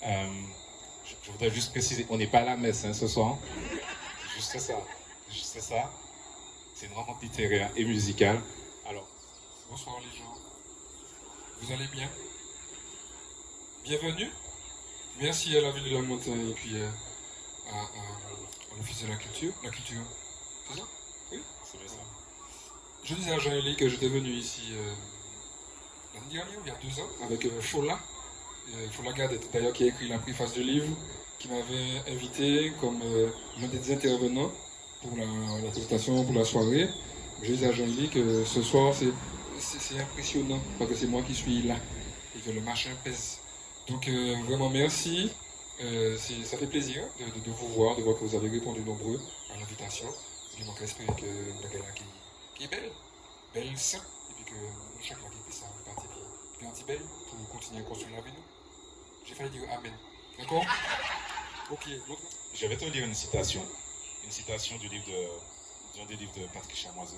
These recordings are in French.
Je voudrais juste préciser, on n'est pas à la messe ce soir. Juste ça. Juste ça. C'est une rencontre littéraire et musicale. Alors, bonsoir les gens. Vous allez bien? Bienvenue. Merci à la ville de la montagne et puis à l'office de la culture. La culture, c'est ça? Oui, c'est bien ça. Je disais à Jean-Élie que j'étais venu ici l'année dernière, il y a 2 ans, avec Fola. Fola Gad, d'ailleurs, qui a écrit la préface du livre, qui m'avait invité comme l'un des intervenants pour la présentation, pour la soirée. Je disais à Jean-Élie que ce soir, c'est impressionnant, parce que c'est moi qui suis là, et que le machin pèse. Donc vraiment merci, ça fait plaisir de vous voir, de voir que vous avez répondu nombreux à l'invitation. Je manque l'esprit que la gala qui est belle, belle sain, et puis que chaque là qui fait ça, on est parti bien anti-belle pour continuer à construire l'avenir. J'ai failli dire Amen. D'accord? Ok, l'autre. Je vais te lire une citation du livre d'un des livres de Patrick Chamoiseau.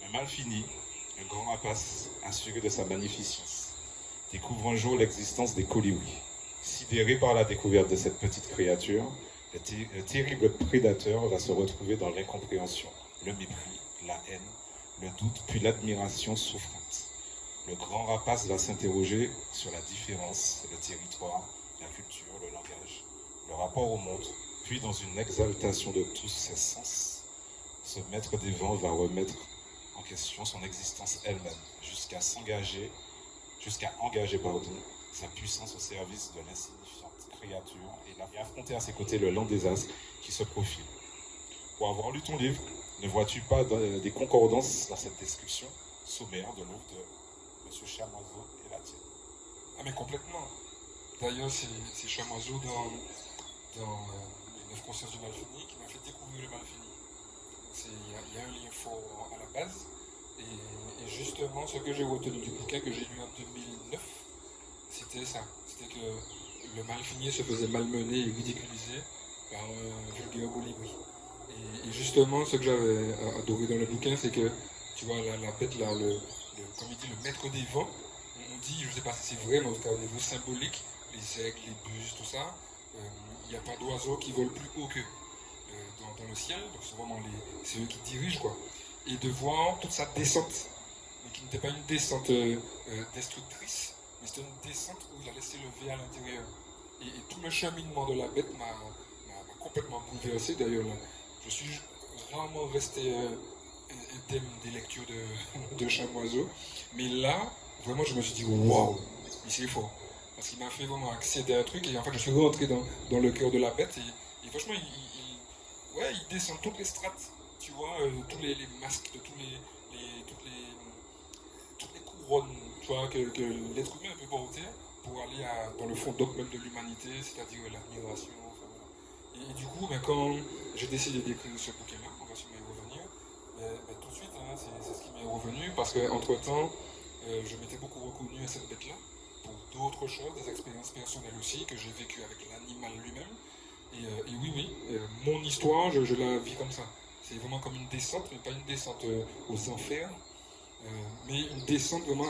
Un mal fini, un grand rapace, assuré de sa magnificence, découvre un jour l'existence des colibris. Sidéré par la découverte de cette petite créature, le terrible prédateur va se retrouver dans l'incompréhension, le mépris, la haine, le doute, puis l'admiration souffrante. Le grand rapace va s'interroger sur la différence, le territoire, la culture, le langage, le rapport au monde, puis dans une exaltation de tous ses sens, ce maître des vents va remettre en question son existence elle-même, jusqu'à engager sa puissance au service de l'insignifiante créature et affronter à ses côtés le lent désastre qui se profile. Pour avoir lu ton livre, ne vois-tu pas des concordances dans cette description sommaire de l'œuvre de M. Chamoiseau et la tienne? Ah mais complètement. D'ailleurs, c'est Chamoiseau dans Les 9 consciences du mal fini qui m'a fait découvrir le mal fini. Il y a un lien fort à la base. Et justement, ce que j'ai retenu du bouquin que j'ai lu en 2009, c'était ça. C'était que le mal fini se faisait malmener et ridiculiser par un vulgaire colibri. Et justement, ce que j'avais adoré dans le bouquin, c'est que, tu vois, la bête, là, comme il dit, le maître des vents, on dit, je ne sais pas si c'est vrai, mais en tout cas au niveau symbolique, les aigles, les buses, tout ça, il n'y a pas d'oiseaux qui volent plus haut qu'eux dans le ciel, donc c'est vraiment c'est eux qui dirigent, quoi. Et de voir toute sa descente, mais qui n'était pas une descente destructrice, mais c'était une descente où il a laissé lever à l'intérieur. Et tout le cheminement de la bête m'a complètement bouleversé. D'ailleurs, là, je suis rarement resté indemne des lectures de Chamoiseau, mais là, vraiment, je me suis dit, waouh, c'est fort. Parce qu'il m'a fait vraiment accéder à un truc, et en fait, je suis rentré dans le cœur de la bête, et franchement, il descend toutes les strates, tu vois, tous les masques de toutes les couronnes, tu vois, que l'être humain peut porter pour aller dans le fond d'homme même de l'humanité, c'est-à-dire l'admiration. Enfin, voilà. Et du coup, quand j'ai décidé d'écrire ce bouquin-là, on va sûrement y revenir, tout de suite, hein, c'est ce qui m'est revenu, parce qu'entre-temps, je m'étais beaucoup reconnu à cette bête-là, pour d'autres choses, des expériences personnelles aussi, que j'ai vécues avec l'animal lui-même. Et oui, mon histoire, je la vis comme ça. C'est vraiment comme une descente, mais pas une descente aux enfers, mais une descente vraiment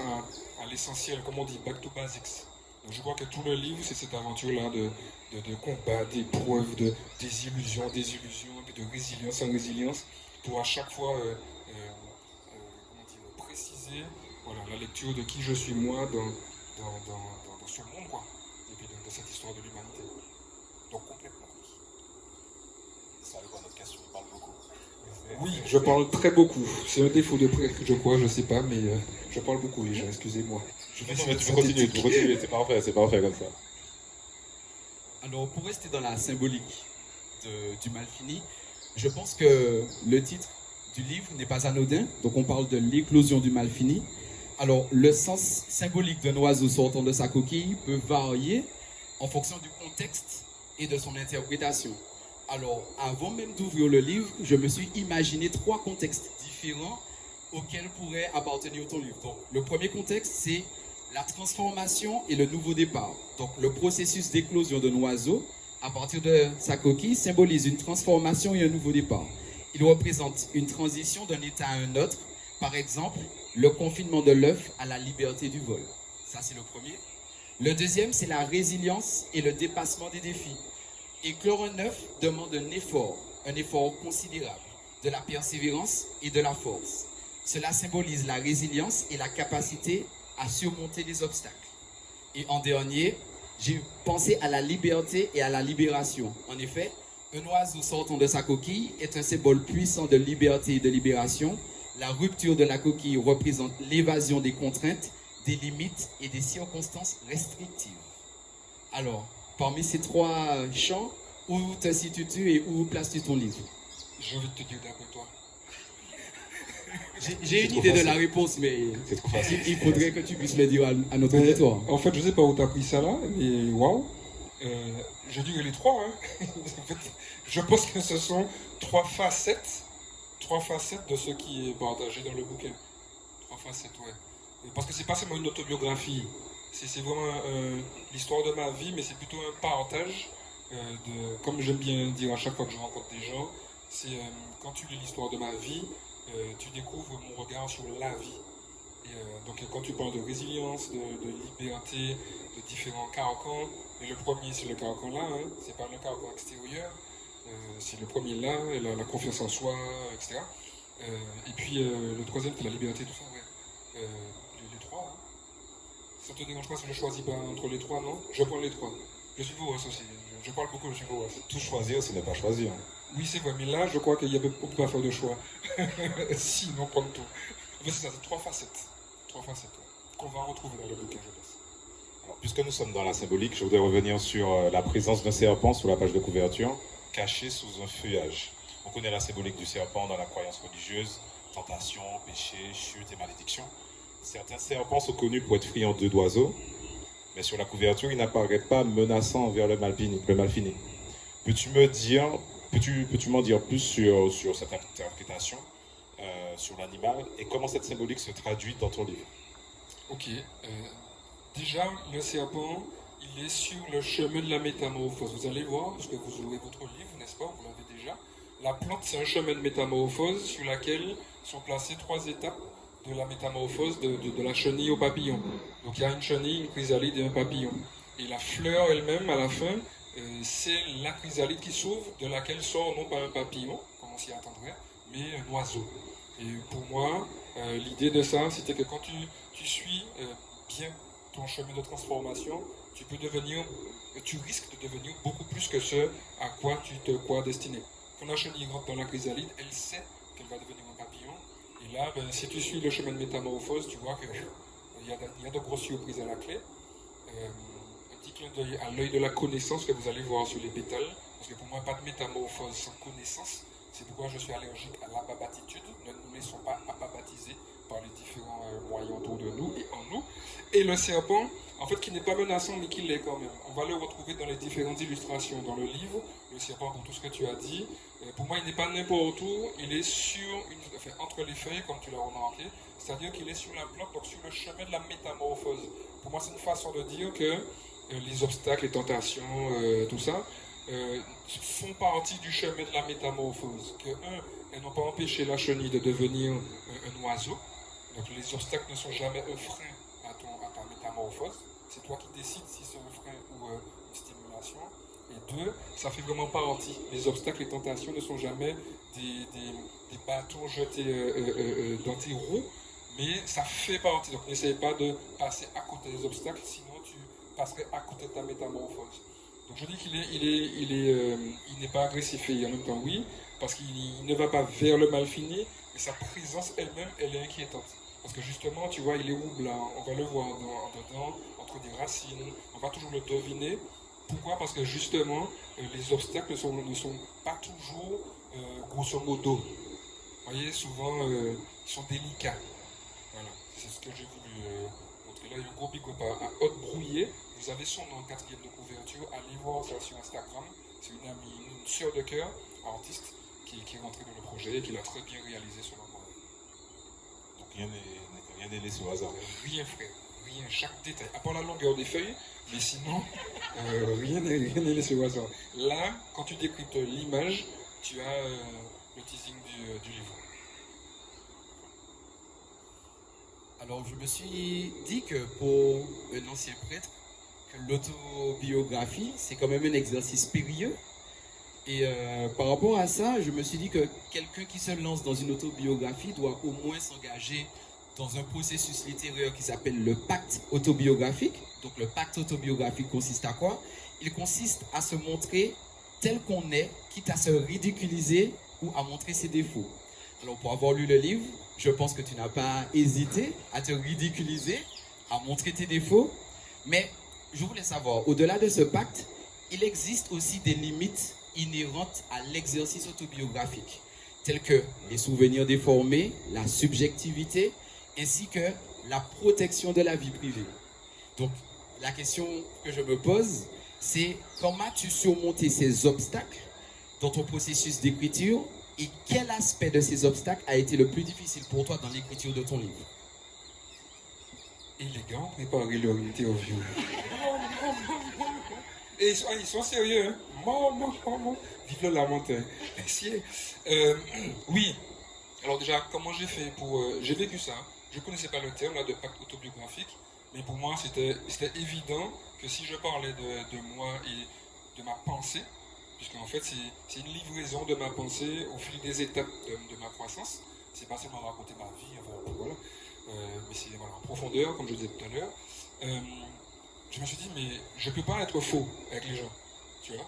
à l'essentiel, comme on dit, back to basics. Donc je crois que tout le livre, c'est cette aventure-là de combat, d'épreuves, de désillusion, puis de résilience en résilience, pour à chaque fois préciser voilà, la lecture de qui je suis moi dans ce monde, quoi, et puis dans cette histoire de l'humanité. Donc complètement. Ça répond à notre question, il parle beaucoup. Oui, je parle très beaucoup. C'est un défaut de près, je crois, je sais pas, mais je parle beaucoup, les gens, excusez-moi. Tu peux continuer, c'est parfait comme ça. Alors, pour rester dans la symbolique du mal fini, je pense que le titre du livre n'est pas anodin. Donc, on parle de l'éclosion du mal fini. Alors, le sens symbolique d'un oiseau sortant de sa coquille peut varier en fonction du contexte et de son interprétation. Alors, avant même d'ouvrir le livre, je me suis imaginé 3 contextes différents auxquels pourrait appartenir ton livre. Donc, le premier contexte, c'est la transformation et le nouveau départ. Donc, le processus d'éclosion d'un oiseau à partir de sa coquille symbolise une transformation et un nouveau départ. Il représente une transition d'un état à un autre. Par exemple, le confinement de l'œuf à la liberté du vol. Ça, c'est le premier. Le deuxième, c'est la résilience et le dépassement des défis. Éclore un œuf demande un effort considérable, de la persévérance et de la force. Cela symbolise la résilience et la capacité à surmonter les obstacles. Et en dernier, j'ai pensé à la liberté et à la libération. En effet, un oiseau sortant de sa coquille est un symbole puissant de liberté et de libération. La rupture de la coquille représente l'évasion des contraintes, des limites et des circonstances restrictives. Alors, parmi ces trois champs, où te situes-tu et où places-tu ton livre? J'ai envie de te dire d'après toi. J'ai une idée de la réponse, mais C'est trop facile. il faudrait que tu puisses le dire à notre auditoire. En fait, je sais pas où t'as pris ça là, mais waouh. Je dirais les trois. Hein. En fait, je pense que ce sont trois facettes de ce qui est partagé dans le bouquin. Trois facettes, ouais. Parce que c'est pas seulement une autobiographie, c'est vraiment l'histoire de ma vie, mais c'est plutôt un partage comme j'aime bien dire à chaque fois que je rencontre des gens, c'est quand tu lis l'histoire de ma vie, tu découvres mon regard sur la vie. Et donc quand tu parles de résilience, de liberté, de différents carcans, et le premier c'est le carcan là, hein, c'est pas le carcan extérieur, c'est le premier là, et la confiance en soi, etc. Et puis le troisième c'est la liberté, tout ça, ouais. Les trois, hein. Ça te dérange pas si je choisis pas entre les trois, non? Je prends les trois. Je suis vorace aussi, je parle beaucoup, je suis vorace. Tout choisir, c'est ne pas choisir. Oui, c'est vrai, mais là, je crois qu'on ne peut pas faire de choix. Sinon, prendre tout. En fait, c'est ça, c'est trois facettes. Trois facettes, ouais, qu'on va retrouver dans le bouquin, je pense. Alors, puisque nous sommes dans la symbolique, je voudrais revenir sur la présence d'un serpent sur la page de couverture, caché sous un feuillage. On connaît la symbolique du serpent dans la croyance religieuse, tentation, péché, chute et malédiction. Certains serpents sont connus pour être friands d'œufs d'oiseaux, mais sur la couverture, il n'apparaît pas menaçant envers le mal fini. Peux-tu m'en dire plus sur cette interprétation, sur l'animal, et comment cette symbolique se traduit dans ton livre? Ok. Déjà, le serpent, il est sur le chemin de la métamorphose. Vous allez voir, parce que vous ouvrez votre livre, n'est-ce pas? Vous l'avez déjà. La plante, c'est un chemin de métamorphose sur laquelle sont placées trois étapes de la métamorphose de la chenille au papillon. Donc il y a une chenille, une chrysalide et un papillon. Et la fleur elle-même, à la fin, c'est la chrysalide qui s'ouvre, de laquelle sort non pas un papillon, comme on s'y attendrait, mais un oiseau. Et pour moi, l'idée de ça, c'était que quand tu suis bien ton chemin de transformation, tu risques de devenir beaucoup plus que ce à quoi tu te crois destiné. Quand la chenille rentre dans la chrysalide, elle sait qu'elle va devenir un papillon. Et là, si tu suis le chemin de métamorphose, tu vois qu'il y a de grosses surprises à la clé. Un petit clin d'œil à l'œil de la connaissance que vous allez voir sur les pétales, parce que pour moi, pas de métamorphose sans connaissance. C'est pourquoi je suis allergique à l'ababatitude. Ne nous laissons pas ababatiser par les différents moyens autour de nous et en nous. Et le serpent, en fait, qui n'est pas menaçant, mais qui l'est quand même. On va le retrouver dans les différentes illustrations dans le livre. Le serpent, pour tout ce que tu as dit, pour moi, il n'est pas n'importe où. Il est entre les feuilles, comme tu l'as remarqué. C'est-à-dire qu'il est sur la plante, donc sur le chemin de la métamorphose. Pour moi, c'est une façon de dire que les obstacles, les tentations, tout ça, font partie du chemin de la métamorphose. Que, elles n'ont pas empêché la chenille de devenir un oiseau. Donc les obstacles ne sont jamais un frein à ta métamorphose. C'est toi qui décides si c'est un frein ou une stimulation. Et deux, ça fait vraiment partie. Les obstacles, les tentations ne sont jamais des bâtons jetés dans tes roues, mais ça fait partie. Donc n'essaye pas de passer à côté des obstacles, sinon tu passerais à côté de ta métamorphose. Donc je dis qu'il n'est pas agressif et en même temps oui, parce qu'il ne va pas vers le mal fini, mais sa présence elle-même, elle est inquiétante. Parce que justement, tu vois, il est roublant, on va le voir dedans, entre des racines, on va toujours le deviner. Pourquoi? Parce que justement, les obstacles ne sont pas toujours grosso modo. Vous voyez, souvent, ils sont délicats. Voilà, c'est ce que j'ai voulu montrer. Là, il y a un gros big up à Haute Brouillé. Vous avez son nom en quatrième de couverture. Allez voir ça sur Instagram. C'est une amie, une sœur de cœur, artiste, qui est rentrée dans le projet et qui l'a très bien réalisé selon moi. Donc rien n'est laissé au hasard. Rien, frère. Rien, chaque détail. À part la longueur des feuilles, mais sinon, rien n'est laissé au hasard. Là, quand tu décryptes l'image, tu as le teasing du livre. Alors, je me suis dit que pour un ancien prêtre, que l'autobiographie, c'est quand même un exercice périlleux. Et par rapport à ça, je me suis dit que quelqu'un qui se lance dans une autobiographie doit au moins s'engager dans un processus littéraire qui s'appelle le pacte autobiographique. Donc le pacte autobiographique consiste à quoi? Il consiste à se montrer tel qu'on est, quitte à se ridiculiser ou à montrer ses défauts. Alors pour avoir lu le livre, je pense que tu n'as pas hésité à te ridiculiser, à montrer tes défauts. Mais je voulais savoir, au-delà de ce pacte, il existe aussi des limites inhérentes à l'exercice autobiographique, telles que les souvenirs déformés, la subjectivité, ainsi que la protection de la vie privée. Donc, la question que je me pose, c'est comment as-tu surmonté ces obstacles dans ton processus d'écriture et quel aspect de ces obstacles a été le plus difficile pour toi dans l'écriture de ton livre? Élégant, préparer leur interview. Et ils sont sérieux, hein? Vive le lamentin. Merci. Oui. Alors déjà, comment j'ai fait pour... j'ai vécu ça. Je ne connaissais pas le terme là, de pacte autobiographique, mais pour moi, c'était évident que si je parlais de moi et de ma pensée, puisqu'en fait, c'est une livraison de ma pensée au fil des étapes de ma croissance. C'est pas seulement raconter ma vie, enfin, voilà. Mais c'est voilà, en profondeur, comme je disais tout à l'heure. Je me suis dit, mais je ne peux pas être faux avec les gens, tu vois.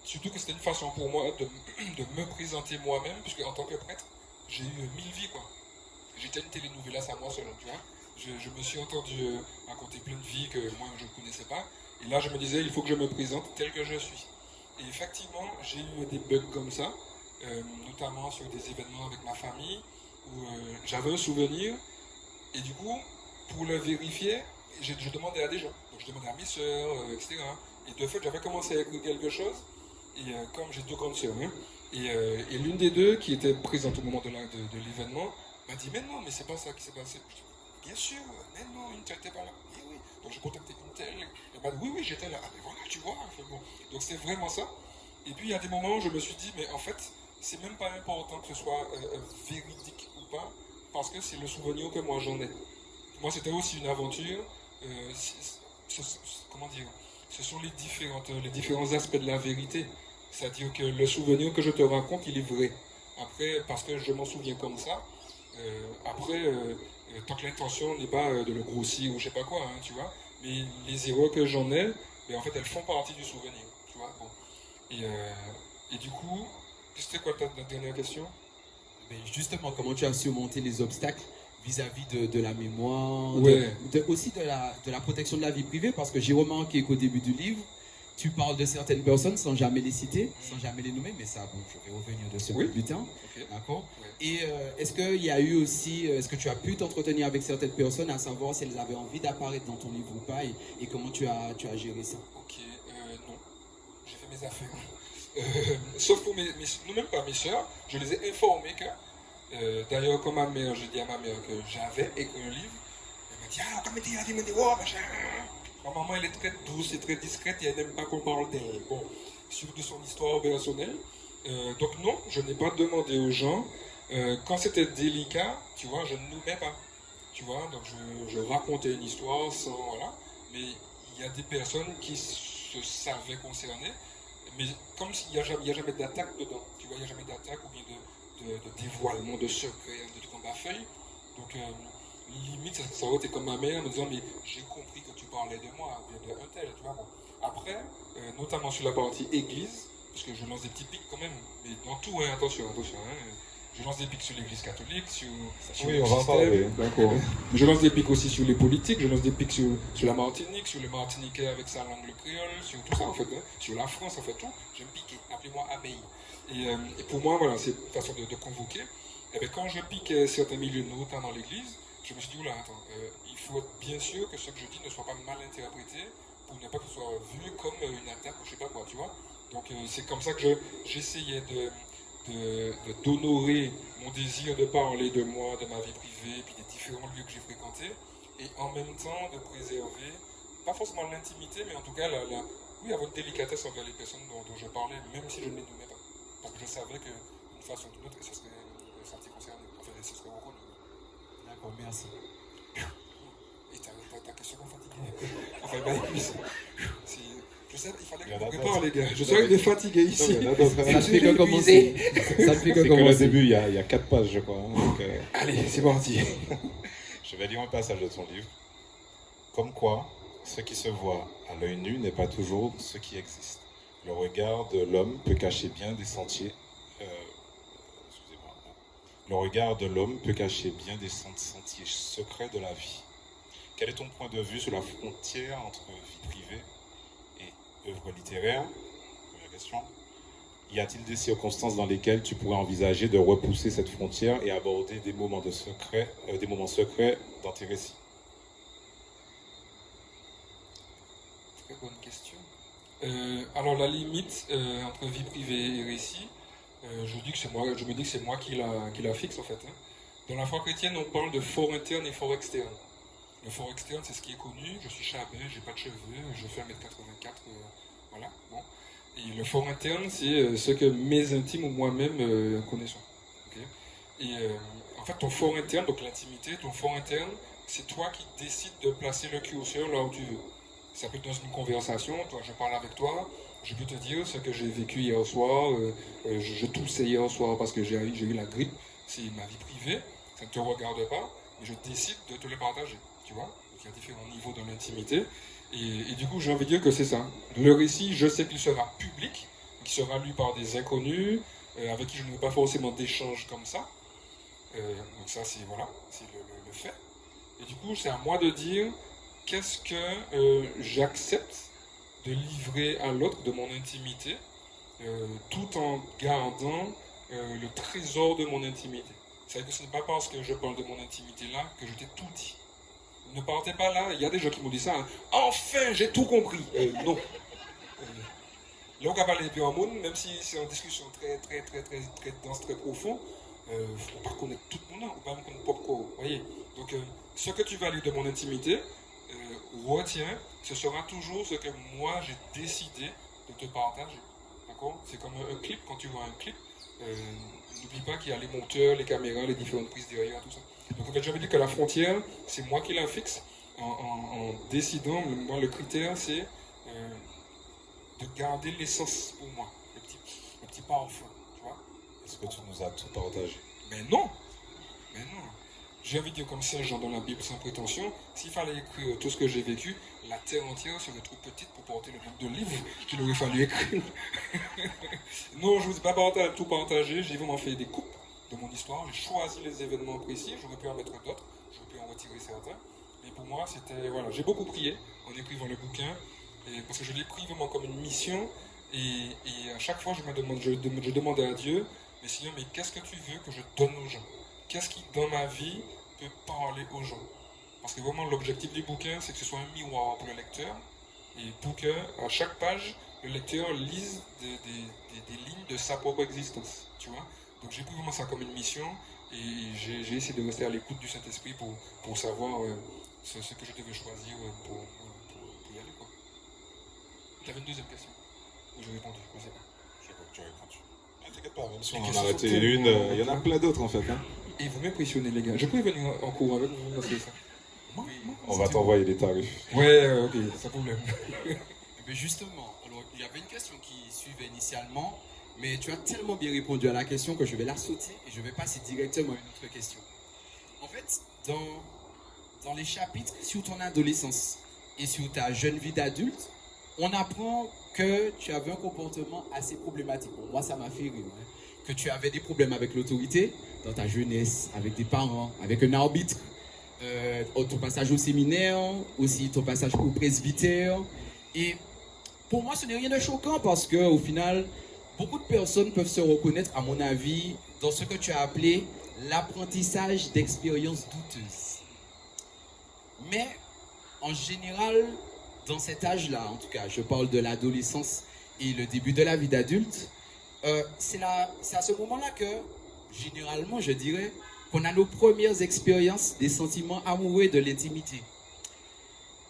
Surtout que c'était une façon pour moi de me présenter moi-même, puisque en tant que prêtre, j'ai eu 1000 vies, quoi. J'étais une télénovelas à moi seul, tu vois. Je me suis entendu raconter plein de vies que moi je ne connaissais pas. Et là, je me disais, il faut que je me présente tel que je suis. Et effectivement, j'ai eu des bugs comme ça, notamment sur des événements avec ma famille, où j'avais un souvenir, et du coup, pour le vérifier, je demandais à des gens. Donc je demandais à mes soeurs, etc. Et de fait, j'avais commencé à écrire quelque chose, et comme j'ai 2 grandes sœurs, hein, et l'une des deux, qui était présente au moment de l'événement, m'a dit, mais non, mais c'est pas ça qui s'est passé. Je dis, bien sûr, mais non, une telle n'était pas là. Et oui. Donc j'ai contacté une telle, elle m'a dit, oui, oui, j'étais là. Ah, mais voilà, tu vois. Enfin, bon. Donc c'était vraiment ça. Et puis il y a des moments où je me suis dit, mais en fait, c'est même pas important que ce soit véridique ou pas, parce que c'est le souvenir que moi j'en ai. Moi, c'était aussi une aventure. Comment dire? Ce sont les différents aspects de la vérité. C'est-à-dire que le souvenir que je te raconte, il est vrai. Après, parce que je m'en souviens comme ça, tant que l'intention n'est pas de le grossir ou je sais pas quoi, hein, tu vois. Mais les erreurs que j'en ai, en fait, elles font partie du souvenir, tu vois. Bon. Et du coup, c'était quoi ta dernière question? Mais justement, comment tu as surmonté les obstacles vis-à-vis de la mémoire, Ouais. aussi de la protection de la vie privée, parce que j'ai remarqué qu'au début du livre, tu parles de certaines personnes sans jamais les citer, sans jamais les nommer, mais ça, bon, je vais revenir dessus Oui. plus tard. Ok. D'accord. Ouais. Et est-ce qu'il y a eu aussi, est-ce que tu as pu t'entretenir avec certaines personnes, à savoir si elles avaient envie d'apparaître dans ton livre ou pas, et comment tu as géré ça? Ok, non. J'ai fait mes affaires. Sauf pour non, même pas mes soeurs, je les ai informées que, d'ailleurs, comme ma mère, j'ai dit à ma mère que j'avais écrit un livre. Elle m'a dit, ah, comme elle m'a dit, oh, machin. Ma maman, elle est très douce et très discrète et elle n'aime pas qu'on parle d'elle. Bon, surtout de son histoire personnelle. Donc non, je n'ai pas demandé aux gens. Quand c'était délicat, tu vois, je ne nommais pas. Tu vois, donc je racontais une histoire sans, voilà. Mais il y a des personnes qui se savaient concernées. Mais comme s'il n'y a jamais d'attaque dedans. Tu vois, il n'y a jamais d'attaque ou bien de dévoilement de secrets, de trucs en feuille. Donc, limite, ça aurait été comme ma mère en me disant, mais j'ai compris que tu parlais de moi, ou bien de un tel, tu vois. Bon. Après, notamment sur la partie église, parce que je lance des petits pics quand même, mais dans tout, hein, attention, hein, je lance des pics sur l'église catholique, sur Oui, le on va en parler. d'accord. Je lance des pics aussi sur les politiques, je lance des pics sur la Martinique, sur le Martiniquais avec sa langue le créole, sur tout ça en fait, hein, sur la France en fait, tout. J'aime piquer, appelez-moi abeille. Et pour moi, voilà, c'est une façon de convoquer. Et bien, quand je piquais certains milieux, notamment dans l'église, je me suis dit, oula, attends, il faut être bien sûr que ce que je dis ne soit pas mal interprété pour ne pas que ce soit vu comme une attaque ou je sais pas quoi, tu vois. Donc c'est comme ça que j'essayais d'honorer mon désir de parler de moi, de ma vie privée, puis des différents lieux que j'ai fréquentés, et en même temps de préserver, pas forcément l'intimité, mais en tout cas, oui, avoir une délicatesse envers les personnes dont je parlais, même si je ne les nommais pas. Parce que je savais d'une façon ou d'une autre, ça serait senti concerné, enfin, ça serait reconnu. D'accord, merci. Et ta question m'a fatigué. Enfin, ben, je sais, il fallait Il y en que a je me prépare, les d'autres. gars. Je sais qu'il est fatigué Non, ici. il y en a d'autres, hein. Ça ne fait que commencer. Ça ne fait que C'est que le commencer. début, il y a 4 pages, je crois. Hein, donc, Allez, c'est parti. je vais lire un passage de ton livre. Comme quoi, ce qui se voit à l'œil nu n'est pas toujours ce qui existe. Le regard de l'homme peut cacher bien des sentiers. Excusez-moi. Le regard de l'homme peut cacher bien des sentiers secrets de la vie. Quel est ton point de vue sur la frontière entre vie privée et œuvre littéraire? Première question. Y a-t-il des circonstances dans lesquelles tu pourrais envisager de repousser cette frontière et aborder des moments secrets dans tes récits? Très bonne question. Alors la limite entre vie privée et récit, je me dis que c'est moi qui la fixe en fait. Hein. Dans la foi chrétienne, on parle de fort interne et fort externe. Le fort externe, c'est ce qui est connu. Je suis chabin, j'ai pas de cheveux, je fais 1m84, voilà. Bon. Et le fort interne, c'est ce que mes intimes ou moi-même connaissons. Okay. Et en fait, ton fort interne, donc l'intimité, ton fort interne, c'est toi qui décides de placer le curseur là où tu veux. Ça peut être dans une conversation, toi, je parle avec toi, je peux te dire ce que j'ai vécu hier soir, je toussais hier soir parce que j'ai eu la grippe, c'est ma vie privée, ça ne te regarde pas, mais je décide de te le partager, tu vois. Donc il y a différents niveaux dans l'intimité, et du coup j'ai envie de dire que c'est ça. Le récit, je sais qu'il sera public, qu'il sera lu par des inconnus, avec qui je n'ai pas forcément d'échange comme ça. Donc ça c'est voilà, c'est le fait. Et du coup c'est à moi de dire qu'est-ce que j'accepte de livrer à l'autre de mon intimité, tout en gardant le trésor de mon intimité. C'est-à-dire que ce n'est pas parce que je parle de mon intimité là que je t'ai tout dit. Ne partez pas là, il y a des gens qui m'ont dit ça, hein. Enfin j'ai tout compris. Non. Là on va parler de monde, même si c'est une discussion très dense, très profonde, il ne faut pas connaître tout le monde, on ne faut pas me connaître pourquoi. Vous voyez. Donc ce que tu vas lire de mon intimité, retiens, ce sera toujours ce que moi j'ai décidé de te partager. D'accord? C'est comme un clip, quand tu vois un clip, n'oublie pas qu'il y a les monteurs, les caméras, les différentes prises derrière, tout ça. Donc en fait, j'avais dit que la frontière, c'est moi qui la fixe en décidant, moi le critère c'est de garder l'essence pour moi, le petit parfum, tu vois? Est-ce que tu nous as tout partagé? Mais non! Mais non! J'ai envie de dire comme Saint Jean dans la Bible sans prétention, s'il fallait écrire tout ce que j'ai vécu, la terre entière serait trop petite pour porter le nombre de livres qu'il aurait fallu écrire. Non, je ne vous ai pas tout partagé, j'ai vraiment fait des coupes de mon histoire, j'ai choisi les événements précis, j'aurais pu en mettre d'autres, j'aurais pu en retirer certains, mais pour moi c'était, voilà, j'ai beaucoup prié en écrivant le bouquin, parce que je l'ai pris vraiment comme une mission, et à chaque fois je demandais à Dieu, mais Seigneur, mais qu'est-ce que tu veux que je donne aux gens? Qu'est-ce qui, dans ma vie, peut parler aux gens? Parce que vraiment, l'objectif du bouquin, c'est que ce soit un miroir pour le lecteur, et pour que, à chaque page, le lecteur lise des lignes de sa propre existence, tu vois. Donc j'ai pris vraiment ça comme une mission, et j'ai essayé de rester à l'écoute du Saint-Esprit pour savoir ce que je devais choisir pour y aller, quoi. Tu avais une deuxième question? Ou j'ai répondu? Je ne sais pas. Je crois que tu as répondu. Ah, t'inquiète pas, même si on Les en a questions arrêté sont une, tellement- il y en a plein d'autres en fait. Hein. Et vous m'impressionnez, les gars. Je peux venir en cours avec vous, parce que ça. On va t'envoyer les tarifs. Ouais, ok, ça problème. Mais justement, alors, il y avait une question qui suivait initialement, mais tu as tellement bien répondu à la question que je vais la sauter et je vais passer directement à une autre question. En fait, dans les chapitres sur ton adolescence et sur ta jeune vie d'adulte, on apprend que tu avais un comportement assez problématique. Bon, moi, ça m'a fait rire. Hein. Que tu avais des problèmes avec l'autorité dans ta jeunesse, avec tes parents, avec un arbitre, ton passage au séminaire, aussi ton passage au presbytère. Et pour moi, ce n'est rien de choquant parce qu'au final, beaucoup de personnes peuvent se reconnaître, à mon avis, dans ce que tu as appelé l'apprentissage d'expériences douteuses. Mais en général, dans cet âge-là, en tout cas, je parle de l'adolescence et le début de la vie d'adulte, c'est à ce moment-là que, généralement, je dirais, qu'on a nos premières expériences des sentiments amoureux et de l'intimité.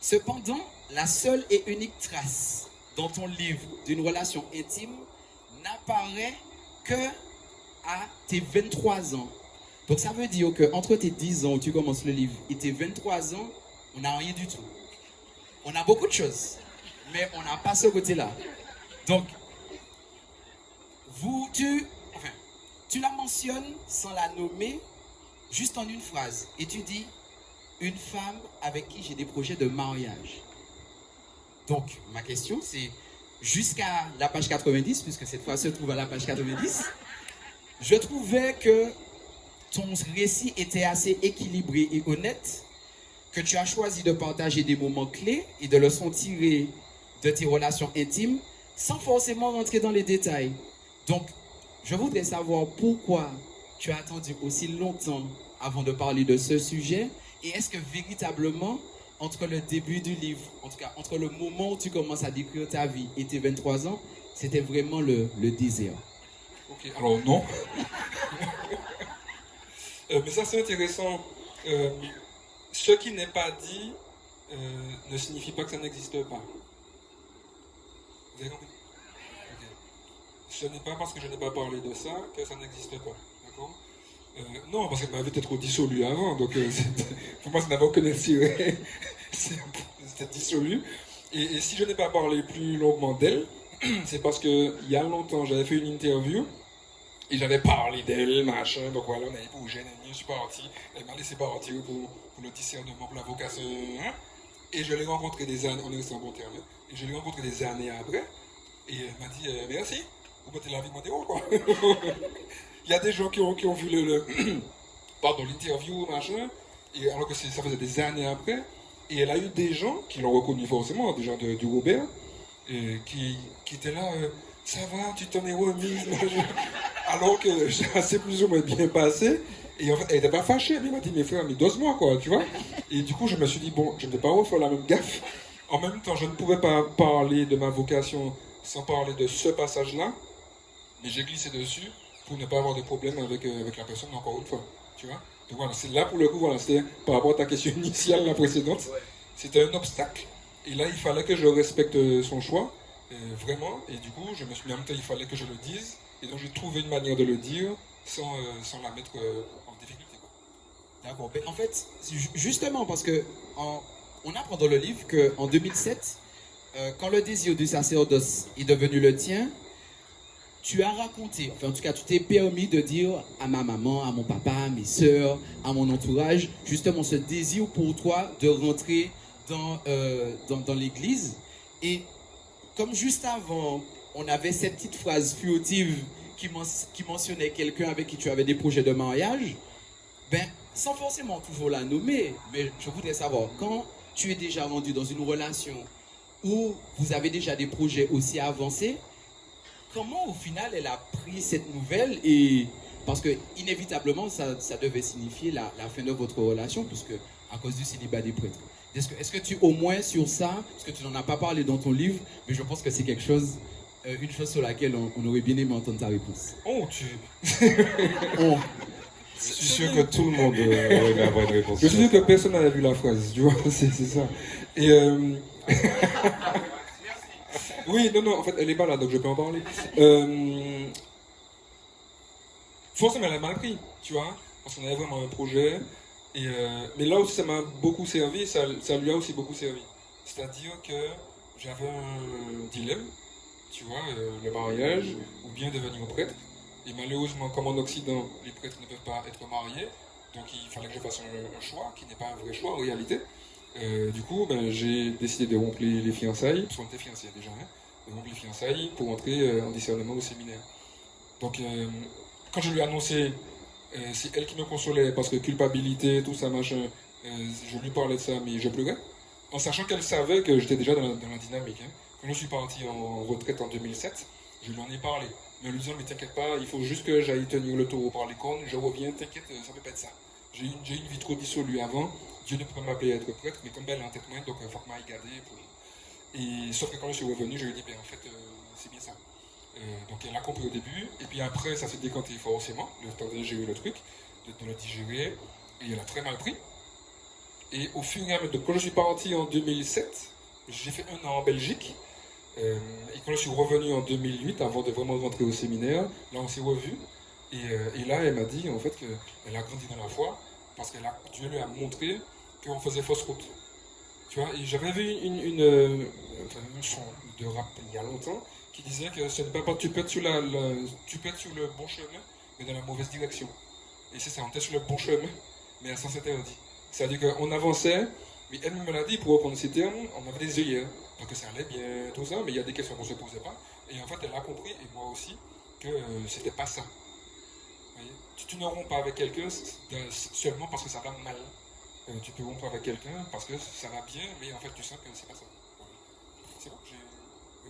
Cependant, la seule et unique trace dans ton livre d'une relation intime n'apparaît que à tes 23 ans. Donc ça veut dire qu'entre tes 10 ans où tu commences le livre et tes 23 ans, on n'a rien du tout. On a beaucoup de choses, mais on n'a pas ce côté-là. Donc, tu la mentionnes sans la nommer, juste en une phrase. Et tu dis, une femme avec qui j'ai des projets de mariage. Donc, ma question, c'est, jusqu'à la page 90, puisque cette fois se trouve à la page 90, je trouvais que ton récit était assez équilibré et honnête, que tu as choisi de partager des moments clés et de leçons tirées de tes relations intimes, sans forcément rentrer dans les détails. Donc, je voudrais savoir pourquoi tu as attendu aussi longtemps avant de parler de ce sujet, et est-ce que véritablement, entre le début du livre, en tout cas entre le moment où tu commences à décrire ta vie et tes 23 ans, c'était vraiment le désir? Ok, alors non. Mais ça c'est intéressant. Ce qui n'est pas dit ne signifie pas que ça n'existe pas. Vous avez compris? Ok. Ce n'est pas parce que je n'ai pas parlé de ça que ça n'existe pas. D'accord? Non, parce qu'elle m'avait peut-être dissolu avant, donc pour moi ça n'avait aucun intérêt. C'était dissolu. Et si je n'ai pas parlé plus longuement d'elle, c'est parce qu'il y a longtemps j'avais fait une interview et j'avais parlé d'elle, machin, donc voilà, on avait bougé, je suis parti, elle m'a laissé partir pour le discernement, pour la vocation, hein. Et je l'ai rencontré des années, on est resté en bon terme, et je l'ai rencontré des années après, et elle m'a dit merci, vous mettez la vie de mon quoi. Il y a des gens qui ont vu l'interview, machin, et alors que ça faisait des années après, et elle a eu des gens qui l'ont reconnu forcément, des gens du Robert, qui étaient là, ça va, tu t'en es remise, machin. Alors que ça s'est plus ou moins bien passé. Et en fait, elle n'était pas fâchée. Mais elle m'a dit, mais frère, mais dose-moi, quoi, tu vois. Et du coup, je me suis dit, bon, je ne vais pas refaire la même gaffe. En même temps, je ne pouvais pas parler de ma vocation sans parler de ce passage-là. Mais j'ai glissé dessus pour ne pas avoir de problème avec la personne, encore une fois. Tu vois. Donc voilà, c'est là pour le coup, voilà, c'était par rapport à ta question initiale, la précédente. C'était un obstacle. Et là, il fallait que je respecte son choix. Vraiment. Et du coup, je me suis dit, en même temps, il fallait que je le dise. Et donc j'ai trouvé une manière de le dire sans la mettre en difficulté. D'accord. En fait, justement, parce que on apprend dans le livre qu'en 2007, quand le désir du sacerdoce est devenu le tien, tu as raconté, enfin en tout cas tu t'es permis de dire à ma maman, à mon papa, à mes soeurs, à mon entourage, justement ce désir pour toi de rentrer dans l'église. Et comme juste avant, on avait cette petite phrase furtive qui mentionnait quelqu'un avec qui tu avais des projets de mariage, ben, sans forcément toujours la nommer, mais je voudrais savoir, quand tu es déjà rendu dans une relation où vous avez déjà des projets aussi avancés, comment au final elle a pris cette nouvelle? Et parce que inévitablement ça devait signifier la fin de votre relation, puisque à cause du célibat des prêtres. Est-ce que tu, au moins sur ça, parce que tu n'en as pas parlé dans ton livre, mais je pense que c'est quelque chose, une chose sur laquelle on aurait bien aimé entendre ta réponse. Oh, Je suis sûr que tout le monde aurait avoir une réponse. Je suis sûr que personne n'avait vu la phrase, tu vois, c'est ça. Et oui, non, en fait, elle est pas là, donc je peux en parler. Forcément, elle a mal pris, tu vois, parce qu'on avait vraiment un projet. Mais là aussi, ça m'a beaucoup servi, ça lui a aussi beaucoup servi. C'est-à-dire que j'avais un dilemme, tu vois, le mariage, ou bien devenir prêtre. Et malheureusement, comme en Occident, les prêtres ne peuvent pas être mariés, donc il fallait que je fasse un choix, qui n'est pas un vrai choix en réalité. Du coup, j'ai décidé de rompre les fiançailles, parce qu'on était fiancés déjà, hein, de rompre les fiançailles pour entrer en discernement au séminaire. Donc, quand je lui ai annoncé, c'est elle qui me consolait, parce que culpabilité, tout ça, machin, je lui parlais de ça, mais je pleurais, en sachant qu'elle savait que j'étais déjà dans la dynamique. Hein. Quand je suis parti en retraite en 2007, je lui en ai parlé. Mais en lui disant, mais t'inquiète pas, il faut juste que j'aille tenir le taureau par les cornes, je reviens, t'inquiète, ça peut pas être ça. J'ai une vie trop dissolue avant, Dieu ne peut pas m'appeler à être prêtre, mais comme elle est en tête main, donc il faut que m'aille garder. Et sauf que quand je suis revenu, je lui ai dit, en fait, c'est bien ça. Donc elle a compris au début, et puis après, ça s'est décanté forcément, le temps de digérer le truc, de le digérer, et elle a très mal pris. Et au fur et à mesure, quand je suis parti en 2007, j'ai fait un an en Belgique. Et quand je suis revenu en 2008, avant de vraiment rentrer au séminaire, là on s'est revus. Et là, elle m'a dit en fait qu'elle a grandi dans la foi parce que Dieu lui a montré qu'on faisait fausse route. Tu vois, et j'avais vu un son de rap il y a longtemps qui disait que ce n'est pas tu peux être tu peux être sur le bon chemin, mais dans la mauvaise direction. Et c'est ça, on était sur le bon chemin, mais à sens interdit. C'est-à-dire qu'on avançait, mais elle me l'a dit, pour reprendre ces termes, on avait des œillères, donc que ça allait bien, tout ça, mais il y a des questions qu'on ne se posait pas. Et en fait, elle a compris, et moi aussi, que c'était pas ça. Vous voyez, tu ne romps pas avec quelqu'un seulement parce que ça va mal. Tu peux rompre avec quelqu'un parce que ça va bien, mais en fait, tu sens que c'est pas ça. Voilà. C'est bon, j'ai.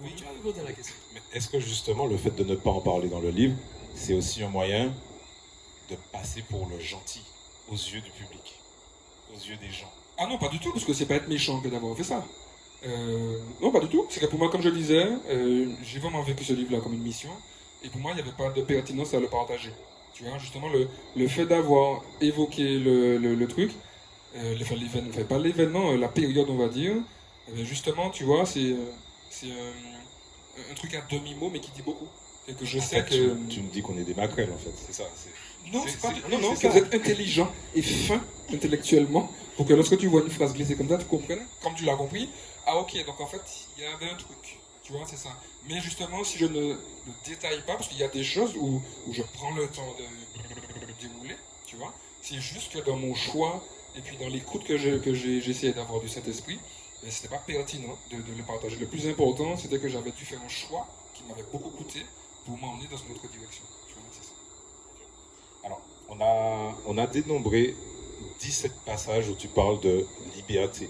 Oui, tu as répondu à la question. Mais est-ce que justement le fait de ne pas en parler dans le livre, c'est aussi un moyen de passer pour le gentil aux yeux du public, aux yeux des gens? Ah non, pas du tout, parce que c'est pas être méchant que d'avoir fait ça. Non, pas du tout. C'est que pour moi, comme je disais, j'ai vraiment vécu ce livre-là comme une mission, et pour moi, il n'y avait pas de pertinence à le partager. Tu vois, justement, le fait d'avoir évoqué le truc, enfin, pas l'événement, la période, on va dire, justement, tu vois, c'est un truc à demi-mot, mais qui dit beaucoup. Et que je En sais fait, que. tu me dis qu'on est des maquerelles, en fait, c'est ça. Non, c'est- c'est pas. c'est- Non, non, c'est que ça. vous êtes intelligent et fin intellectuellement pour que lorsque tu vois une phrase glissée comme ça, tu comprennes, comme tu l'as compris. Ah, ok, donc en fait, il y avait un truc. Tu vois, c'est ça. Mais justement, si je ne le détaille pas, parce qu'il y a des choses où je prends le temps de dérouler, tu vois, c'est juste que dans mon choix et puis dans l'écoute que j'ai essayé d'avoir du Saint-Esprit, ben, c'était pas pertinent de le partager. Le plus important, c'était que j'avais dû faire un choix qui m'avait beaucoup coûté pour m'emmener dans une autre direction. Tu vois, c'est ça. Alors, on a dénombré 17 passages où tu parles de liberté,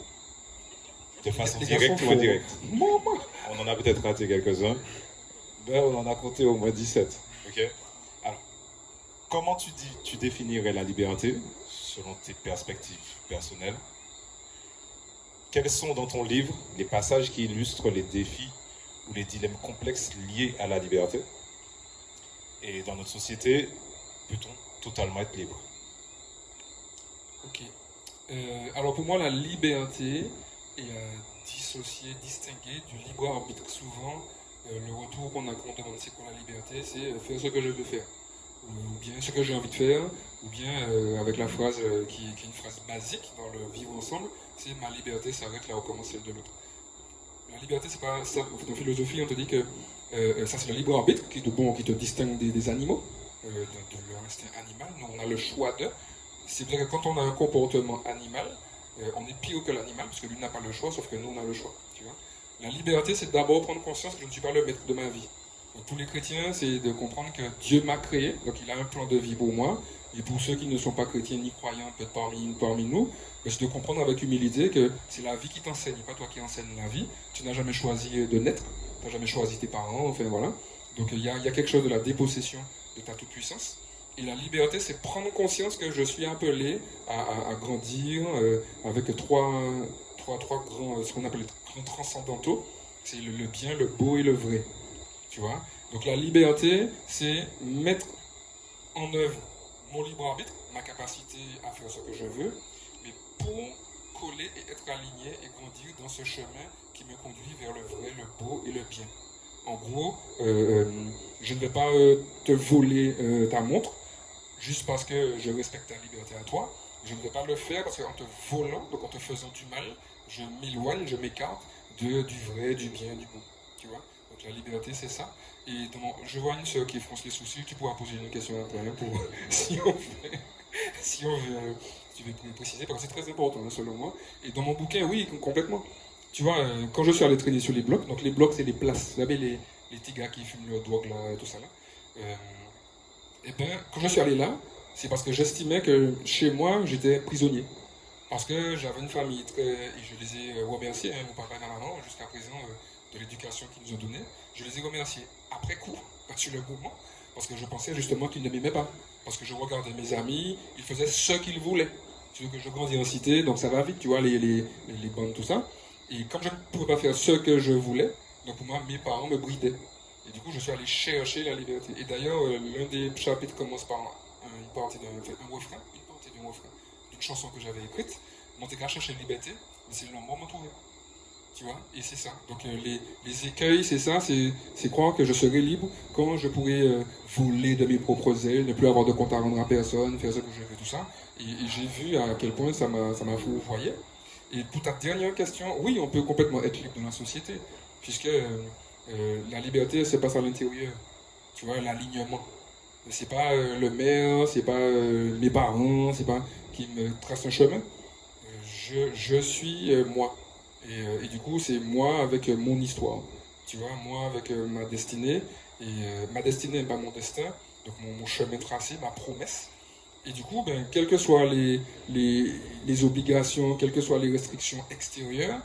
de façon Les gars directe sont ou forts. indirecte. Maman. On en a peut-être raté quelques-uns, mais on en a compté au moins 17. Ok. Alors, comment tu définirais la liberté selon tes perspectives personnelles? Quels sont dans ton livre les passages qui illustrent les défis ou les dilemmes complexes liés à la liberté? Et dans notre société, peut-on totalement être libre? Ok. Alors pour moi, la liberté est dissociée, distinguée du libre arbitre. Souvent, le retour qu'on demande c'est quoi la liberté, c'est faire ce que je veux faire. Ou bien ce que j'ai envie de faire, ou bien avec la phrase qui est une phrase basique dans le vivre ensemble, c'est ma liberté s'arrête là où commence celle de l'autre. La liberté, c'est pas ça. En philosophie, on te dit que ça, c'est le libre arbitre qui te distingue des animaux, de leur instinct animal. Nous, on a le choix de. C'est vrai que quand on a un comportement animal, on est pire que l'animal, parce que lui n'a pas le choix, sauf que nous, on a le choix. Tu vois. La liberté, c'est d'abord prendre conscience que je ne suis pas le maître de ma vie. Donc, tous les chrétiens, c'est de comprendre que Dieu m'a créé, donc il a un plan de vie pour moi. Et pour ceux qui ne sont pas chrétiens ni croyants, peut-être parmi nous, c'est de comprendre avec humilité que c'est la vie qui t'enseigne, pas toi qui enseigne la vie. Tu n'as jamais choisi de naître, tu n'as jamais choisi tes parents, enfin voilà. Donc il y a quelque chose de la dépossession de ta toute-puissance. Et la liberté, c'est prendre conscience que je suis appelé à grandir avec trois grands, ce qu'on appelle les grands transcendantaux. C'est le bien, le beau et le vrai. Tu vois. Donc la liberté, c'est mettre en œuvre mon libre arbitre, ma capacité à faire ce que je veux, mais pour coller et être aligné et grandir dans ce chemin qui me conduit vers le vrai, le beau et le bien. En gros, je ne vais pas te voler ta montre juste parce que je respecte ta liberté à toi. Je ne vais pas le faire parce qu'en te volant, donc en te faisant du mal, je m'éloigne, je m'écarte du vrai, du bien, du beau. Tu vois. Donc la liberté, c'est ça. Et je vois une sœur qui fronce les sourcils, tu pourras poser une question après pour si on veut, si on veut, si tu veux préciser, parce que c'est très important hein, selon moi. Et dans mon bouquin, oui, complètement. Tu vois, quand je suis allé traîner sur les blocs, donc les blocs c'est les places, vous savez les petits gars qui fument le drogue là, tout ça là. Et ben quand je suis allé là, c'est parce que j'estimais que chez moi j'étais prisonnier. Parce que j'avais une famille et je les ai remerciés, hein, mon papa et ma maman, jusqu'à présent, de l'éducation qu'ils nous ont donnée. Je les ai remerciés après coup, pas sur le moment, parce que je pensais justement qu'ils ne m'aimaient pas. Parce que je regardais mes amis, ils faisaient ce qu'ils voulaient. Tu veux que je grandis en cité, donc ça va vite, tu vois, les bandes, tout ça. Et comme je ne pouvais pas faire ce que je voulais, donc pour moi, mes parents me bridaient. Et du coup, je suis allé chercher la liberté. Et d'ailleurs, l'un des chapitres commence par une partie d'un refrain, d'une chanson que j'avais écrite. Monte Carlo chercher la liberté, mais c'est le moment de me trouver. Tu vois, et c'est ça. Donc les écueils, c'est ça, c'est croire que je serai libre quand je pourrai voler de mes propres ailes, ne plus avoir de compte à rendre à personne, faire ce que je veux, tout ça. Et j'ai vu à quel point ça m'a fourvoyé. Et pour ta dernière question, oui, on peut complètement être libre dans la société, puisque la liberté, elle se passe à l'intérieur. Tu vois, l'alignement. C'est pas le maire, c'est pas mes parents, c'est pas qui me tracent un chemin. Je suis moi. Et du coup, c'est moi avec mon histoire. Tu vois, moi avec ma destinée. Et ma destinée n'est pas mon destin. Donc mon chemin tracé, ma promesse. Et du coup, ben, quelles que soient les obligations, quelles que soient les restrictions extérieures,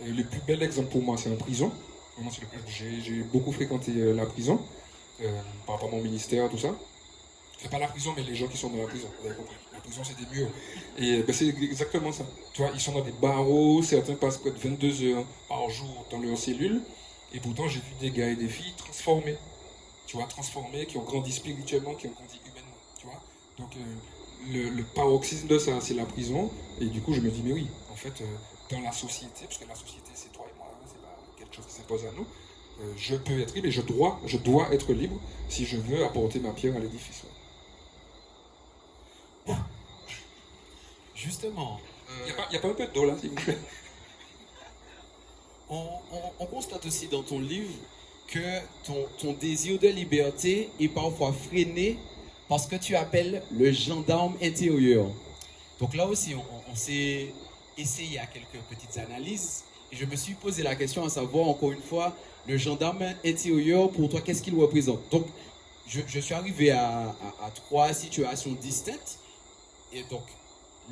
le plus bel exemple pour moi, c'est en prison. Vraiment, j'ai beaucoup fréquenté la prison par rapport à mon ministère, tout ça. Enfin, pas la prison, mais les gens qui sont dans la prison. Vous avez compris. La prison, c'est des murs. Et ben, c'est exactement ça. Tu vois, ils sont dans des barreaux, certains passent près de 22 heures par jour dans leur cellule. Et pourtant, j'ai vu des gars et des filles transformés. Tu vois, transformés, qui ont grandi spirituellement, qui ont grandi humainement. Tu vois. Donc, le paroxysme de ça, c'est la prison. Et du coup, je me dis, mais oui, en fait, dans la société, parce que la société, c'est toi et moi, hein, c'est pas quelque chose qui s'impose à nous, je peux être libre et je dois être libre si je veux apporter ma pierre à l'édifice. Ouais. Justement, Il n'y a pas un peu d'eau là, s'il vous plaît? on constate aussi dans ton livre que ton désir de liberté est parfois freiné par ce que tu appelles le gendarme intérieur. Donc là aussi, on s'est essayé à quelques petites analyses et je me suis posé la question à savoir, encore une fois, le gendarme intérieur, pour toi, qu'est-ce qu'il représente? Donc, je suis arrivé à trois situations distinctes. Et donc,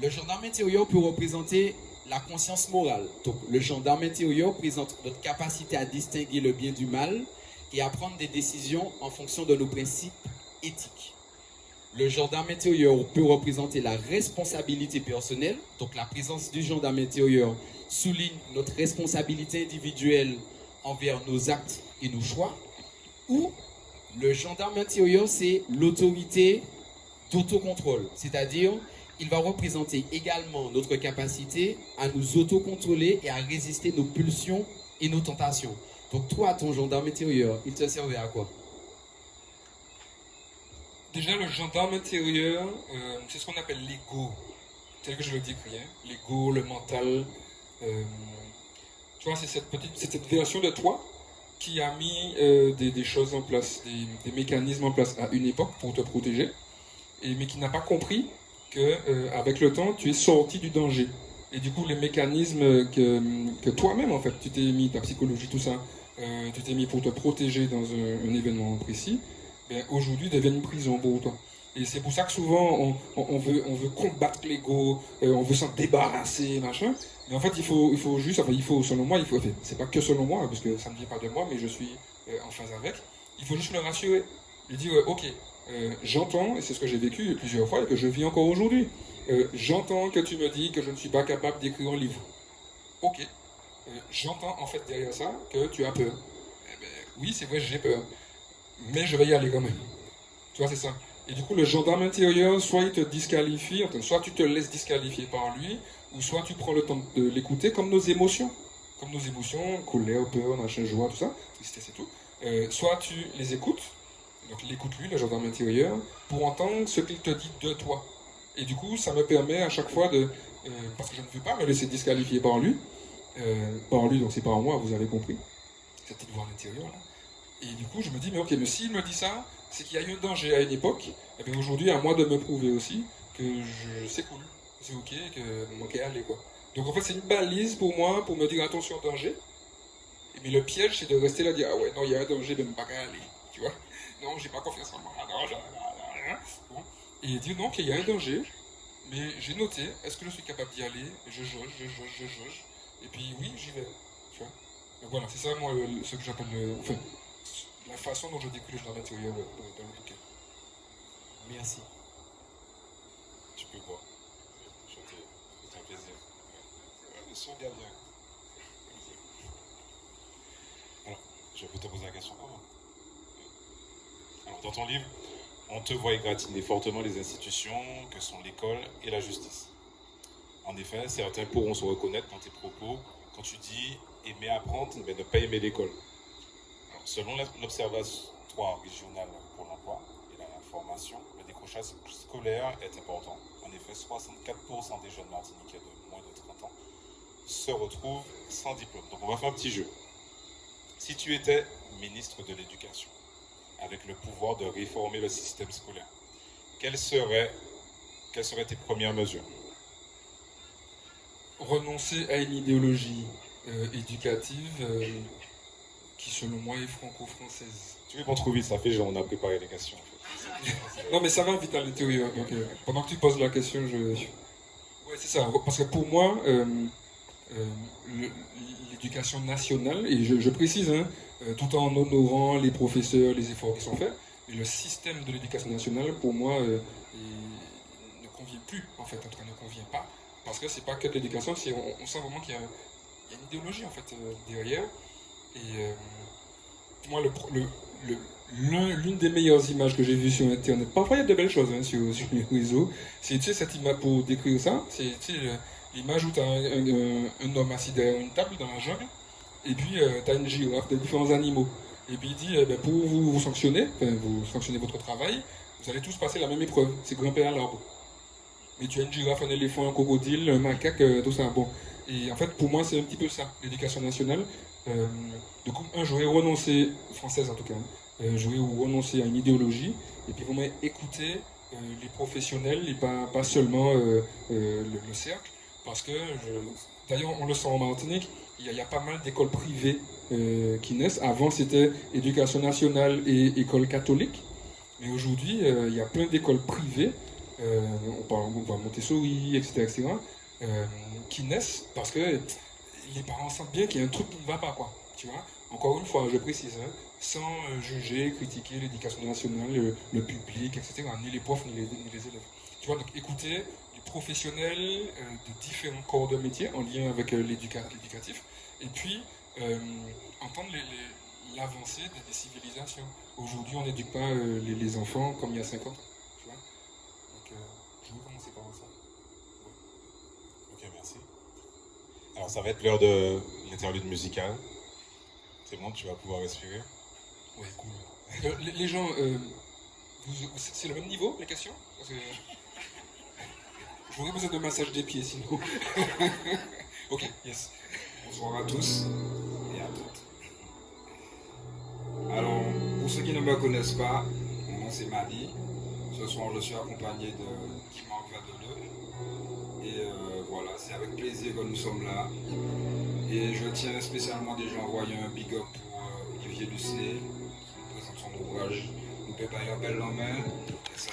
le gendarme intérieur peut représenter la conscience morale. Donc, le gendarme intérieur présente notre capacité à distinguer le bien du mal et à prendre des décisions en fonction de nos principes éthiques. Le gendarme intérieur peut représenter la responsabilité personnelle. Donc, la présence du gendarme intérieur souligne notre responsabilité individuelle envers nos actes et nos choix. Ou le gendarme intérieur, c'est l'autorité d'autocontrôle, c'est-à-dire il va représenter également notre capacité à nous autocontrôler et à résister nos pulsions et nos tentations. Donc toi, ton gendarme intérieur, il te servait à quoi? Déjà, le gendarme intérieur, c'est ce qu'on appelle l'ego, tel que je le décris. Hein. L'ego, le mental. Tu vois, c'est cette version de toi qui a mis des choses en place, des mécanismes en place à une époque pour te protéger, mais qui n'a pas compris que avec le temps, tu es sorti du danger. Et du coup, les mécanismes que toi-même, en fait, tu t'es mis, ta psychologie, tout ça, tu t'es mis pour te protéger dans un événement précis, ben, aujourd'hui deviennent une prison pour toi. Et c'est pour ça que souvent, on veut combattre l'ego, on veut s'en débarrasser, machin. Mais en fait, il faut juste, enfin, il faut, selon moi, enfin, c'est pas que selon moi, parce que ça ne vient pas de moi, mais je suis en phase avec. Il faut juste le rassurer. Lui dire, ok, j'entends, et c'est ce que j'ai vécu plusieurs fois et que je vis encore aujourd'hui, j'entends que tu me dis que je ne suis pas capable d'écrire un livre. Ok, j'entends en fait derrière ça que tu as peur. Eh ben, oui, c'est vrai, j'ai peur, mais je vais y aller quand même. Tu vois, c'est ça. Et du coup, le gendarme intérieur, soit il te disqualifie, enfin, soit tu te laisses disqualifier par lui, ou soit tu prends le temps de l'écouter comme nos émotions. Comme nos émotions, colère, peur, machin, joie, tout ça, tristesse et tout. Soit tu les écoutes, donc l'écoute-lui, le gendarme intérieur, pour entendre ce qu'il te dit de toi. Et du coup, ça me permet à chaque fois de... parce que je ne veux pas me laisser disqualifier par lui, donc c'est par moi, vous avez compris, cette petite voix à l'intérieur, là. Et du coup, je me dis, mais ok, mais s'il me dit ça, c'est qu'il y a eu un danger à une époque, et bien aujourd'hui, à moi de me prouver aussi que c'est cool, c'est ok, que mon est allé, quoi. Donc en fait, c'est une balise pour moi, pour me dire, attention, danger. Mais le piège, c'est de rester là, dire, ah ouais, non, il y a un danger, de ne pas aller, tu vois. Non, j'ai pas confiance en moi, bon. Et dire, non, qu'il y a un danger, mais j'ai noté, est-ce que je suis capable d'y aller? Je jauge. Et puis oui, j'y vais, tu vois. Donc voilà, c'est ça, moi, ce que j'appelle enfin, la façon dont je décris dans l'intérieur dans le bouquin. Merci. Tu peux boire. C'est un plaisir. Le son gardien. Alors, je peux te poser la question avant. Alors, dans ton livre, on te voit égratigner fortement les institutions que sont l'école et la justice. En effet, certains pourront se reconnaître dans tes propos quand tu dis aimer apprendre, mais ne pas aimer l'école. Alors, selon l'Observatoire régional pour l'emploi et la formation, le décrochage scolaire est important. En effet, 64% des jeunes martiniquais de moins de 30 ans se retrouvent sans diplôme. Donc on va faire un petit jeu. Si tu étais ministre de l'Éducation, avec le pouvoir de réformer le système scolaire, quelles seraient tes premières mesures? Renoncer à une idéologie éducative qui, selon moi, est franco-française. Tu réponds trop vite, ça fait genre on a préparé les questions. En fait. Non, mais ça va vite à l'intérieur. Donc, pendant que tu poses la question, Ouais, c'est ça. Parce que pour moi, l'éducation nationale, et je précise, hein, tout en honorant les professeurs, les efforts qui sont faits, mais le système de l'éducation nationale, pour moi, ne convient plus, en fait, en tout cas, ne convient pas. Parce que c'est pas que de l'éducation, on sent vraiment qu'il y a une idéologie, en fait, derrière. Et moi, l'une des meilleures images que j'ai vues sur Internet, parfois il y a de belles choses hein, sur les réseaux, c'est cette image, pour décrire ça, c'est l'image où tu as un homme assis derrière une table dans la jungle, et puis tu as une girafe de différents animaux. Et puis il dit, pour vous sanctionner, vous sanctionnez votre travail, vous allez tous passer la même épreuve, c'est grimper à l'arbre. Mais tu as une girafe, un éléphant, un crocodile, un macaque, tout ça. Bon. Et en fait, pour moi, c'est un petit peu ça, l'éducation nationale. Donc, j'aurais renoncé, française en tout cas, j'aurais renoncé à une idéologie, et puis vraiment écouter les professionnels, et pas seulement le cercle, parce que, d'ailleurs, on le sent en Martinique, il y a pas mal d'écoles privées qui naissent. Avant, c'était éducation nationale et école catholique, mais aujourd'hui, il y a plein d'écoles privées, on va Montessori, etc., qui naissent parce que les parents sentent bien qu'il y a un truc qui ne va pas, quoi. Tu vois, encore une fois, je précise, hein, sans juger, critiquer l'éducation nationale, le public, etc., ni les profs, ni les élèves. Tu vois, donc écouter les professionnels de différents corps de métier en lien avec l'éducatif, et puis entendre l'avancée des civilisations. Aujourd'hui, on n'éduque pas les enfants comme il y a 50 ans. Tu vois, donc je vais commencer par ça. Ok, merci. Alors ça va être l'heure de l'interlude musicale. C'est bon, tu vas pouvoir respirer. Ouais, cool. Les gens, c'est le même niveau, les questions? Parce que j'aurais besoin de massage des pieds, sinon. Ok, yes. Bonsoir à tous et à toutes. Alors, pour ceux qui ne me connaissent pas, mon nom c'est Mali. Ce soir, je suis accompagné de Kimark Vadeleux. Et voilà, c'est avec plaisir que nous sommes là. Et je tiens spécialement déjà à envoyer un big up pour Olivier Lucenay, qui présente son ouvrage Nous préparer un bel lendemain. Et ça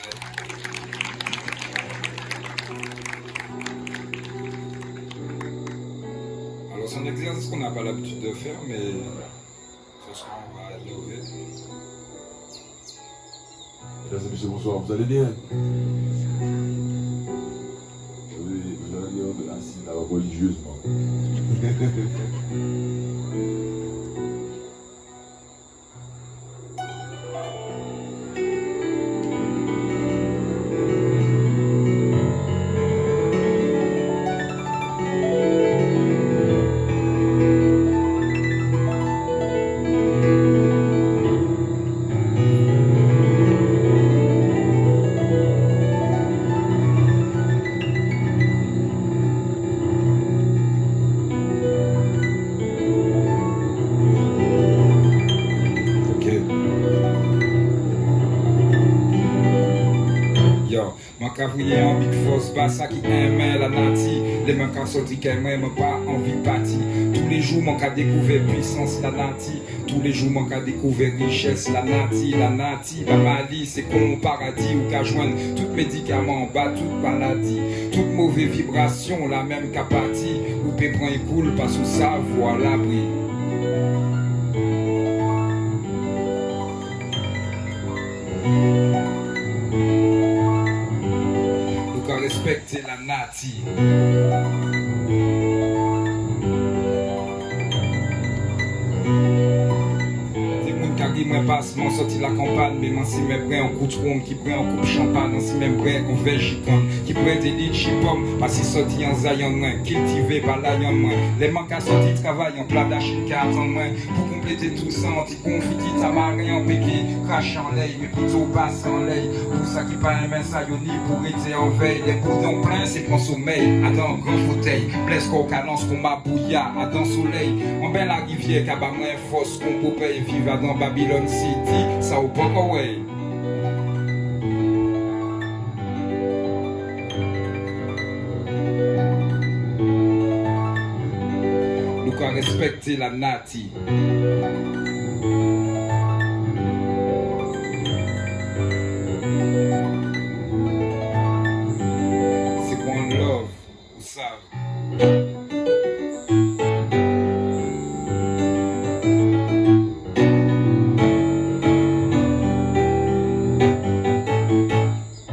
Alors c'est un exercice qu'on n'a pas l'habitude de faire, mais ce soir on va innover. Mesdames et messieurs, bonsoir, vous allez bien? Vous avez l'air assis là religieusement. Cavrier en big force, bassa qui aimait la nati. Les mains qui sorti qu'elle m'aime pas envie de partir. Tous les jours, mon cas découvert puissance, la nati. Tous les jours, mon cas découvert richesse, la nati. La nati, la Mali, c'est comme mon paradis où qu'à joindre tout médicament en bas, toute maladie. Toute mauvaise vibration, la même qu'à partir. Où péprend et coule, pas sous sa voie, l'abri. Respecter la nati. Des moun qui moi passe, m'en sorti la campagne, mais m'en si même prêt en coup de ronde, qui prend en coupe champagne, en si même prêt en verre gicane, qui prend des lits chipom, pas si sorti en zayon moins, cultivé par l'ayon moins. Les manques à sortir travail en plat d'achille 4 en moins, pour compléter tout ça, anti-confit, tamarin en péqué, cracher en l'ail, mais plutôt passer en l'ail. Pour ça qui pas un main ça yoni pour être en veille. Les boudons pleins c'est prend sommeil. Adam grand fauteuil, blesse qu'on calance qu'on m'a bouilla. Adam soleil, en belle la rivière qu'à moins force qu'on peut payer. Vivre dans Babylon City, ça au pas way. Nous qu'à respecter la nati. Love, vous savez.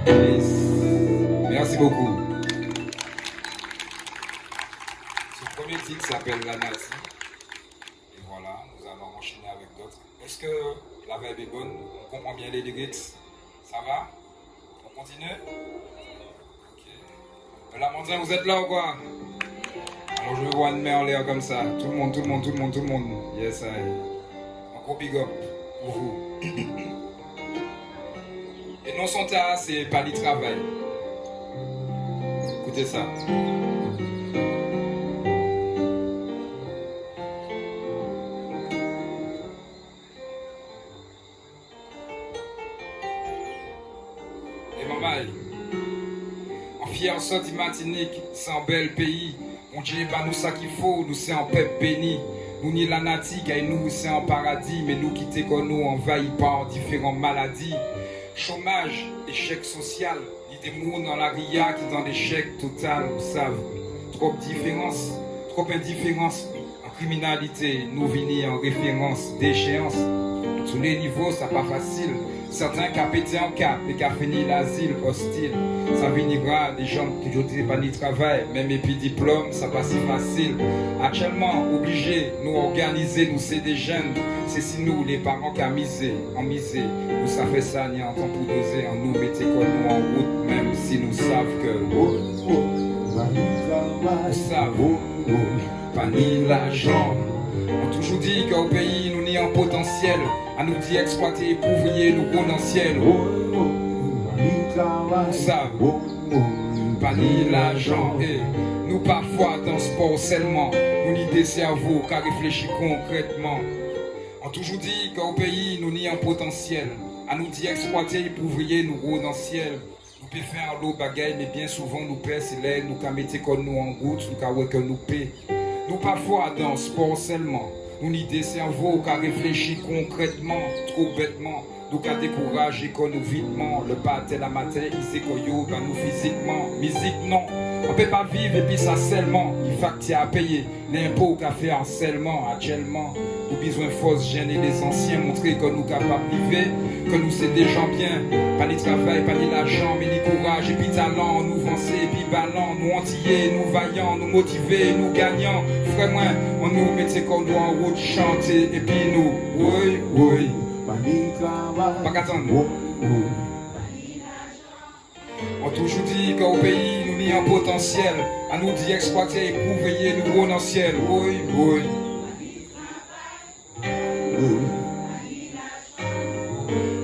Yes. Merci beaucoup. Ce premier titre s'appelle La Nati. Et voilà, nous allons enchaîner avec d'autres. Est-ce que la vibe est bonne? On comprend bien les lyrics? Ça va? On continue? La montagne, vous êtes là ou quoi? Alors je veux voir une main en l'air comme ça. Tout le monde, tout le monde, tout le monde, tout le monde. Yes, I. Un gros big up pour vous. Et non son tas, c'est pas du travail. Écoutez ça. Et maman. Fier sorti Martinique, c'est un bel pays. On dirait pas nous ça qu'il faut, nous c'est un peuple béni. Nous ni la natique, et nous c'est un paradis. Mais nous quitter comme nous envahis par différentes maladies. Chômage, échec social, il y a des mots dans la ria qui dans l'échec total, vous savez. Trop de différence, trop indifférence. En criminalité, nous venons en référence d'échéance. Tous les niveaux, ça pas facile. Certains qui ont pété en cap et qui ont fini l'asile hostile. Ça finira des gens qui n'ont pas ni travail, même et puis diplôme, ça pas si facile. Actuellement, obligés, nous organiser, nous c'est des jeunes. C'est si nous, les parents qui ont misé, nous ça fait ça, ni en temps pour doser, en nous mettez comme nous en route, même si nous savons que. Nous savons, pas ni l'argent. On toujours dit qu'au pays, nous n'y en potentiel. À nous dit exploiter, ouvrier, nous potentiel. Nous savons, pas ni l'argent. Nous parfois dans le sport seulement, nous ni des cerveaux qui réfléchissent concrètement. On toujours dit qu'au pays, nous n'y en potentiel. À nous dit exploiter, ouvrier, nous potentiel. Nous pouvons faire l'eau bagaille, mais bien souvent nous pèse l'aide, nous pouvons mettre comme nous en route, nous pouvons que nous paie. Nous parfois dans le sport seulement, nous ni des cerveaux qui réfléchissent concrètement, trop bêtement. Nous qui découragé comme nous vitement, le bâtel la matin, il sait qu'on yoga nous physiquement, musique non. On peut pas vivre et puis ça seulement, il faut que tu as payé l'impôt qu'a fait en seulement, actuellement. Nous besoin force gêner les anciens, montrer que nous capables de vivre, que nous c'est des gens bien. Pas ni travail, pas ni l'argent, mais ni courage et puis talent, nous vancer et puis ballants, nous antillais, nous vaillants, nous motivés, nous gagnants. Vraiment, on nous mettait comme nous en route, chanter et puis nous, oui, oui. Pas qu'attendre. On toujours dit qu'au pays, nous n'y en potentiel. À nous dit exploiter et prouver nous potentiel. Oui, oui.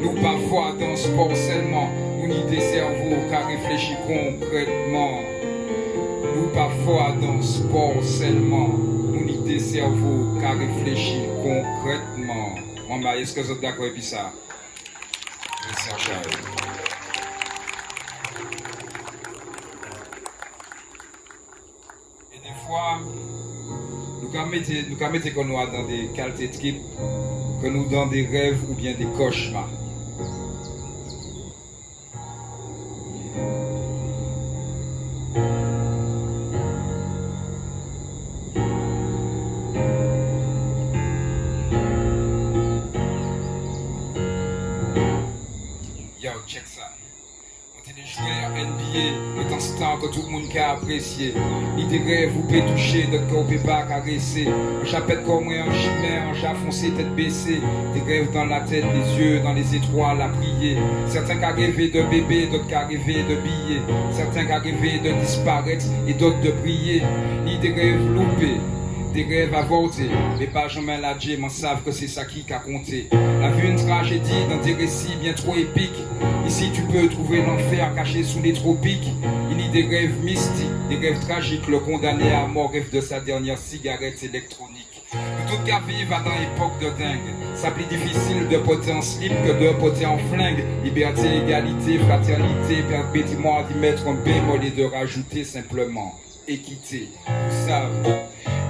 Nous parfois dans ce sport seulement, nous n'y des cerveaux qui réfléchissent concrètement. Nous parfois dans ce sport seulement, nous n'y des cerveaux qui réfléchissent concrètement. Maman, est-ce que vous êtes d'accord avec ça? Merci à Charles. Et des fois, nous pouvons mettre que nous dans des qualités tripes, que nous dans des rêves ou bien des cauchemars. Check ça. On était des joueurs NBA, le temps que tout le monde a apprécié. Ni des rêves vous pouvez toucher, d'autres qu'on peut pas caresser. Un chapette comme moi, un chimère, un chat foncé, tête baissée. Des rêves dans la tête, les yeux, dans les étoiles à prier. Certains qui rêvé de bébé, d'autres qui rêvé de billets. Certains qui rêvé de disparaître et d'autres de briller. Ni des rêves loupés. Des rêves à volter, les pages en main la J m'en savent que c'est ça qui a compté. La vue une tragédie dans des récits bien trop épiques. Ici tu peux trouver l'enfer caché sous les tropiques. Il y a des rêves mystiques, des rêves tragiques. Le condamné à mort rêve de sa dernière cigarette électronique. Tout cas vivre à dans époque de dingue. Ça plus difficile de poter en slip que de poter en flingue. Liberté, égalité, fraternité, permettez-moi d'y mettre un bémol et de rajouter simplement équité. Vous savez,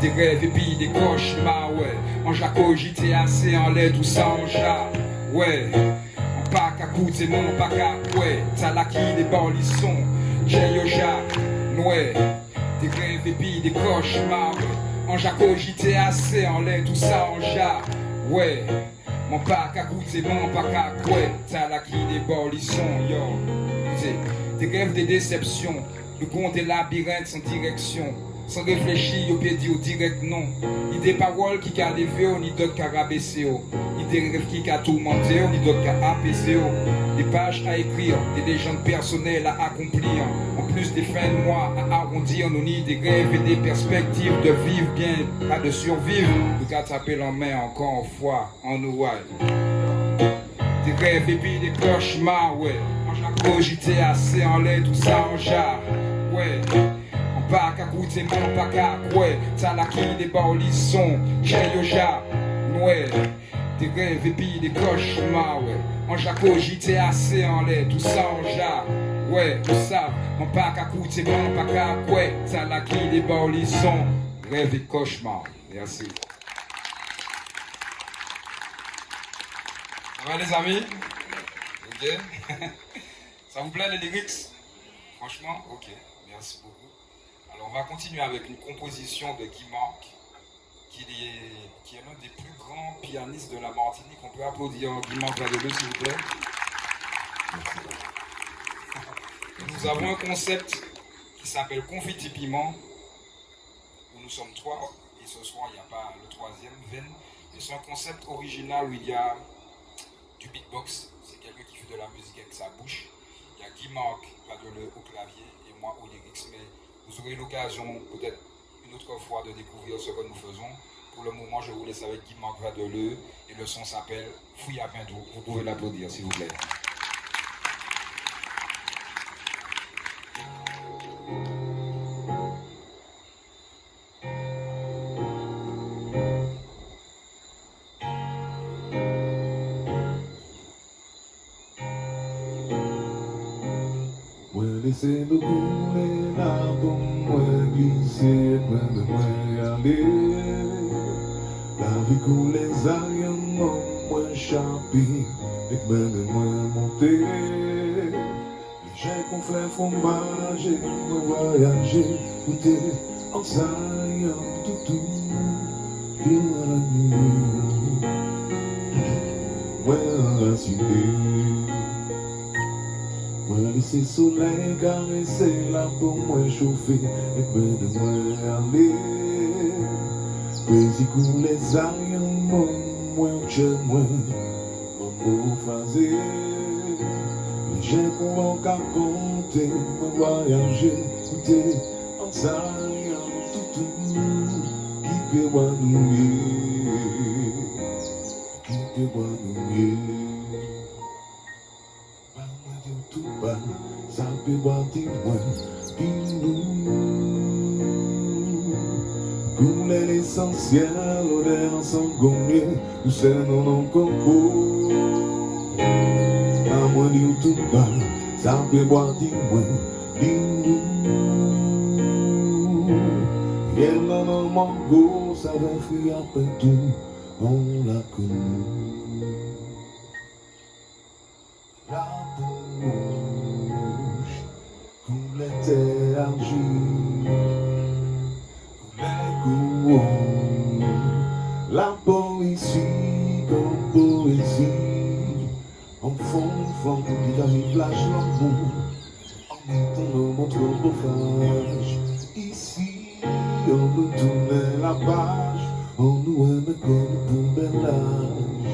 des rêves et puis des cauchemars, ouais. En jaco, j'étais assez en lait, tout ça en jar, ouais. En pack à coûter mon pack à, ouais. T'as la qui des balissons, j'ai yo jac, ouais. Des rêves et puis des cauchemars, ouais. En jaco, j'étais assez en lait, tout ça en jar, ouais. Mon pack à goûter, mon pack à ouais. T'as la qui des balissons, yo. Des rêves, des déceptions. Le compte des labyrinthes sans direction. Sans réfléchir, au pied dit au direct non. Il des paroles qui qu'a levé, ni d'autres qu'a rabaissé. Il des rêves qui qu'a tourmenté, ni d'autres qu'a apaisé. Des pages à écrire, des légendes personnelles à accomplir. En plus des fins de mois à arrondir, nous ni des rêves et des perspectives de vivre bien, pas de survivre. Nous qu'à taper en main encore une fois, en nous des rêves et puis des cauchemars, ouais. En jaco, j'étais assez en lait, tout ça en jar, ouais. En pack à goûter, mon pack à ouais. T'as la qui des balissons, j'ai yo jar, ouais. Des rêves et puis des cauchemars, ouais. En jaco, j'étais assez en lait, tout ça en jar, ouais. Tout ça, mon pack à goûter, mon pack à ouais. T'as la qui des balissons, rêves et cauchemars. Merci. Ça va les amis? Ok. Ça vous plaît les lyrics? Franchement, ok. Merci beaucoup. Alors on va continuer avec une composition de Guy Marc, qui est l'un des plus grands pianistes de la Martinique. On peut applaudir Guy Marc Vadele, s'il vous plaît. Nous avons un concept qui s'appelle Confetti Piment, où nous sommes trois, et ce soir il n'y a pas le troisième, Ven. Et c'est un concept original où il y a du beatbox, c'est quelqu'un qui fait de la musique avec sa bouche. Il y a Guy Marc Vadele au clavier et moi au lyrics, mais vous aurez l'occasion peut-être une autre fois de découvrir ce que nous faisons. Pour le moment, je vous laisse avec Guy Marc Vadele et le son s'appelle Fouille à Pinto. Vous pouvez l'applaudir s'il vous plaît. Laissez-nous couler là pour moi glisser, près de moi aller. La vie coule les aïeux, moi chapi, et près de moi monter. J'ai qu'on fait fromage, et moi voyager, goûter, en saillant tout, et moi la nuit, moi la cité. Moi laisser soleil caresser la peau, moi chauffer et près de moi aller. Puis coule les aïeux, moi chez moi, mon fazer. Les gens qu'on va compter, moi voyager, goûter, en saillant tout, qui peut voir nous, qui peut voir nous. Tout bas, ça peut bâtir moins, qui nous couler l'essentiel, l'odeur sans gommer, nous serrons nos concours. À moins dire tout bas, ça peut bâtir moins, qui nous. Et là dans mon go, ça va fuir après tout, on l'a connu. La peau rouge, coule argile, coule courant. La poésie comme poésie, en fond, qui arrive l'âge l'amour, en mettant notre beau-frage. Ici, on nous tournait la page, on nous aimait comme pour bel âge.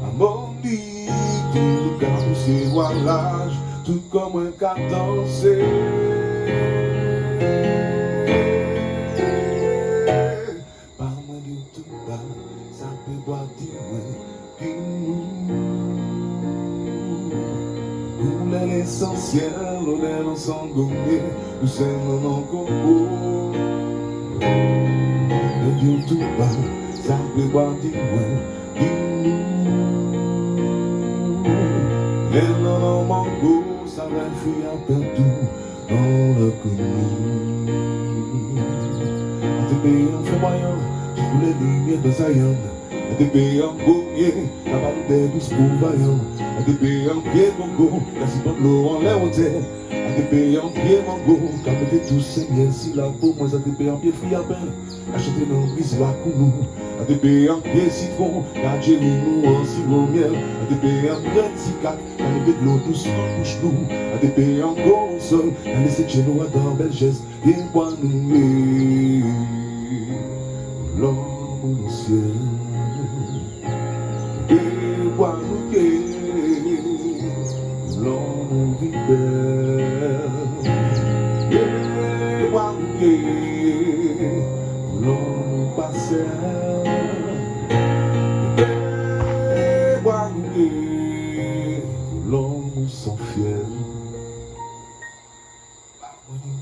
À mon lit, tout le cas c'est voilage, tout comme un cas dansé. Coulait l'essentiel, l'odeur en sangomier, nous sommes dans coco. Le Dieu tout bas, ça peut boire du moins, les noms mango, ça va fuir un peu tout dans le commune. À tes pays en flamboyant, qui voulait lumière de Zion. À tes pays en gommier, la balle des douces pour vaillant. À tes pays en pied Congo, la cible de l'eau en l'air au terre. À tes pays en pied mango, car mettez tous ces miens si la peau, moi à tes pays en pied fruits à pain. Achetez nos brises la counou. À des pays en pied citron, la jelly nous en sirop miel. À des pays en pied cicac, la levée de l'eau douce en bouche nous. À des pays en gros sol, la laissée chez nous à dans belle geste. Viens voir nous, l'homme au ciel. Viens voir nous, l'homme au vipère. Viens voir nous, l'homme au passé. L'homme sans fiel.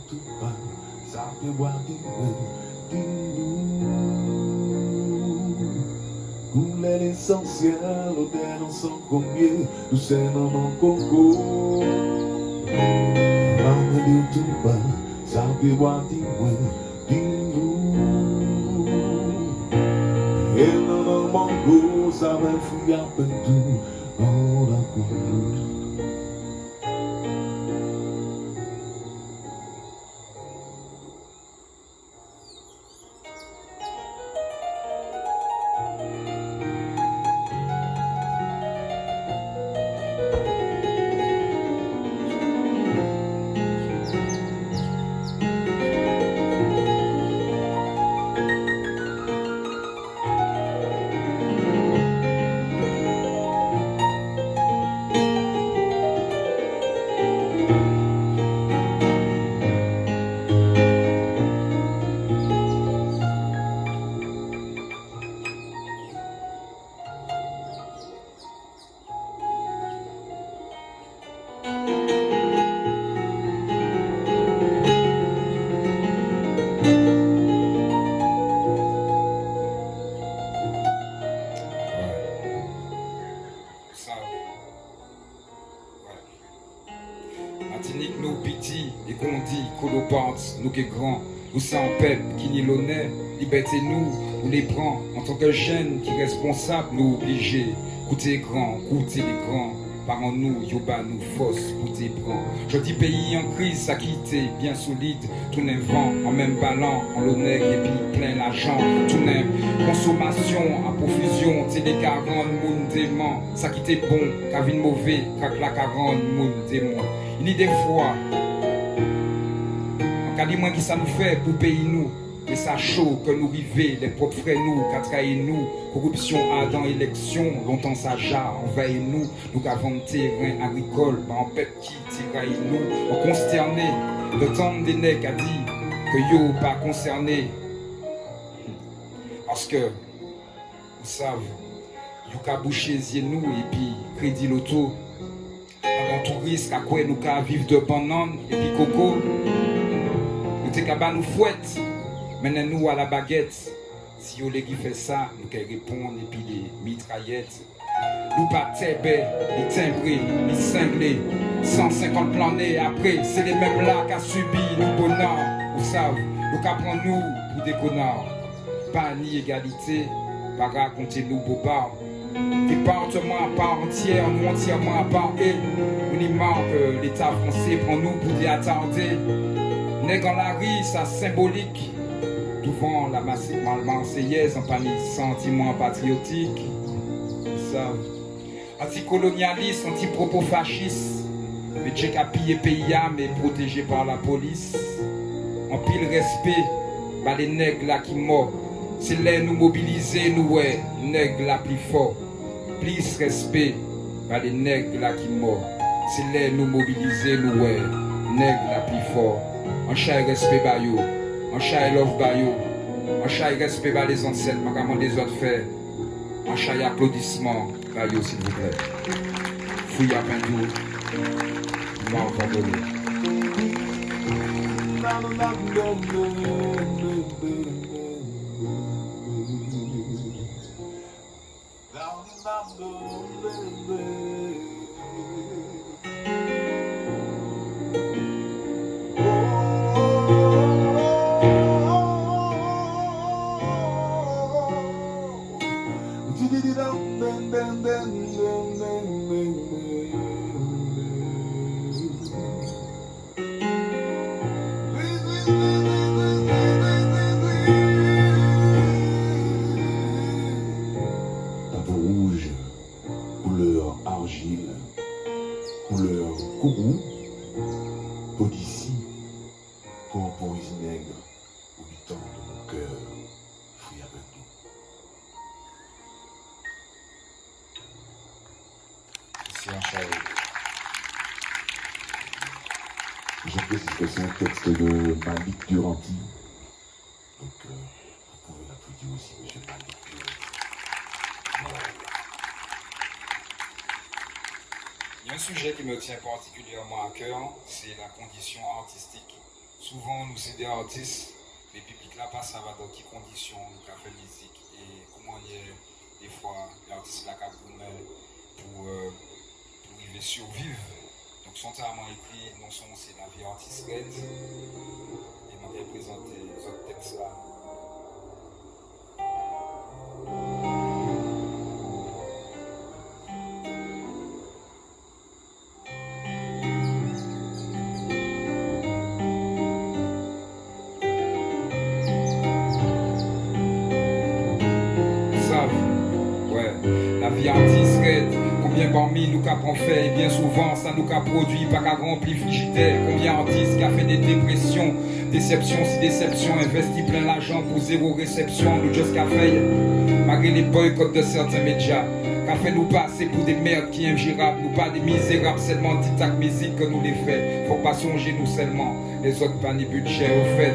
Tout bas, ça peut boire du coulait l'essentiel, l'odeur dans son combien, nous sommes dans mon coco. Maman tout bas, ça peut boire du et dans mon go, ça va fuir un peu tout dans la cour. Martinique nous piti et qu'on dit colopante, nous qui est grand, nous sans pep, qui ni l'honneur, liberté nous les prend en tant que jeunes qui responsable, nous obligés, coûter grand, coûter les grands, par en nous, yoba nous fausse, coûter prend. Je dis pays en crise, ça quitté, bien solide, tout n'est vent, en même ballon, en l'honneur et puis plein l'argent, tout n'est consommation, à profusion, t'es les 40 moun dément, ça quitté bon, cavine mauvais, craque la 40 moun démon. Il y a des fois, on a dit moins qui ça nous fait pour payer nous. Et ça chaud que nous river, les propres frères nous, qu'à trahir nous. Corruption a dans élection, longtemps ça jarre, envahit nous. Nous avons terrain agricole, pas en pep qui tiraille nous. On consterné, le temps des nègres a dit que yo pas concerné. Parce que, vous savez, yo ka boucher nous et puis crédit l'auto. Avant tout risque, à quoi nous ka vivre de bananes et puis coco. Nous t'es qu'à nous fouette. Maintenant nous à la baguette, si on les qui fait ça, nous qu'à répondre et puis les mitraillettes. Nous pas tébé, les timbrés, les cinglés, 150 planés après, c'est les mêmes là qu'a subi nous bonheur. Vous savez, nous qu'à prendre nous pour des connards. Pas ni égalité, pas raconter nous bobards. Département à part entière, nous entièrement à part et on y marque l'État français prend nous pour des attardés. Nègre en la rue, ça symbolique. Devant la Marseillaise en panique, sentiment patriotique. Ça. Anticolonialiste, anti-propos-fasciste. Mais j'ai qu'à piller pays, mais protégé par la police. En pile respect, bah les nègres là qui morts. C'est là nous mobiliser, nous ouais, nègres là plus fort. Plus respect, bah les nègres là qui morts. C'est là nous mobiliser, nous ouais, nègres là plus fort. En chaque respect, bah yo. En chaque love bah yo. En chaque respect, bah les ancêtres, ma des autres faire. En chaque applaudissement, bah yo s'il vous plaît. Fouille à peine Marc Vandelier. Tapon rouge, couleur argile, couleur kourou, peau d'ici, corps pour nègre, habitant de mon cœur, fouille avec nous. C'est un chariot. Je précise que c'est un texte de Malik Duranty. Donc, vous pouvez l'applaudir aussi, monsieur Malik Duranty. Il y a un sujet qui me tient particulièrement à cœur, c'est la condition artistique. Souvent, nous, c'est des artistes, les publics là, pas ça va dans quelles conditions nous avons fait musique et comment il y a des fois l'artiste là pour arriver survivre. Donc, son talent écrit, non son c'est la vie artiste red. Et m'a présenté les autres textes là. La vie artiste red, combien parmi nous qu'a fait, et bien souvent ça nous qu'a produit, pas qu'à rempli frigidaire. Combien artistes qu'a fait des dépressions, déception si déception, investi plein l'argent pour zéro réception. Nous just qu'a fait, malgré les boycotts de certains médias, qu'a fait nous passer pour des merdes qui ingérables, nous pas des misérables, seulement tic-tac musique que nous les fait. Faut pas songer nous seulement, les autres pas ni budget au fait.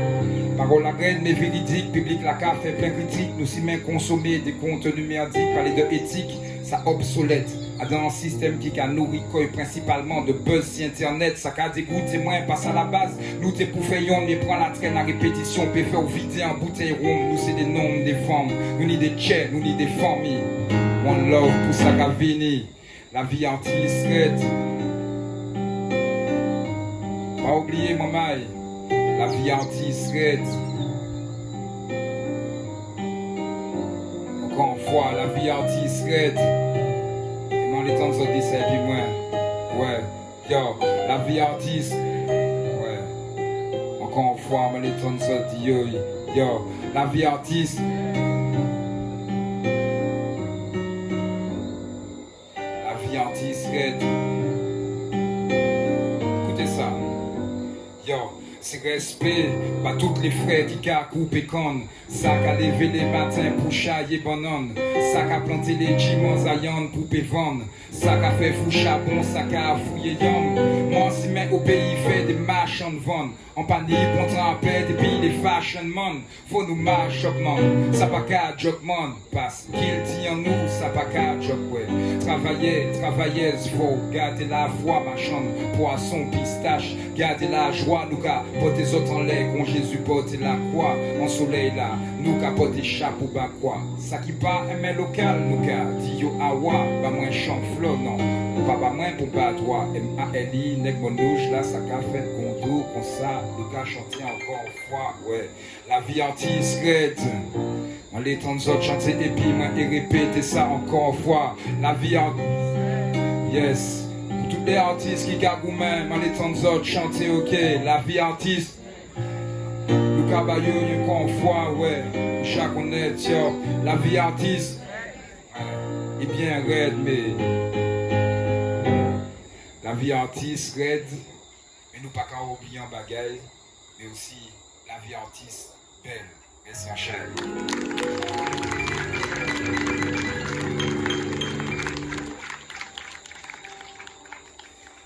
Parole à graine mais véridique, public la carte fait plein critique. Nous si main consommer des contenus merdiques, parler de éthique, ça obsolète. Dans un système qui a nourri quoi principalement de buzz si internet, ça a dégoûté moins, passe à la base. Nous t'es pour faillons, mais prend la traîne à répétition, peut faire vider en bouteille ronde. Nous c'est des noms, des formes, nous ni des chais, nous ni des familles. One love pour ça qu'a vini, la vie artiste red. Pas oublier mon maille. La vie artiste red. Encore une fois, la vie artiste red. Et dans les temps de dit ça, puis moi. Ouais, yo, la vie artiste. Ouais. Encore une fois, dans les temps de dit yo, la vie artiste. La vie artiste red. Écoutez ça. Yo. C'est respect, pas toutes les frères qui qu'a coupé conne. Ça qu'a levé les matins pour chailler bonhomme. Ça qu'a planté les jimons à yann pour vendre. Ça qu'a fait fou charbon, ça qu'a fouillé young. Moi si mais au pays fait des marchands de vente. En panique, on trempait depuis les fashion man. Faut nous marcher man. Ça pas qu'à joke man. Parce qu'il dit en nous, ça pas qu'à joke ouais. Travailleuse, faut garder la foi marchande. Poisson, pistache, garder la joie nous qu'a porter les autres en l'air, quand Jésus porte la croix, en soleil là, nous qu'a porté chapeau bas quoi. Ça qui pas un local, nous qu'a dit yo awa, pas moins chant flow non. Pas moins pour pas toi, M-A-L-I, nèg monouche là, ça qu'a fait contour, comme ça, nous qu'a chanté encore une fois, ouais. La vie artiste red, en les temps d'autres chanter et puis moi et répéter ça encore une fois. La vie artiste, yes. Tous les artistes qui gagent même, en les temps d'autres chanter, ok, la vie artiste. Nous cabayons encore une fois, ouais, chaque honnête, yo, la vie artiste. Et bien raide, mais la vie artiste raide, mais nous pas qu'à oublier un bagaille, mais aussi la vie artiste belle, merci Rachel.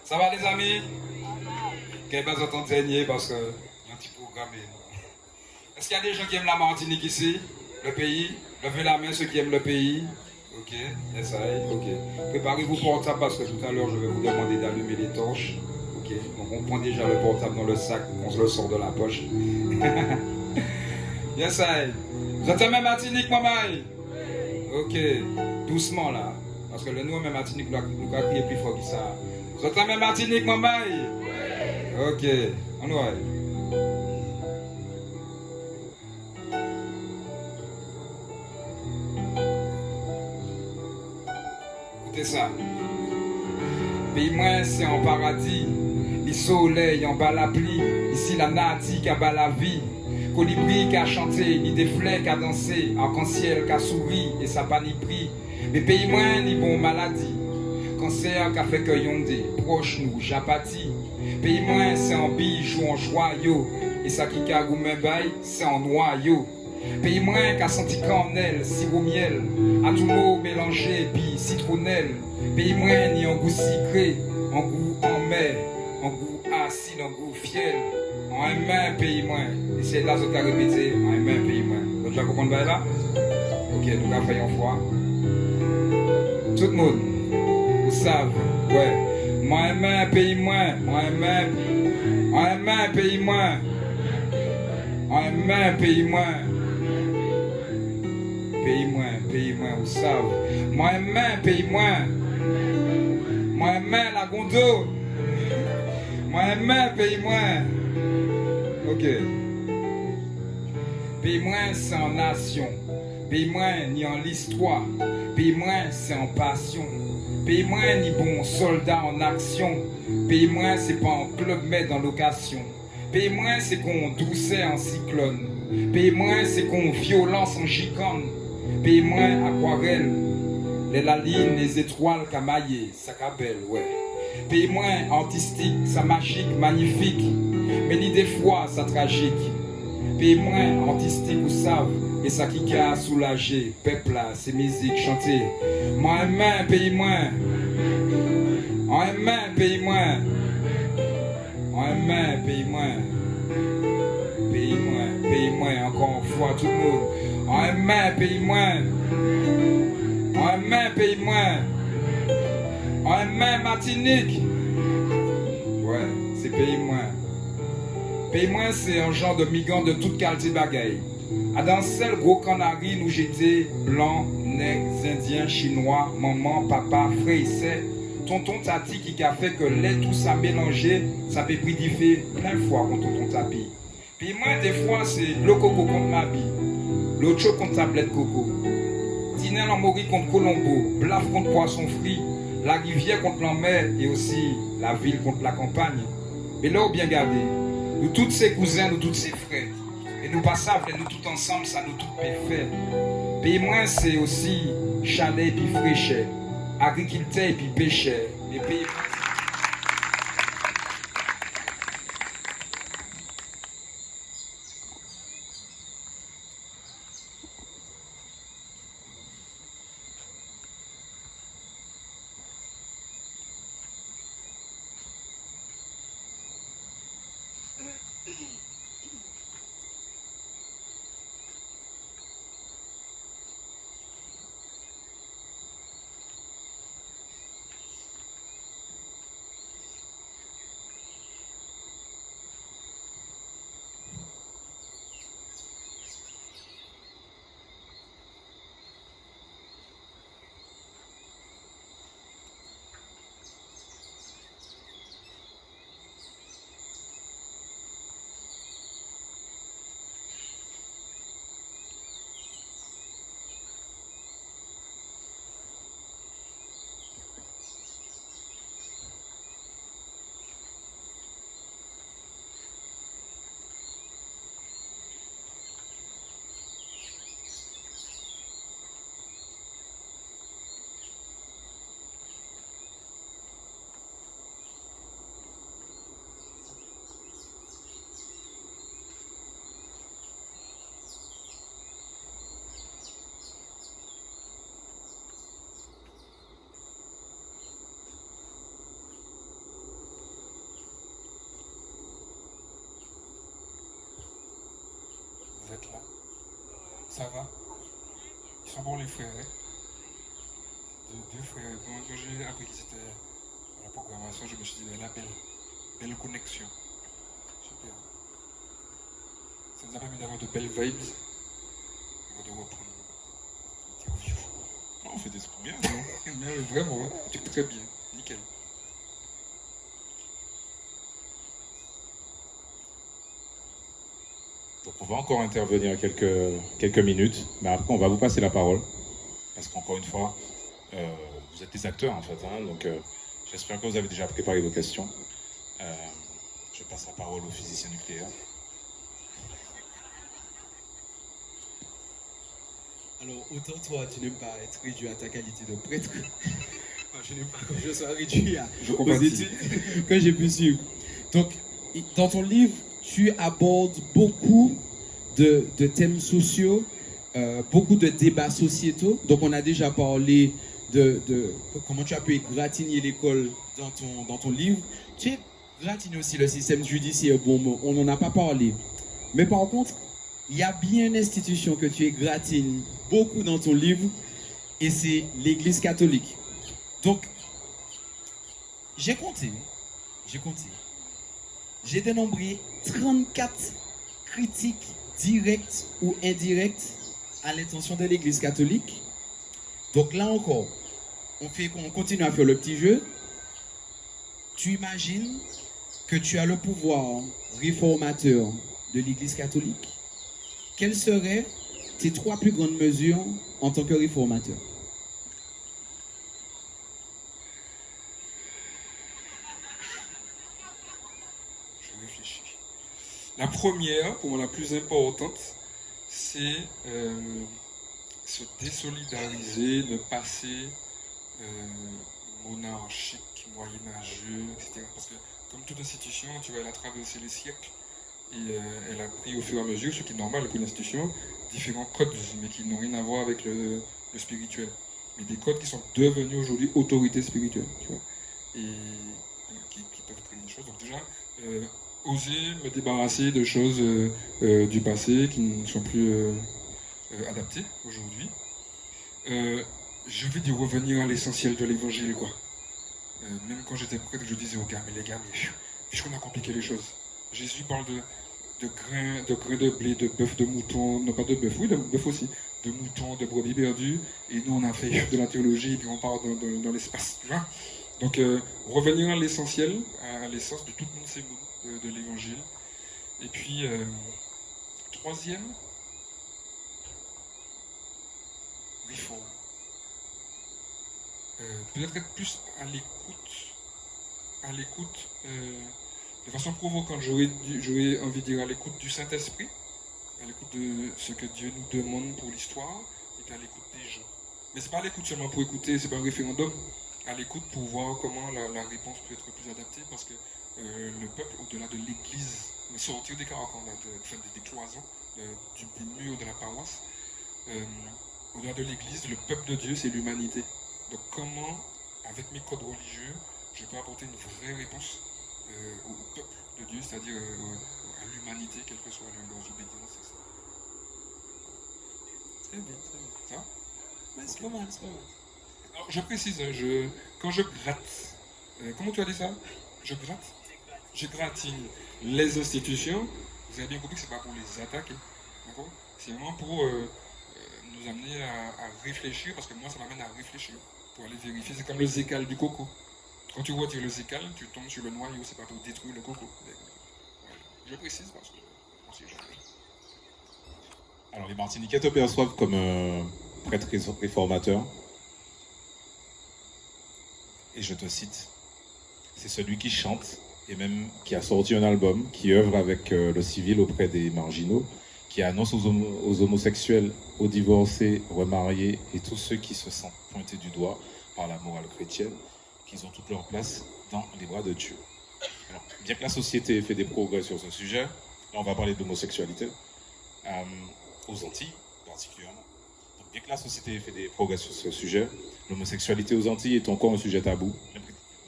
Ça va les amis? Quel pas entendre dernier parce que il y a un petit programme. Est-ce qu'il y a des gens qui aiment la Martinique ici? Le pays? Levez la main ceux qui aiment le pays. Ok, yes, ok. Préparez-vos portables parce que tout à l'heure je vais vous demander d'allumer les torches. Ok, donc on prend déjà le portable dans le sac, on se le sort de la poche. Yes, vous êtes même Martinique, maman? Ok, doucement là. Parce que le nous même Martinique, nous avons crié plus fort que ça. Vous êtes même Martinique, maman? Ok, on va. Écoutez ça. Pays moins c'est en paradis. Les soleils en bas la pluie. Ici la nati qui a bas la vie. Colibri qui a chanté, ni des fleurs qui a dansé. Arc-en-ciel qui a souri et ça pas ni pris. Mais pays moins ni bon maladie. Cancer qui a fait que yondé. Proche nous, j'apathie. Pays moins c'est en bijoux, en joyaux. Et ça qui cargue mes bail, c'est en noyau. Pays moins qu'à senti cannelle, sirop miel, à tout l'eau mélangé, puis citronnelle. Pays moins ni en goût sucré, en goût en mer, en goût acide, en goût fiel. En un main, pays moins. Et c'est là que je vais répéter, en un main, pays moins. Vous avez compris là? Ok, nous allons faire une fois. Tout le monde, vous savez, ouais. Moi un main, pays moins. Moi un main, pays moins. Moi un main, pays moins. Pays moins, vous savez. Moi main, pays moins. Moi main, la gondo. Moi main, pays moins. Ok. Pays moins, c'est en nation. Pays moins, ni en l'histoire. Pays moins, c'est en passion. Pays moins, ni bon soldat en action. Pays moins, c'est pas en club mais en location. Pays moins, c'est qu'on doucet en cyclone. Pays moins, c'est qu'on violence en chicane. Pays moins, aquarelle. La ligne, les étoiles camaillées, ça cabelle, ouais. Pays moins, artistique, ça magique, magnifique. Mais ni des fois, ça tragique. Pays moins, artistique, vous savez. Et ça qui a soulagé, peuple là, c'est musique chantée. Moi un main, pays moins. Un main, pays moins. Un main, pays moins. Pays moins, encore une fois tout le monde. Un main, pays moins. Un main, pays moins. Un main, Martinique. Ouais, c'est pays moins. Pays moins, c'est un genre de migrant de toute qualité bagaille. À dans celle gros canari, nous j'étais blanc, nègre, indien, chinois, maman, papa, frère et sœur, tonton tati qui a fait que lait tout ça mélangé, ça peut pridifier plein de fois contre tonton tapi. Puis moi des fois c'est le coco contre ma bille, l'autre chose contre tablette coco, Tinel en mori contre Colombo, Blaf contre poisson frit, la rivière contre la mer et aussi la ville contre la campagne. Mais là bien gardé, nous tous ces cousins, nous tous ces frères. Et nous passons, nous tous ensemble, ça nous tout peut faire. Pays moins, c'est aussi chalet et puis fraîcheur, agriculteur et puis pêcheur. Et pays Vous êtes là? Ça va? Ils sont bons les frères, hein? deux frères. Quand j'ai appris qu'ils étaient à la programmation, je me suis dit, la belle connexion. Super. Ça nous a permis d'avoir de belles vibes. Avant de reprendre l'interview. On fait des trucs bien, non? Mais vraiment, hein, tu fais très bien. Nickel. Donc on va encore intervenir quelques minutes, mais après on va vous passer la parole. Parce qu'encore une fois, vous êtes des acteurs en fait, hein, donc j'espère que vous avez déjà préparé vos questions. Je passe la parole au physicien nucléaire. Alors, autant toi, tu n'aimes pas être réduit à ta qualité de prêtre. Moi, je n'aime pas que je sois réduit aux études que j'ai pu suivre. Donc, dans ton livre, tu abordes beaucoup de thèmes sociaux, beaucoup de débats sociétaux. Donc, on a déjà parlé de comment tu as pu égratigner l'école dans ton livre. Tu égratignes aussi le système judiciaire, bon, on n'en a pas parlé. Mais par contre, il y a bien une institution que tu égratignes beaucoup dans ton livre, et c'est l'Église catholique. Donc, j'ai compté. J'ai dénombré 34 critiques directes ou indirectes à l'intention de l'Église catholique. Donc là encore, on continue à faire le petit jeu. Tu imagines que tu as le pouvoir réformateur de l'Église catholique. Quelles seraient tes 3 plus grandes mesures en tant que réformateur? Je réfléchis. La première, pour moi la plus importante, c'est se désolidariser de passé monarchique, moyenâgeux, etc. Parce que comme toute institution, tu vois, elle a traversé les siècles et elle a pris au fur et à mesure, ce qui est normal pour une institution, différents codes, mais qui n'ont rien à voir avec le spirituel. Mais des codes qui sont devenus aujourd'hui autorités spirituelles, tu vois, et qui peuvent créer des choses. Donc déjà, oser me débarrasser de choses du passé qui ne sont plus adaptées aujourd'hui. Je vais dire revenir à l'essentiel de l'évangile, quoi. Même quand j'étais prêtre, je disais aux gars, mais les gars, puisqu'on a compliqué les choses. Jésus parle de grains de blé, de bœuf, de mouton, non pas de bœuf, oui, de bœuf aussi, de mouton, de brebis perdues, et nous on a fait de la théologie, et puis on part dans l'espace, tu vois. Donc revenir à l'essentiel, à l'essence de tout le monde, c'est bon, de l'évangile. Et puis, troisième, réforme. Peut-être être plus à l'écoute, de façon provocante, j'aurais envie de dire à l'écoute du Saint-Esprit, à l'écoute de ce que Dieu nous demande pour l'histoire, et puis à l'écoute des gens. Mais c'est pas à l'écoute seulement pour écouter, c'est pas un référendum, à l'écoute pour voir comment la réponse peut être plus adaptée, parce que le peuple, au-delà de l'Église, sortir des caracans, des cloisons, des murs de la paroisse, au-delà de l'Église, le peuple de Dieu, c'est l'humanité. Donc comment, avec mes codes religieux, je peux apporter une vraie réponse au peuple de Dieu, c'est-à-dire à l'humanité, quelle que soit leurs obédiences. Très bien. Ça va? Ouais, c'est pas mal. Alors, je précise, quand je gratte, comment tu as dit ça? Je gratte? Je gratine les institutions. Vous avez bien compris que ce n'est pas pour les attaquer. D'accord? C'est vraiment pour nous amener à réfléchir, parce que moi, ça m'amène à réfléchir, pour aller vérifier. C'est comme le zécal du coco. Quand tu retires le zécal, tu tombes sur le noyau, c'est pas pour détruire le coco. Voilà. Je précise parce que on sait jamais. Alors les Martiniquais te perçoivent comme un prêtre réformateur. Et je te cite, c'est celui qui chante et même qui a sorti un album, qui œuvre avec le civil auprès des marginaux, qui annonce aux homosexuels, aux divorcés, remariés et tous ceux qui se sentent pointés du doigt par la morale chrétienne, qu'ils ont toute leur place dans les bras de Dieu. Alors, bien que la société ait fait des progrès sur ce sujet, là on va parler de l'homosexualité, aux Antilles particulièrement. Donc, bien que la société ait fait des progrès sur ce sujet, l'homosexualité aux Antilles est encore un sujet tabou.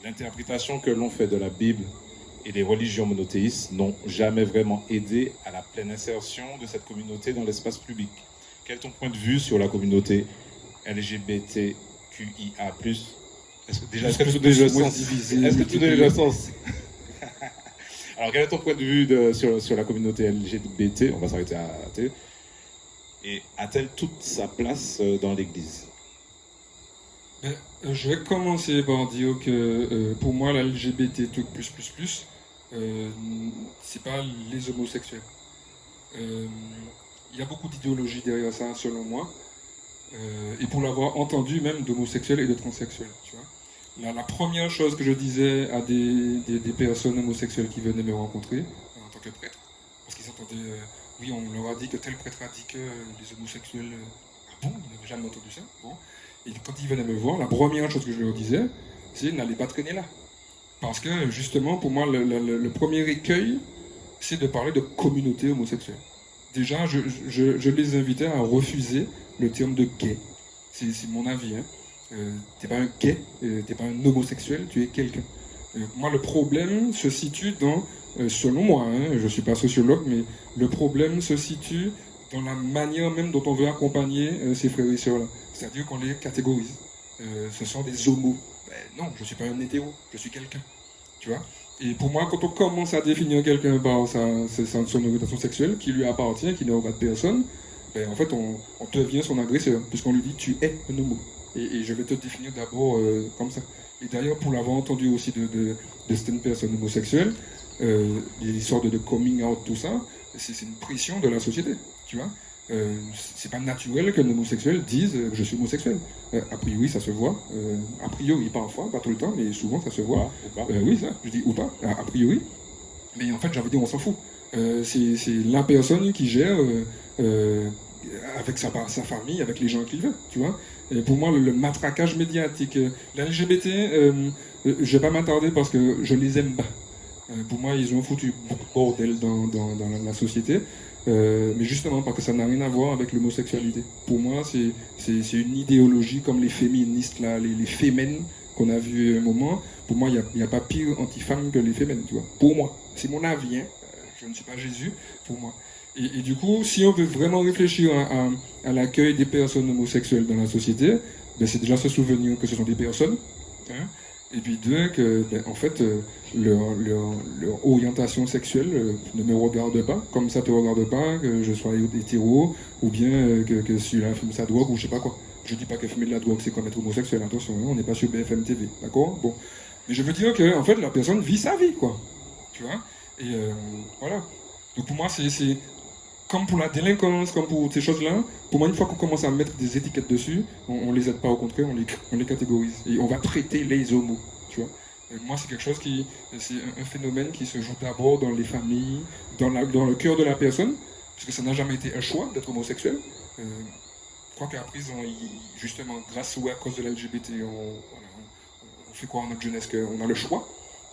L'interprétation que l'on fait de la Bible et les religions monothéistes n'ont jamais vraiment aidé à la pleine insertion de cette communauté dans l'espace public. Quel est ton point de vue sur la communauté LGBTQIA+, QIA+. Est-ce que déjà, Plus, est-ce que plus, tu donnes le plus, moins sens divisé, Est-ce que tu donnes multiplié. le sens Alors, quel est ton point de vue sur la communauté LGBT? On va s'arrêter à T. Et a-t-elle toute sa place dans l'Église? Ben, je vais commencer par dire que pour moi, la LGBT truc plus, c'est pas les homosexuels. Il y a beaucoup d'idéologie derrière ça, selon moi. Et pour l'avoir entendu, même d'homosexuels et de transsexuels. Tu vois. La première chose que je disais à des personnes homosexuelles qui venaient me rencontrer en tant que prêtre, parce qu'ils entendaient, oui, on leur a dit que tel prêtre a dit que les homosexuels. Ah bon, ils n'avaient jamais entendu ça. Bon. Et quand ils venaient me voir, la première chose que je leur disais, c'est n'allez pas traîner là. Parce que justement, pour moi, le premier écueil, c'est de parler de communauté homosexuelle. Déjà, je les invitais à refuser le terme de gay. C'est mon avis. Hein. T'es pas un gay, t'es pas un homosexuel, tu es quelqu'un. Moi, le problème se situe dans, selon moi, hein, je suis pas sociologue, mais le problème se situe dans la manière même dont on veut accompagner ces frères et sœurs-là. C'est-à-dire qu'on les catégorise. Ce sont des homos. Ben, non, je suis pas un hétéro, je suis quelqu'un. Tu vois. Et pour moi, quand on commence à définir quelqu'un par son orientation sexuelle, qui lui appartient, qui n'est au bas de personne, ben, en fait, on devient son agresseur, puisqu'on lui dit tu es un homo. Et je vais te définir d'abord comme ça. Et d'ailleurs, pour l'avoir entendu aussi de certaines personnes homosexuelles, l'histoire de coming out, tout ça, c'est une pression de la société, tu vois. C'est pas naturel qu'un homosexuel dise je suis homosexuel. A priori, ça se voit. A priori, parfois, pas tout le temps, mais souvent, ça se voit. Ou pas Oui, ça, je dis ou pas, a priori. Mais en fait, j'ai envie de dire, on s'en fout. C'est la personne qui gère avec sa famille, avec les gens qu'il veut, tu vois. Et pour moi, le matraquage médiatique, la LGBT, je vais pas m'attarder parce que je les aime pas. Pour moi, ils ont foutu beaucoup de bordel dans la société, mais justement parce que ça n'a rien à voir avec l'homosexualité. Pour moi, c'est une idéologie comme les féministes, là, les fémènes qu'on a vu à un moment. Pour moi, il n'y a pas pire anti-femme que les fémènes, tu vois. Pour moi, c'est mon avis, hein. Je ne suis pas Jésus, pour moi. Et du coup, si on veut vraiment réfléchir à l'accueil des personnes homosexuelles dans la société, ben c'est déjà se souvenir que ce sont des personnes, hein. Et puis deux, que ben, en fait, leur orientation sexuelle ne me regarde pas, comme ça te regarde pas que je sois hétéro, ou bien que celui-là fume sa drogue, ou je sais pas quoi. Je dis pas que fumer de la drogue, c'est comme être homosexuel, attention, hein, on n'est pas sur BFM TV, d'accord? Bon. Mais je veux dire que, en fait, la personne vit sa vie, quoi. Tu vois? Et voilà. Donc pour moi, c'est comme pour la délinquance, comme pour ces choses-là, pour moi, une fois qu'on commence à mettre des étiquettes dessus, on les aide pas, au contraire, on les catégorise. Et on va traiter les homos, tu vois. Et moi, c'est quelque chose c'est un phénomène qui se joue d'abord dans les familles, dans le cœur de la personne, parce que ça n'a jamais été un choix d'être homosexuel. Je crois qu'après, justement, grâce ou à cause de la LGBT, on fait quoi en notre jeunesse, qu'on a le choix.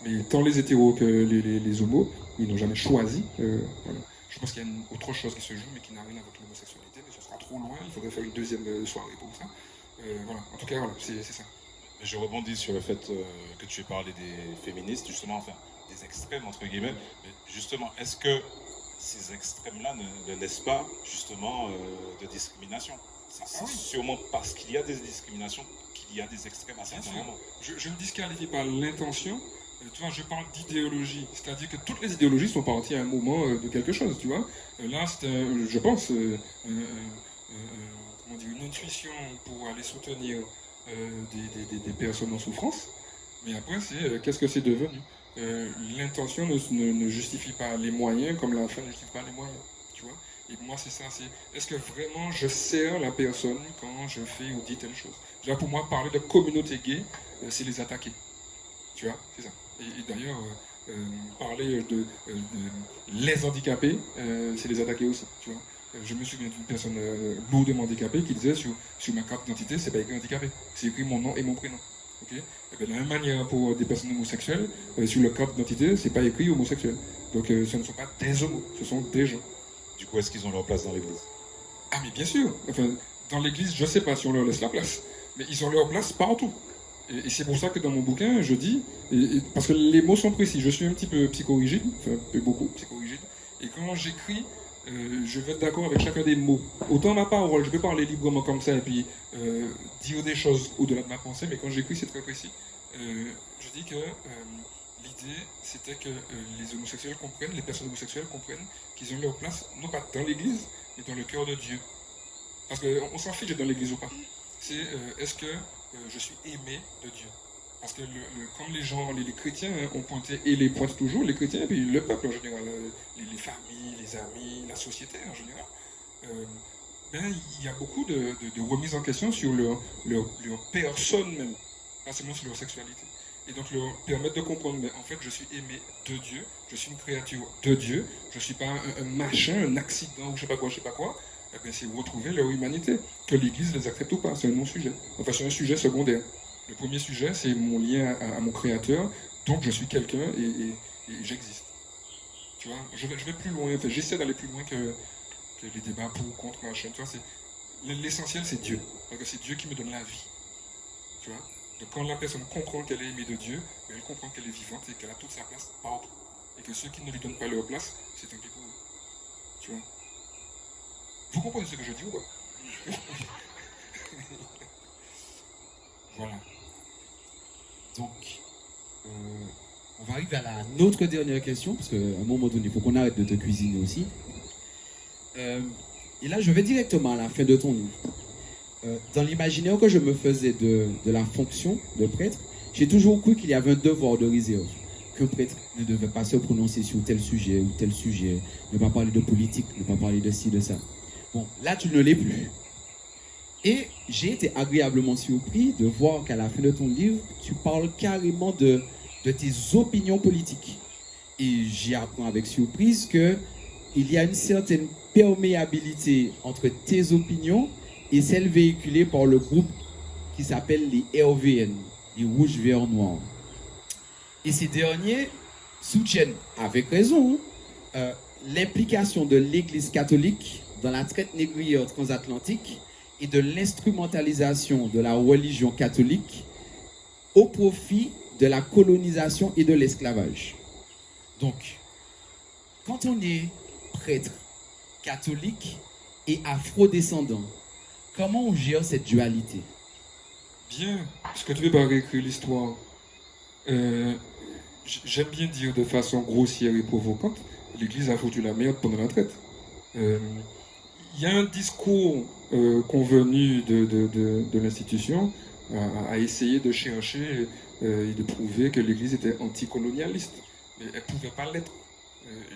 Mais tant les hétéros que les homos, ils n'ont jamais choisi. Voilà. Je pense qu'il y a une autre chose qui se joue, mais qui n'a rien à voir avec l'homosexualité, mais ce sera trop loin, il faudrait faire une deuxième soirée pour ça. Voilà. En tout cas, voilà, c'est ça. Je rebondis sur le fait que tu aies parlé des féministes, justement, enfin, des extrêmes, entre guillemets. Mais justement, est-ce que ces extrêmes-là ne laissent pas, justement, de discrimination? C'est sûrement parce qu'il y a des discriminations qu'il y a des extrêmes à certains moments. Je ne disqualifie pas l'intention. Tu vois, je parle d'idéologie, c'est-à-dire que toutes les idéologies sont parties à un moment de quelque chose, tu vois. Là, c'est, je pense, comment dire, une intuition pour aller soutenir des personnes en souffrance, mais après, c'est qu'est-ce que c'est devenu. L'intention ne justifie pas les moyens, comme la fin ne justifie pas les moyens, tu vois. Et pour moi, c'est ça, est-ce que vraiment je sers la personne quand je fais ou dis telle chose. Déjà, pour moi, parler de communauté gay, c'est les attaquer, tu vois, c'est ça. Et d'ailleurs, parler de les handicapés, c'est les attaquer aussi, tu vois. Je me souviens d'une personne lourdement handicapée qui disait sur ma carte d'identité, c'est pas écrit handicapé, c'est écrit mon nom et mon prénom. Okay. Et bien, de la même manière pour des personnes homosexuelles, sur leur carte d'identité, c'est pas écrit homosexuel. Donc ce ne sont pas des homos, ce sont des gens. Du coup, est-ce qu'ils ont leur place dans l'église? Ah mais bien sûr, enfin, dans l'église, je sais pas si on leur laisse la place, mais ils ont leur place partout. Et c'est pour ça que dans mon bouquin, je dis, parce que les mots sont précis, je suis un petit peu psychorigide, enfin un peu beaucoup psychorigide, et quand j'écris, je vais être d'accord avec chacun des mots. Autant ma parole, je peux parler librement comme ça et puis dire des choses au-delà de ma pensée, mais quand j'écris, c'est très précis. Je dis que l'idée, c'était que les homosexuels comprennent, les personnes homosexuelles comprennent qu'ils ont leur place, non pas dans l'Église, mais dans le cœur de Dieu. Parce qu'on s'en fiche d'être dans l'Église ou pas. C'est est-ce que je suis aimé de Dieu? Parce que comme les gens, les chrétiens ont pointé, et les pointent toujours, les chrétiens, et puis le peuple en général, les familles, les amis, la société en général, ben, il y a beaucoup de remises en question sur leur personne même, pas seulement sur leur sexualité. Et donc leur permettre de comprendre, mais en fait je suis aimé de Dieu, je suis une créature de Dieu, je ne suis pas un machin, un accident ou je sais pas quoi, eh bien, c'est retrouver leur humanité. Que l'Église les accepte ou pas, c'est un non-sujet. Enfin, c'est un sujet secondaire. Le premier sujet, c'est mon lien à mon Créateur, donc je suis quelqu'un et j'existe. Tu vois, je vais plus loin, enfin, j'essaie d'aller plus loin que les débats pour ou contre, machin. Tu vois, l'essentiel, c'est Dieu. Parce que c'est Dieu qui me donne la vie. Tu vois. Donc quand la personne comprend qu'elle est aimée de Dieu, ben, elle comprend qu'elle est vivante et qu'elle a toute sa place partout. Et que ceux qui ne lui donnent pas leur place, c'est tant pis pour eux. Tu vois. Vous comprenez ce que je dis ou pas? Voilà. Donc, on va arriver à notre dernière question, parce qu'à un moment donné, il faut qu'on arrête de te cuisiner aussi. Et là, je vais directement à la fin de ton livre. Dans l'imaginaire que je me faisais de la fonction de prêtre, j'ai toujours cru qu'il y avait un devoir de réserve, qu'un prêtre ne devait pas se prononcer sur tel sujet ou tel sujet, ne pas parler de politique, ne pas parler de ci, de ça. Bon, là, tu ne l'es plus. Et j'ai été agréablement surpris de voir qu'à la fin de ton livre, tu parles carrément de tes opinions politiques. Et j'y apprends avec surprise qu'il y a une certaine perméabilité entre tes opinions et celles véhiculées par le groupe qui s'appelle les RVN, les Rouges, Verts, Noirs. Et ces derniers soutiennent, avec raison, l'implication de l'Église catholique dans la traite négrière transatlantique et de l'instrumentalisation de la religion catholique au profit de la colonisation et de l'esclavage. Donc, quand on est prêtre catholique et afrodescendant, comment on gère cette dualité? Bien, parce que tu veux pas réécrire l'histoire. J'aime bien dire de façon grossière et provocante, l'Église a foutu la merde pendant la traite. Il y a un discours convenu de l'institution à essayer de chercher et de prouver que l'Église était anticolonialiste. Mais elle ne pouvait pas l'être.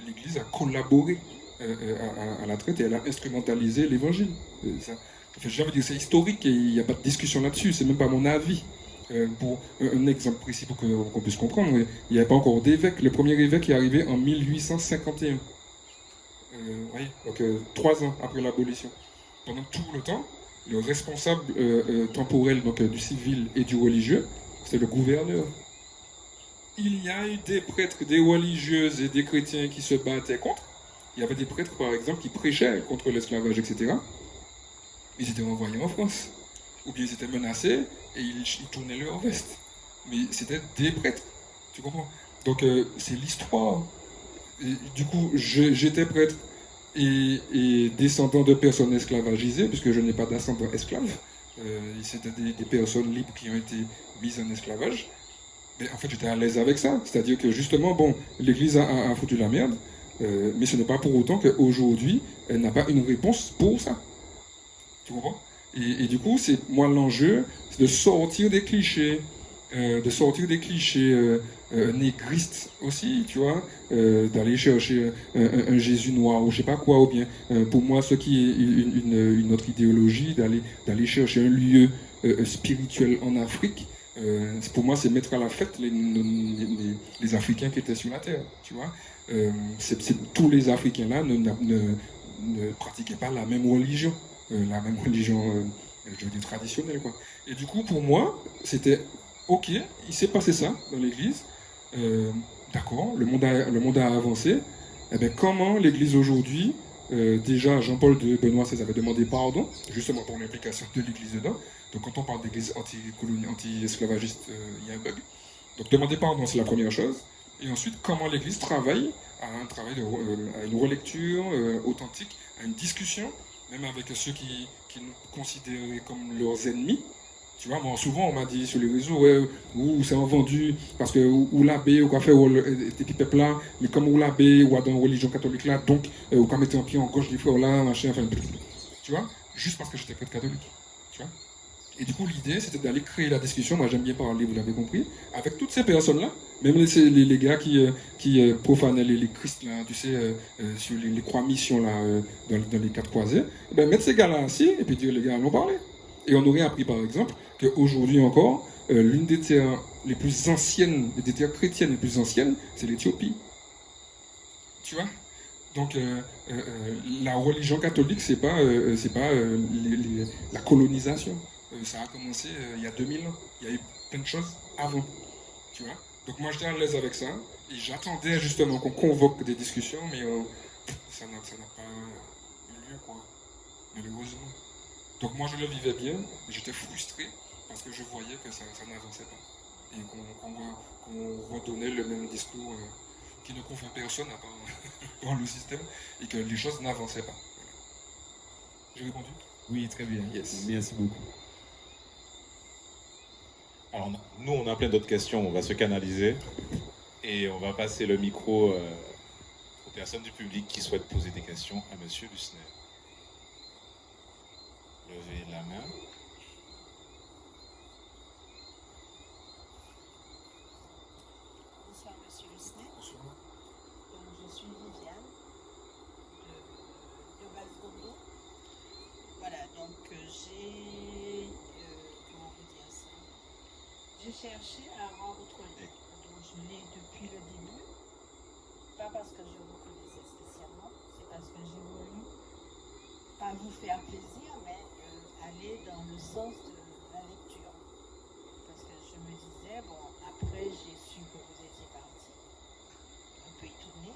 L'Église a collaboré à la traite et elle a instrumentalisé l'Évangile. Enfin, je veux dire, c'est historique et il n'y a pas de discussion là-dessus, c'est même pas mon avis. Pour un exemple précis pour qu'on puisse comprendre, il n'y avait pas encore d'évêque. Le premier évêque est arrivé en 1851. Oui, donc 3 ans après l'abolition. Pendant tout le temps, le responsable temporel donc, du civil et du religieux, c'était le gouverneur. Il y a eu des prêtres, des religieuses et des chrétiens qui se battaient contre. Il y avait des prêtres, par exemple, qui prêchaient contre l'esclavage, etc. Ils étaient envoyés en France. Ou bien ils étaient menacés et ils tournaient leur veste. Mais c'était des prêtres. Tu comprends? Donc c'est l'histoire. Et, du coup, j'étais prêtre et descendant de personnes esclavagisées, puisque je n'ai pas d'ascendant esclave. C'était des personnes libres qui ont été mises en esclavage. Mais en fait, j'étais à l'aise avec ça. C'est-à-dire que justement, bon, l'Église a foutu la merde, mais ce n'est pas pour autant qu'aujourd'hui, elle n'a pas une réponse pour ça. Tu comprends? Et du coup, c'est moi l'enjeu, c'est de sortir des clichés, négristes aussi, tu vois, d'aller chercher un Jésus noir ou je sais pas quoi, ou bien pour moi, ce qui est une autre idéologie, d'aller chercher un lieu spirituel en Afrique. Pour moi, c'est mettre à la fête les Africains qui étaient sur la terre, tu vois. Tous les Africains là ne pratiquaient pas la même religion. Je veux dire traditionnelle, quoi. Et du coup, pour moi, c'était ok, il s'est passé ça dans l'Église, d'accord, le monde a avancé. Eh bien, comment l'Église aujourd'hui, déjà Jean-Paul de Benoît XVI avait demandé pardon, justement pour l'implication de l'Église dedans. Donc quand on parle d'Église anti-esclavagiste, il y a un bug. Donc demander pardon, c'est la première chose. Et ensuite, comment l'Église travaille à un travail à une relecture authentique, à une discussion, même avec ceux qui nous considéraient comme leurs ennemis. Tu vois, moi, souvent, on m'a dit sur les réseaux, ouais, ou c'est un vendu, parce que ou l'abbé, ou quoi faire, ou était peuple là, mais comme ou l'abbé, ou dans la religion catholique là, donc, ou quand mettre un pied en gauche des frères là, machin, enfin, tu vois, juste parce que j'étais prêtre catholique, tu vois. Et du coup, l'idée, c'était d'aller créer la discussion, moi j'aime bien parler, vous l'avez compris, avec toutes ces personnes-là, même les gars qui profanaient les Christ, là, tu sais, sur les croix missions là, dans les quatre croisés, ben, mettre ces gars-là assis, et puis dire, les gars, allons parler. Et on aurait appris par exemple qu'aujourd'hui encore, l'une des terres les plus anciennes, des terres chrétiennes les plus anciennes, c'est l'Éthiopie. Tu vois. Donc la religion catholique, c'est pas la colonisation. Ça a commencé il y a 2000 ans. Il y a eu plein de choses avant. Tu vois. Donc moi j'étais à l'aise avec ça. Et j'attendais justement qu'on convoque des discussions, mais ça n'a pas eu lieu, quoi. Malheureusement. Donc moi je le vivais bien, mais j'étais frustré parce que je voyais que ça n'avançait pas. Et qu'on redonnait le même discours qui ne convainc personne à part dans le système et que les choses n'avançaient pas. Voilà. J'ai répondu? Oui, très bien. Yes. Merci beaucoup. Alors, nous, on a plein d'autres questions, on va se canaliser et on va passer le micro aux personnes du public qui souhaitent poser des questions à Monsieur Lusner. Levez la main. Bonsoir Monsieur Lusner. Bonsoir. Donc, je suis Viviane de Valgondo. Voilà, donc comment vous dire ça? J'ai cherché à avoir votre livre, donc je l'ai depuis le début. Pas parce que je vous connaissais spécialement, c'est parce que j'ai voulu pas vous faire plaisir, mais aller dans le sens de la lecture. Parce que je me disais, bon, après j'ai su que vous étiez parti un peu y tourner.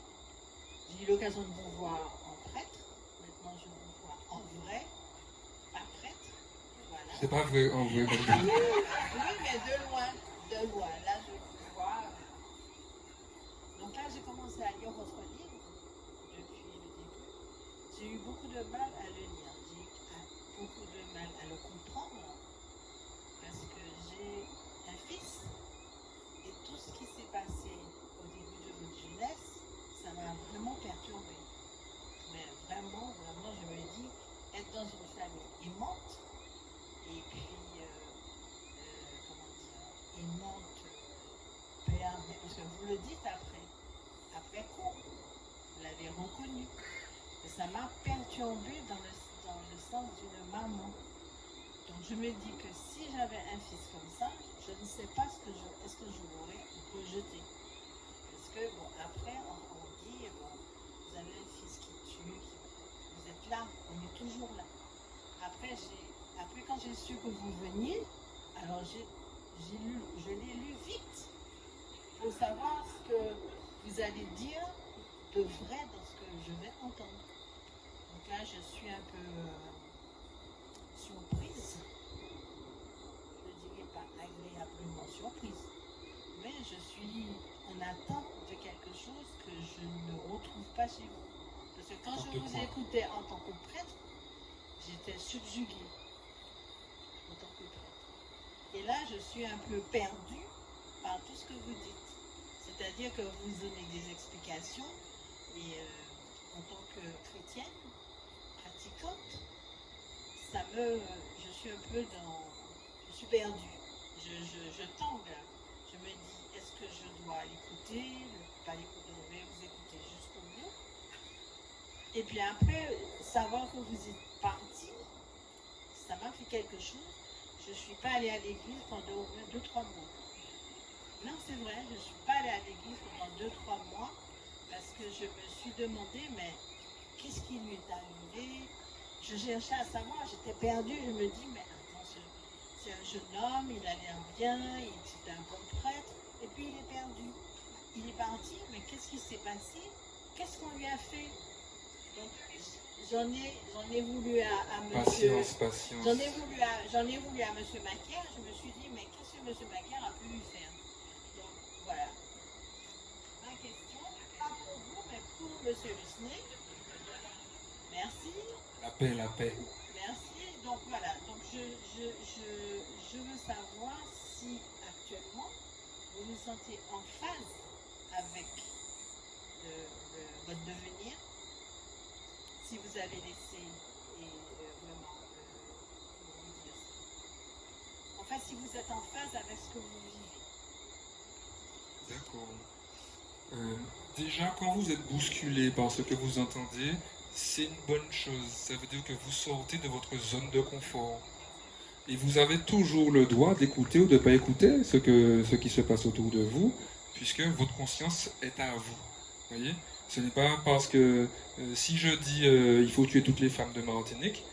J'ai eu l'occasion de vous voir en prêtre. Maintenant, je vous vois en vrai, pas prêtre. Voilà. C'est pas vrai, en vrai. Oui, mais de loin, de loin. Là, je vous vois. Donc là, j'ai commencé à lire votre livre depuis le début. J'ai eu beaucoup de mal à le lire. J'ai eu beaucoup de mal à le comprendre parce que j'ai un fils et tout ce qui s'est passé au début de votre jeunesse, ça m'a vraiment perturbée. Mais vraiment, vraiment, je me dis, être dans une famille aimante et puis, comment dire, aimante, père, parce que vous le dites après coup, vous l'avez reconnu. Et ça m'a perturbée dans le sens d'une maman. Donc je me dis que si j'avais un fils comme ça, je ne sais pas est-ce que je l'aurais rejeté. Parce que bon, après on dit, bon, vous avez un fils qui tue, vous êtes là, on est toujours là. Après quand j'ai su que vous veniez, alors je l'ai lu vite pour savoir ce que vous allez dire de vrai dans ce que je vais entendre. Donc là, je suis un peu surprise. Je ne dirais pas agréablement surprise. Mais je suis en attente de quelque chose que je ne retrouve pas chez vous. Parce que quand je vous écoutais en tant que prêtre, j'étais subjuguée en tant que prêtre. Et là, je suis un peu perdue par tout ce que vous dites. C'est-à-dire que vous donnez des explications, et en tant que chrétienne, pratiquante, je suis un peu je suis perdue. Je tangue là. Je me dis, est-ce que je dois l'écouter, pas l'écouter, je vais vous écouter jusqu'au bout. Et puis après, savoir que vous êtes parti, ça m'a fait quelque chose. Je ne suis pas allée à l'église pendant au moins 2-3 mois. Non, c'est vrai, je ne suis pas allée à l'église pendant 2-3 mois parce que je me suis demandé, mais qu'est-ce qui lui est arrivé? Je cherchais à savoir, j'étais perdue, je me dis, mais attends, c'est un jeune homme, il a l'air bien, c'est un bon prêtre, et puis il est perdu. Il est parti, mais qu'est-ce qui s'est passé? Qu'est-ce qu'on lui a fait? Donc, j'en ai voulu à monsieur... Patience. J'en ai voulu à monsieur Macaire, je me suis dit, mais qu'est-ce que monsieur Macaire a pu lui faire? Donc, voilà. Monsieur Lusné. Merci. La paix, la paix. Merci. Donc voilà. Donc je veux savoir si actuellement vous vous sentez en phase avec votre devenir, si vous avez laissé vraiment comment dire ça. Enfin, si vous êtes en phase avec ce que vous vivez. D'accord. Déjà, quand vous êtes bousculé par ce que vous entendez, c'est une bonne chose. Ça veut dire que vous sortez de votre zone de confort. Et vous avez toujours le droit d'écouter ou de ne pas écouter ce qui se passe autour de vous, puisque votre conscience est à vous. Voyez, ce n'est pas parce que si je dis il faut tuer toutes les femmes de Martinique,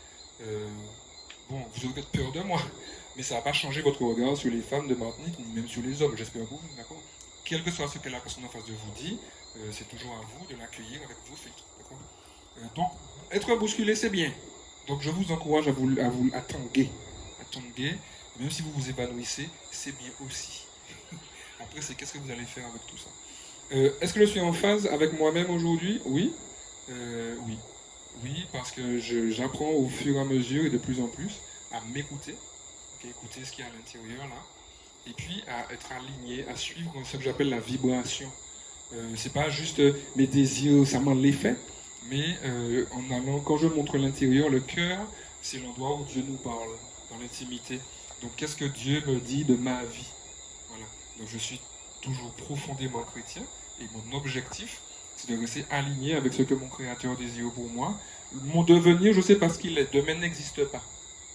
bon, vous aurez peur de moi, mais ça ne va pas changer votre regard sur les femmes de Martinique, ni même sur les hommes, j'espère vous, d'accord? Quel que soit ce que la personne en face de vous dit, c'est toujours à vous de l'accueillir avec vos filtres, d'accord? Donc, être bousculé, c'est bien. Donc, je vous encourage à tanguer. À tanguer, même si vous vous évanouissez, c'est bien aussi. Après, c'est qu'est-ce que vous allez faire avec tout ça? Est-ce que je suis en phase avec moi-même aujourd'hui? Oui. Oui. Oui, parce que j'apprends au fur et à mesure et de plus en plus à m'écouter, écouter ce qu'il y a à l'intérieur là, et puis à être aligné, à suivre ce que j'appelle la vibration. C'est pas juste mes désirs, ça m'en les fait, mais en allant, quand je montre l'intérieur, le cœur, c'est l'endroit où Dieu nous parle, dans l'intimité. Donc qu'est-ce que Dieu me dit de ma vie? Voilà. Donc je suis toujours profondément chrétien, et mon objectif, c'est de rester aligné avec ce que mon Créateur désire pour moi. Mon devenir, je sais pas ce qu'il est. Demain n'existe pas.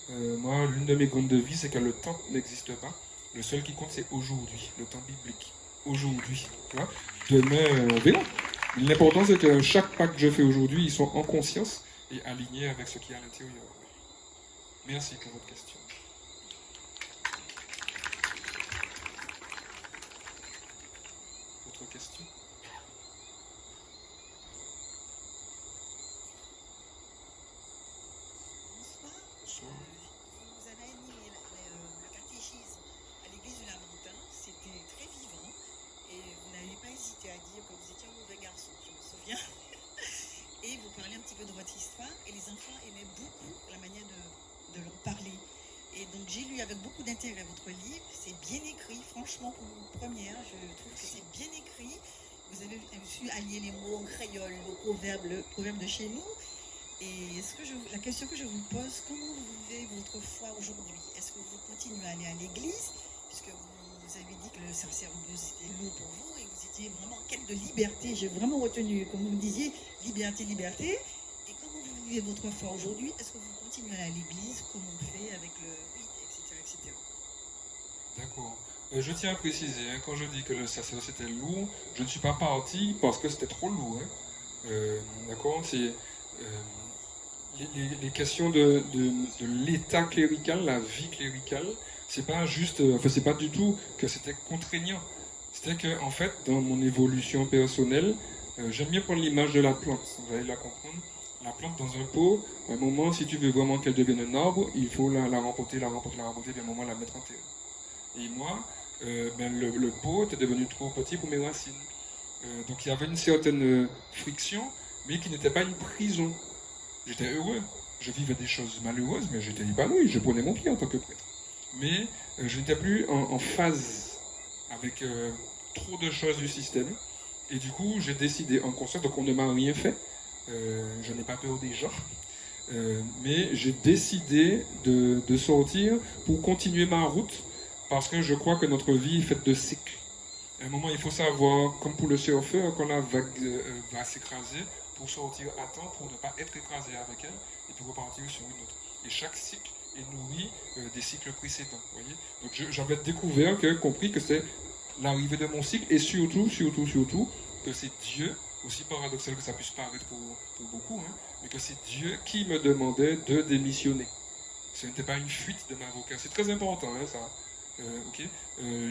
Moi, l'une de mes grandes devises, c'est que le temps n'existe pas. Le seul qui compte, c'est aujourd'hui, le temps biblique. Aujourd'hui. Tu vois? Demain, on verra. L'important, c'est que chaque pas que je fais aujourd'hui, ils sont en conscience et alignés avec ce qu'il y a à l'intérieur. Merci pour votre question. Autre question? Bonsoir. Vous avez animé le catéchisme à l'église du Lamentin, c'était très vivant et vous n'avez pas hésité à dire que vous étiez un mauvais garçon, je me souviens. Et vous parlez un petit peu de votre histoire et les enfants aimaient beaucoup la manière de leur parler. Et donc j'ai lu avec beaucoup d'intérêt votre livre, c'est bien écrit, franchement pour une première, je trouve que c'est bien écrit. Vous avez su allier les mots en créole, le proverbe de chez nous. Et la question que je vous pose, comment vous vivez votre foi aujourd'hui? Est-ce que vous continuez à aller à l'église? Puisque vous avez dit que le sacerdoce était lourd pour vous et vous étiez vraiment en quête de liberté. J'ai vraiment retenu, comme vous me disiez, liberté, liberté. Et comment vous vivez votre foi aujourd'hui? Est-ce que vous continuez à aller à l'église comme on fait avec le rite, etc. etc. D'accord. Je tiens à préciser, quand je dis que le sacerdoce était lourd, je ne suis pas parti parce que c'était trop lourd. D'accord? C'est les questions de l'état clérical, la vie cléricale, c'est pas juste, c'est pas du tout que c'était contraignant. C'était que, en fait, dans mon évolution personnelle, j'aime bien prendre l'image de la plante, vous allez la comprendre. La plante dans un pot, à un moment, si tu veux vraiment qu'elle devienne un arbre, il faut la rempoter, puis à un moment la mettre en terre. Et moi, le pot était devenu trop petit pour mes racines. Donc il y avait une certaine friction, mais qui n'était pas une prison. J'étais heureux. Je vivais des choses malheureuses, mais j'étais épanoui. Je prenais mon pied en tant que prêtre. Mais je n'étais plus en phase avec trop de choses du système. Et du coup, j'ai décidé en conscience, donc on ne m'a rien fait. Je n'ai pas peur des gens. Mais j'ai décidé de sortir pour continuer ma route, parce que je crois que notre vie est faite de cycles. À un moment, il faut savoir, comme pour le surfeur, quand la vague va s'écraser, pour sortir à temps, pour ne pas être écrasé avec elle, et puis repartir sur une autre. Et chaque cycle est nourri des cycles précédents. Voyez. Donc j'avais découvert, compris que c'est l'arrivée de mon cycle, et surtout, que c'est Dieu, aussi paradoxal que ça puisse paraître pour beaucoup, mais que c'est Dieu qui me demandait de démissionner. Ce n'était pas une fuite de ma vocation. C'est très important, ça.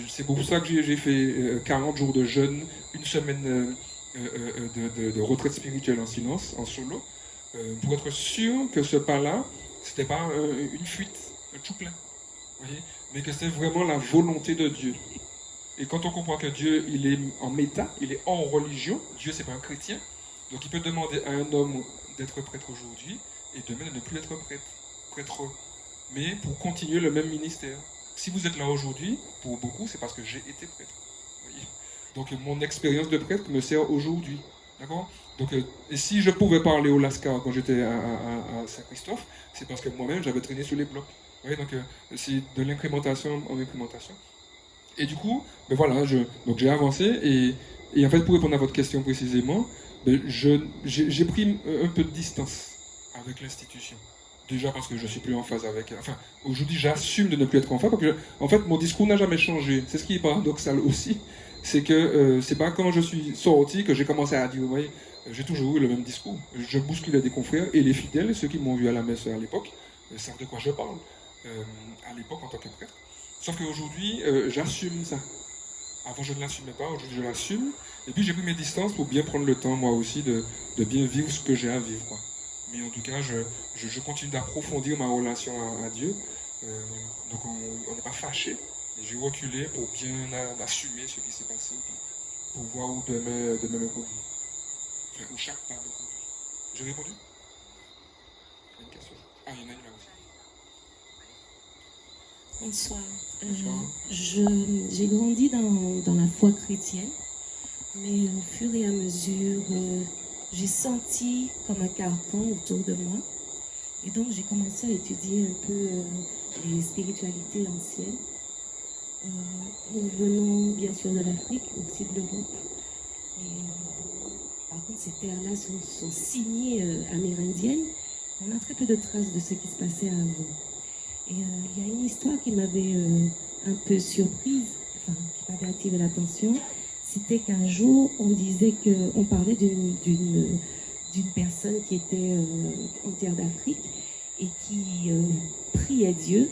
C'est pour ça que j'ai fait 40 jours de jeûne, une semaine de retraite spirituelle en silence, en solo, pour être sûr que ce pas-là, c'était pas une fuite, un tout plein, mais que c'était vraiment la volonté de Dieu. Et quand on comprend que Dieu, il est en méta, il est hors religion, Dieu c'est pas un chrétien, Donc il peut demander à un homme d'être prêtre aujourd'hui et demain de ne plus être prêtre, mais pour continuer le même ministère. Si vous êtes là aujourd'hui, pour beaucoup, c'est parce que j'ai été prêtre. Vous voyez. Donc mon expérience de prêtre me sert aujourd'hui. D'accord. Donc, et si je pouvais parler au Lascar quand j'étais à Saint-Christophe, c'est parce que moi-même j'avais traîné sur les blocs. Vous voyez, donc c'est de l'implémentation en implémentation. Et du coup, ben voilà, donc j'ai avancé et en fait pour répondre à votre question précisément, ben j'ai pris un peu de distance avec l'institution. Déjà parce que je suis plus en phase avec. Enfin, aujourd'hui j'assume de ne plus être en phase parce que en fait mon discours n'a jamais changé. C'est ce qui est paradoxal aussi, c'est que c'est pas quand je suis sorti que j'ai commencé à dire, vous voyez, j'ai toujours eu le même discours. Je bousculais des confrères et les fidèles, ceux qui m'ont vu à la messe à l'époque, savent de quoi je parle. À l'époque en tant que prêtre. Sauf qu'aujourd'hui, j'assume ça. Avant, je ne l'assumais pas, aujourd'hui, je l'assume. Et puis, j'ai pris mes distances pour bien prendre le temps, moi aussi, de bien vivre ce que j'ai à vivre, quoi. Mais en tout cas, je continue d'approfondir ma relation à Dieu. Donc, on n'est pas fâché. J'ai reculé pour bien assumer ce qui s'est passé, pour voir où demain me conduit. Enfin, où chaque pas me conduit. J'ai répondu? Il y a une question. Ah, il y en a une là aussi. Bonsoir. Bonsoir. J'ai grandi dans la foi chrétienne, mais au fur et à mesure, j'ai senti comme un carcan autour de moi. Et donc, j'ai commencé à étudier un peu les spiritualités anciennes. Nous venons bien sûr de l'Afrique, aussi de l'Europe. Par contre, ces terres-là sont signées amérindiennes. On a très peu de traces de ce qui se passait avant. Et il y a une histoire qui m'avait un peu surprise, enfin, qui m'avait attiré l'attention. C'était qu'un jour, on parlait d'une personne qui était en terre d'Afrique et qui priait Dieu.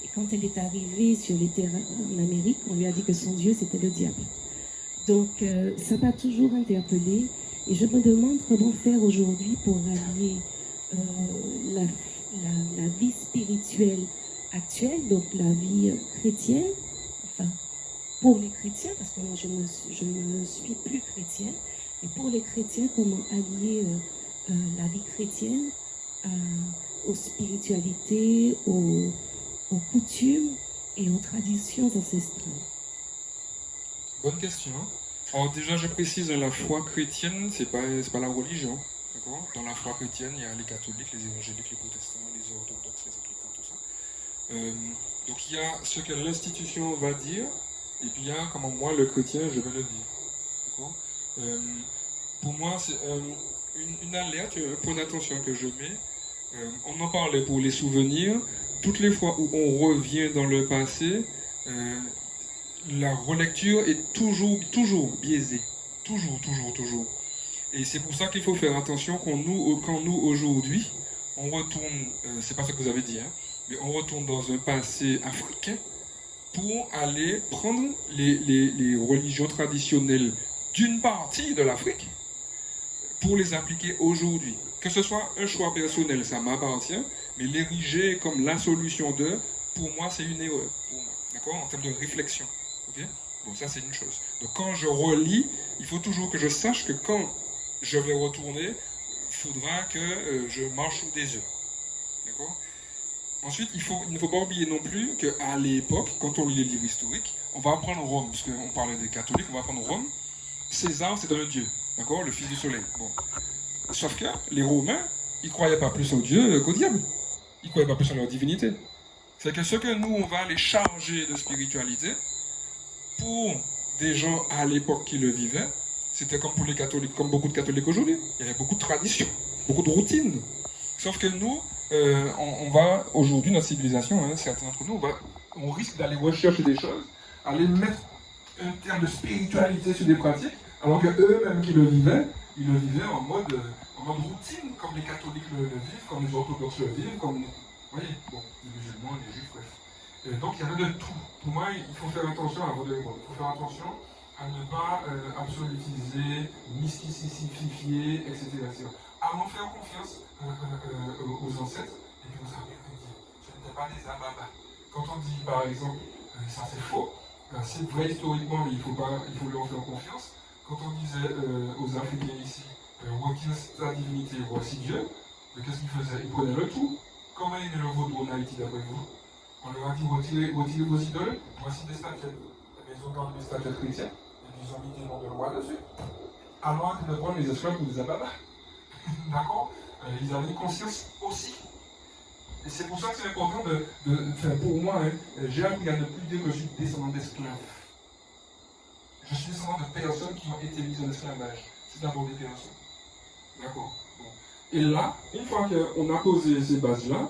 Et quand elle est arrivée sur les terres en Amérique, on lui a dit que son Dieu, c'était le diable. Donc, ça m'a toujours interpellée. Et je me demande comment faire aujourd'hui pour allier la vie spirituelle actuelle, donc la vie chrétienne, enfin, pour les chrétiens, parce que moi je ne suis plus chrétienne, mais pour les chrétiens, comment allier la vie chrétienne aux spiritualités, aux coutumes et aux traditions ancestrales. Bonne question. Alors déjà, je précise, la foi chrétienne, c'est pas la religion. D'accord. Dans la foi chrétienne, il y a les catholiques, les évangéliques, les protestants, les orthodoxes, les anglicans, tout ça. Donc il y a ce que l'institution va dire, et puis il y a comment moi, le chrétien, je vais le vivre. D'accord. Pour moi, c'est une alerte, un point d'attention que je mets. On en parlait pour les souvenirs. Toutes les fois où on revient dans le passé, la relecture est toujours biaisée. Toujours. Et c'est pour ça qu'il faut faire attention quand nous aujourd'hui, on retourne, c'est pas ce que vous avez dit, hein, mais on retourne dans un passé africain pour aller prendre les religions traditionnelles d'une partie de l'Afrique pour les appliquer aujourd'hui. Que ce soit un choix personnel, ça m'appartient, mais l'ériger comme la solution pour moi, c'est une erreur. Pour moi, d'accord, en termes de réflexion. Okay. Bon, ça, c'est une chose. Donc, quand je relis, il faut toujours que je sache que quand je vais retourner, il faudra que je marche sous des œufs. D'accord. Ensuite, il ne faut pas oublier non plus qu'à l'époque, quand on lit les livres historiques, on va apprendre Rome, parce qu'on parlait des catholiques, on va apprendre Rome. César, c'est un dieu, d'accord, le fils du soleil. Bon. Sauf que les Romains, ils ne croyaient pas plus au Dieu qu'au diable. Ils ne croyaient pas plus en leur divinité. C'est que ce que nous, on va les charger de spiritualité, pour des gens à l'époque qui le vivaient, c'était comme pour les catholiques, comme beaucoup de catholiques aujourd'hui. Il y avait beaucoup de traditions, beaucoup de routines. Sauf que nous, on va, aujourd'hui, notre civilisation, hein, certains d'entre nous, on risque d'aller rechercher des choses, aller mettre un terme de spiritualité sur des pratiques, alors que eux-mêmes qui le vivaient, ils le vivaient en mode routine, comme les catholiques le vivent, comme les orthodoxes le vivent, comme, vous voyez, bon, les musulmans, les juifs, bref. Donc il y avait de tout. Pour moi, il faut faire attention à votre répondre. Il faut faire attention à ne pas absolutiser, mysticifier, etc. Allons faire confiance aux ancêtres et puis aux armées de dire. Ce n'était pas des ababas. Quand on dit, par exemple, ça c'est faux, c'est vrai historiquement, mais il faut leur faire confiance. Quand on disait aux Africains ici, Requiert sa divinité, voici Dieu. Mais qu'est-ce qu'il faisait? Il prenait le tout. Comment est né le vaudou en Haïti d'après vous? On leur a dit retirez vos idoles, voici des statuettes. Mais ils ont gardé des statuettes chrétiennes, et puis ils ont mis des noms de loi dessus. Alors que de prendre les esclaves pour des abadas. D'accord? Ils avaient une conscience aussi. Et c'est pour ça que c'est important enfin, pour moi, j'ai appris à ne plus dire que je suis descendant d'esclaves. Je suis descendant de personnes qui ont été mises en esclavage. C'est d'abord des personnes. D'accord? Bon. Et là, une fois qu'on a posé ces bases-là,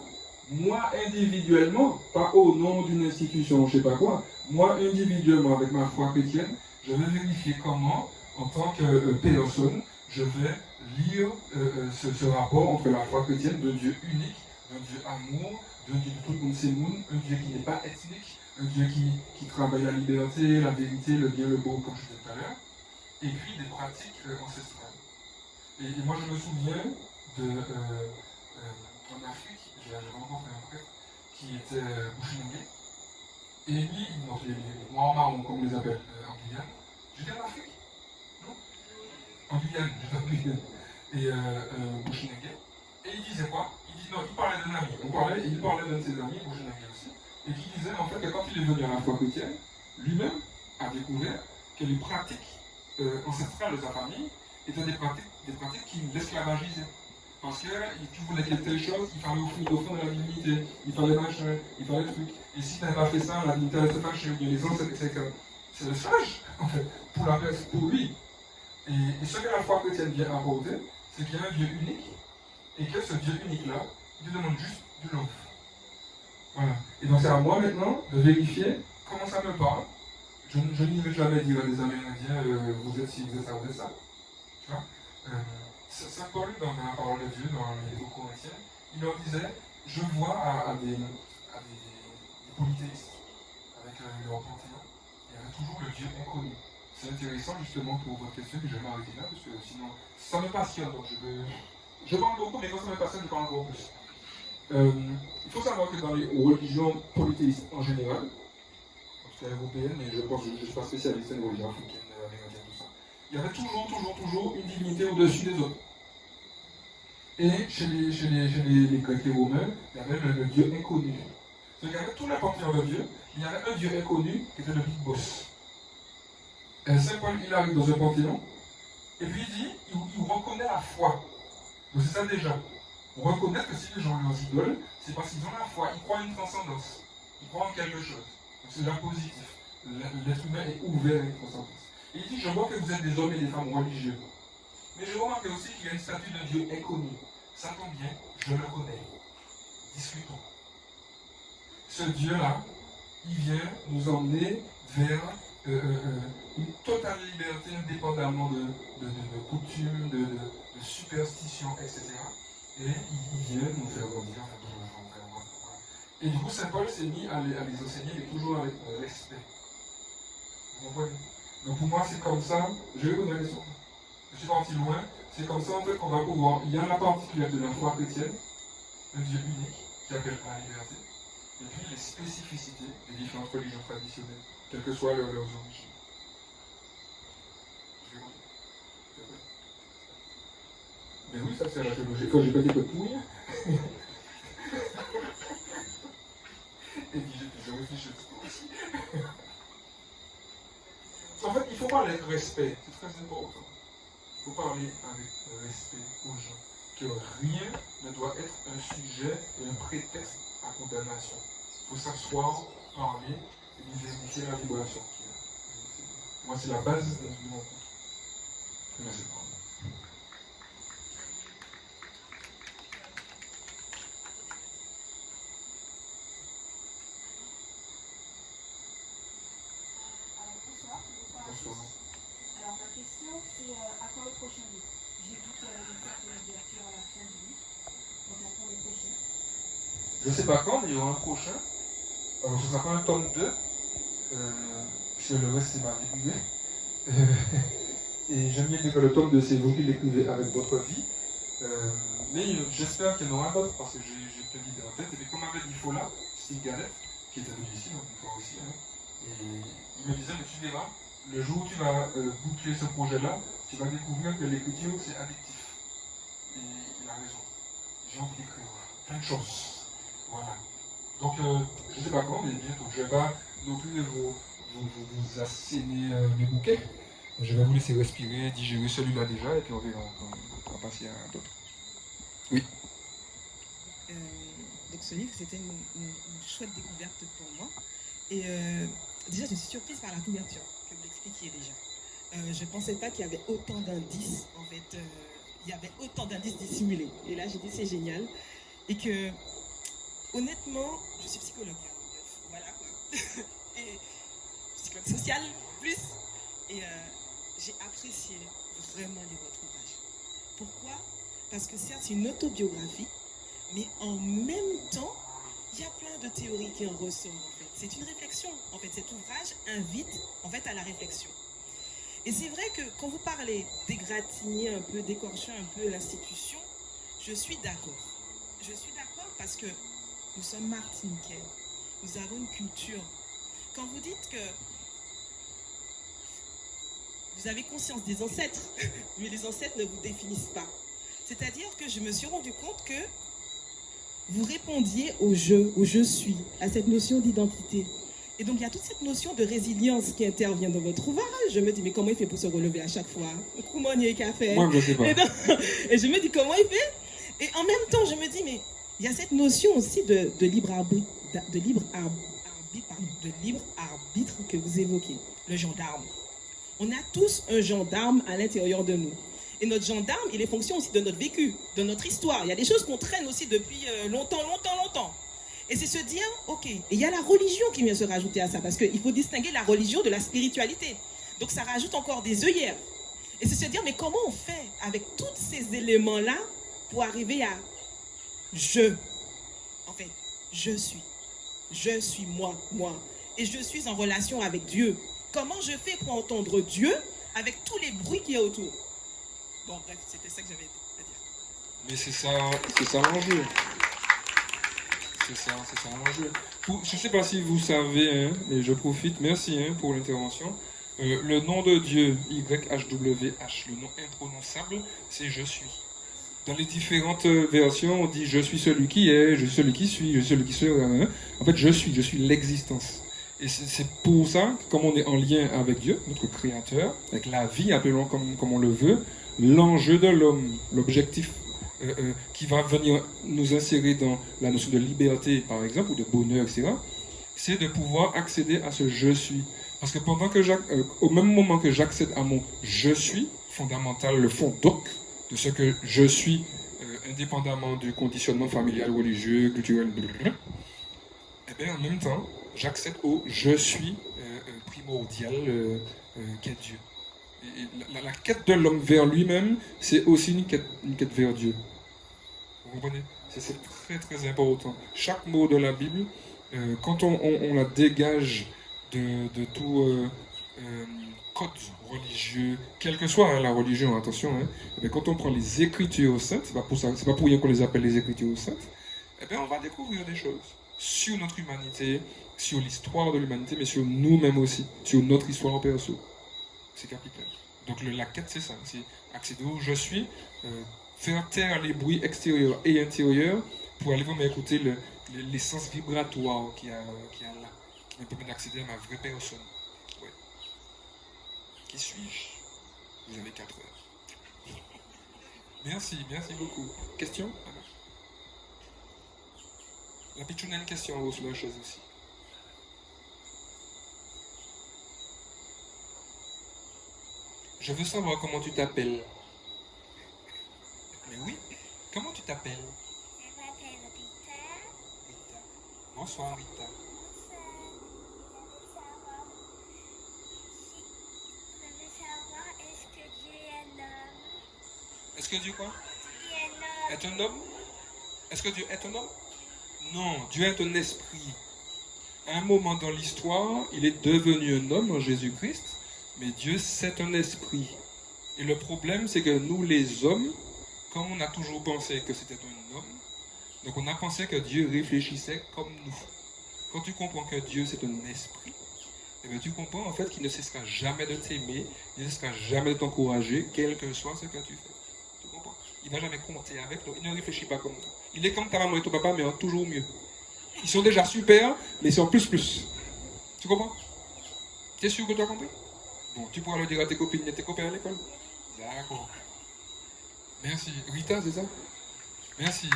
moi individuellement, pas au nom d'une institution, je ne sais pas quoi, moi individuellement, avec ma foi chrétienne, je vais vérifier comment, en tant que personne, je vais lire ce rapport entre la foi chrétienne de Dieu unique, d'un Dieu amour, d'un Dieu de tout le monde, c'est monde, un Dieu qui n'est pas ethnique, un Dieu qui travaille la liberté, la vérité, le bien, le beau, comme je disais tout à l'heure, et puis des pratiques ancestrales. Et moi je me souviens en Afrique, j'ai rencontré un prêtre qui était Bushinengue, et lui, donc les Noirs marrons, comme on les appelle en Guyane, j'étais en Afrique, non? En Guyane, j'étais en Guyane, et Bushinengue, et il disait quoi? Il parlait d'un ami, il parlait d'un de ses amis, Bushinengue aussi, et qui disait en fait que quand il est venu à la foi chrétienne, lui-même a découvert que les pratiques ancestrales de sa famille étaient des pratiques qui l'esclavagisaient. Parce que tu voulais qu'il y ait telle chose, il fallait offrir de la divinité, il fallait machin, il fallait truc. Et si tu n'avais pas fait ça, la divinité allait se fâcher, il y a les ancêtres, etc. C'est le sage, en fait, pour lui. Et ce que la foi chrétienne vient apporter, c'est qu'il y a un Dieu unique, et que ce Dieu unique-là, il te demande juste de l'offre. Voilà. Et donc c'est à moi maintenant de vérifier comment ça me parle. Je n'irai jamais dire à des Amérindiens, vous êtes ci, vous êtes ça, vous êtes ça. Tu vois? Saint Paul, dans la parole de Dieu, dans les Épîtres aux Corinthiens, il leur disait, je vois à des polythéistes, avec leur panthéon, il y avait toujours le Dieu inconnu. C'est intéressant justement pour votre question que je vais m'arrêter là, parce que sinon, ça me passionne, donc je parle beaucoup, mais quand ça me passionne, je parle encore plus. Il faut savoir que dans les religions polythéistes en général, en tout cas européennes, mais je pense que je ne suis pas spécialiste des religions africaines, amérindiennes, tout ça, il y avait toujours une divinité au-dessus des autres. Et chez les Grecs et Romains, il y avait le Dieu inconnu. Donc il y avait tous les panthéons de Dieu, il y avait un Dieu inconnu qui était le Big Boss. Et Saint Paul, il arrive dans un panthéon, et puis il dit, il reconnaît la foi. Donc c'est ça déjà. On reconnaît que si les gens leur idolent, c'est parce qu'ils ont la foi, ils croient en une transcendance, ils croient en quelque chose. Donc c'est là positif. L'être humain est ouvert à une transcendance. Et il dit, je vois que vous êtes des hommes et des femmes religieux. Mais je remarque aussi qu'il y a une statue d'un Dieu inconnu. Ça tombe bien, je le connais. Discutons. Ce Dieu-là, il vient nous emmener vers une totale liberté, indépendamment de coutumes, de superstitions, etc. Et il vient nous faire grandir. Et du coup, Saint Paul s'est mis à les enseigner, mais toujours avec respect. Vous comprenez? Donc pour moi, c'est comme ça, je vais poser la question. Je suis parti loin, c'est comme ça en fait qu'on va pouvoir. Il y a la particularité de la foi chrétienne, un Dieu unique qui appelle à la liberté, et puis les spécificités des différentes religions traditionnelles, quelles que soient leurs origines. Mais oui, ça c'est la théologie. Quand j'ai pas dit que pourrir. Et puis je réfléchis aussi. En fait, il faut parler avec respect, c'est très important. Il faut parler avec respect aux gens. Que rien ne doit être un sujet et un prétexte à condamnation. Il faut s'asseoir, parler et vérifier la vibration. Moi, c'est la base de mon rencontre. Merci. Alors ma question c'est à quand le prochain livre? J'ai vu qu'il y avait une certaine ouverture à la fin du livre. Donc à quand le prochain? Je ne sais pas quand, mais il y aura un prochain. Alors ce ne sera pas un tome 2. Puisque le reste c'est ma vie. Et j'aime bien dire que le tome 2 c'est vous qui l'écrivez avec votre vie. Mais j'espère qu'il y en aura d'autres parce que j'ai plein d'idées en tête. Et puis comme avait dit Fola, Steve Gallet, qui était venu ici, donc une fois aussi, hein, et il me disait, mais tu verras, le jour où tu vas boucler ce projet-là, tu tu vas découvrir que l'écriture, c'est addictif. Et il a raison. J'ai envie d'écrire plein de choses. Voilà. Donc, je ne sais pas quand, mais bientôt. Je ne vais pas non plus vous asséner mes bouquets. Je vais vous laisser respirer, digérer celui-là déjà, et puis on verra. On va passer à d'autres. Oui. Donc ce livre, c'était une chouette découverte pour moi. Et déjà, je suis surprise par la couverture, que vous l'expliquiez déjà. Je ne pensais pas qu'il y avait autant d'indices, en fait. Il y avait autant d'indices dissimulés. Et là, j'ai dit, c'est génial. Et que, honnêtement, je suis psychologue. Voilà quoi. Et psychologue social, plus. Et j'ai apprécié vraiment lire votre ouvrage. Pourquoi? Parce que certes, c'est une autobiographie, mais en même temps, il y a plein de théories qui en ressortent, en fait. C'est une réflexion. En fait, cet ouvrage invite, en fait, à la réflexion. Et c'est vrai que quand vous parlez d'égratigner un peu, d'écorcher un peu l'institution, je suis d'accord. Je suis d'accord parce que nous sommes martiniquais. Nous avons une culture. Quand vous dites que vous avez conscience des ancêtres, mais les ancêtres ne vous définissent pas. C'est-à-dire que je me suis rendu compte que vous répondiez au je suis, à cette notion d'identité. Et donc, il y a toute cette notion de résilience qui intervient dans votre ouvrage. Je me dis, mais comment il fait pour se relever à chaque fois? Comment il y a qu'à faire? Moi, je ne sais pas. Et je me dis, comment il fait? Et en même temps, je me dis, mais il y a cette notion aussi de libre arbitre, de libre arbitre que vous évoquez, le gendarme. On a tous un gendarme à l'intérieur de nous. Et notre gendarme, il est fonction aussi de notre vécu, de notre histoire. Il y a des choses qu'on traîne aussi depuis longtemps. Et c'est se dire, ok, et il y a la religion qui vient se rajouter à ça, parce qu'il faut distinguer la religion de la spiritualité. Donc ça rajoute encore des œillères. Et c'est se dire, mais comment on fait avec tous ces éléments-là pour arriver à je? En fait, je suis moi. Et je suis en relation avec Dieu. Comment je fais pour entendre Dieu avec tous les bruits qu'il y a autour? Bon, bref, c'était ça que j'avais à dire. Mais c'est ça l'enjeu. C'est ça l'enjeu. Je ne sais pas si vous savez, mais je profite, merci pour l'intervention. Le nom de Dieu, YHWH, le nom imprononçable, c'est je suis. Dans les différentes versions, on dit je suis celui qui est, je suis celui qui suis, je suis celui qui sera. En fait, je suis l'existence. Et c'est pour ça, comme on est en lien avec Dieu, notre Créateur, avec la vie, appelons comme on le veut, l'enjeu de l'homme, l'objectif qui va venir nous insérer dans la notion de liberté, par exemple, ou de bonheur, etc., c'est de pouvoir accéder à ce « je suis ». Parce que au même moment que j'accède à mon « je suis », fondamental, le fond doc de ce que je suis, indépendamment du conditionnement familial, religieux, culturel, et bien en même temps, j'accède au « je suis » primordial qu'est Dieu. Et la quête de l'homme vers lui-même, c'est aussi une quête vers Dieu. Vous comprenez? C'est très très important. Chaque mot de la Bible, quand on la dégage de tout code religieux, quelle que soit la religion, attention, mais quand on prend les Écritures saintes, c'est pas pour rien qu'on les appelle les Écritures saintes, on va découvrir des choses sur notre humanité, sur l'histoire de l'humanité, mais sur nous-mêmes aussi, sur notre histoire perso. C'est capital. Donc la quête, c'est ça, c'est accéder où je suis, faire taire les bruits extérieurs et intérieurs pour aller vraiment écouter l'essence vibratoire qu'il y a là, qui me permet d'accéder à ma vraie personne. Ouais. Qui suis-je? Vous avez 4 heures. Merci beaucoup. Question? La pitchoune a une question en haut sur la chaise aussi. Je veux savoir comment tu t'appelles. Mais oui, comment tu t'appelles? Je m'appelle Rita. Rita. Bonsoir Rita. Bonsoir. Je veux savoir, est-ce que Dieu est un homme? Est-ce que Dieu quoi? Dieu est un homme. Est un homme? Est-ce que Dieu est un homme? Non, Dieu est un esprit. À un moment dans l'histoire, il est devenu un homme en Jésus-Christ, mais Dieu c'est un esprit. Et le problème, c'est que nous les hommes, comme on a toujours pensé que c'était un homme, donc on a pensé que Dieu réfléchissait comme nous. Quand tu comprends que Dieu c'est un esprit, et bien tu comprends en fait qu'il ne cessera jamais de t'aimer, il ne cessera jamais de t'encourager, quel que soit ce que tu fais. Tu comprends? Il ne va jamais compter avec toi, il ne réfléchit pas comme toi. Il est comme ta maman et ton papa, mais en toujours mieux. Ils sont déjà super, mais ils sont plus. Tu comprends? T'es sûr que tu as compris? Bon, tu pourras le dire à tes copines et tes copains à l'école. D'accord. Merci. Rita, c'est ça? Merci.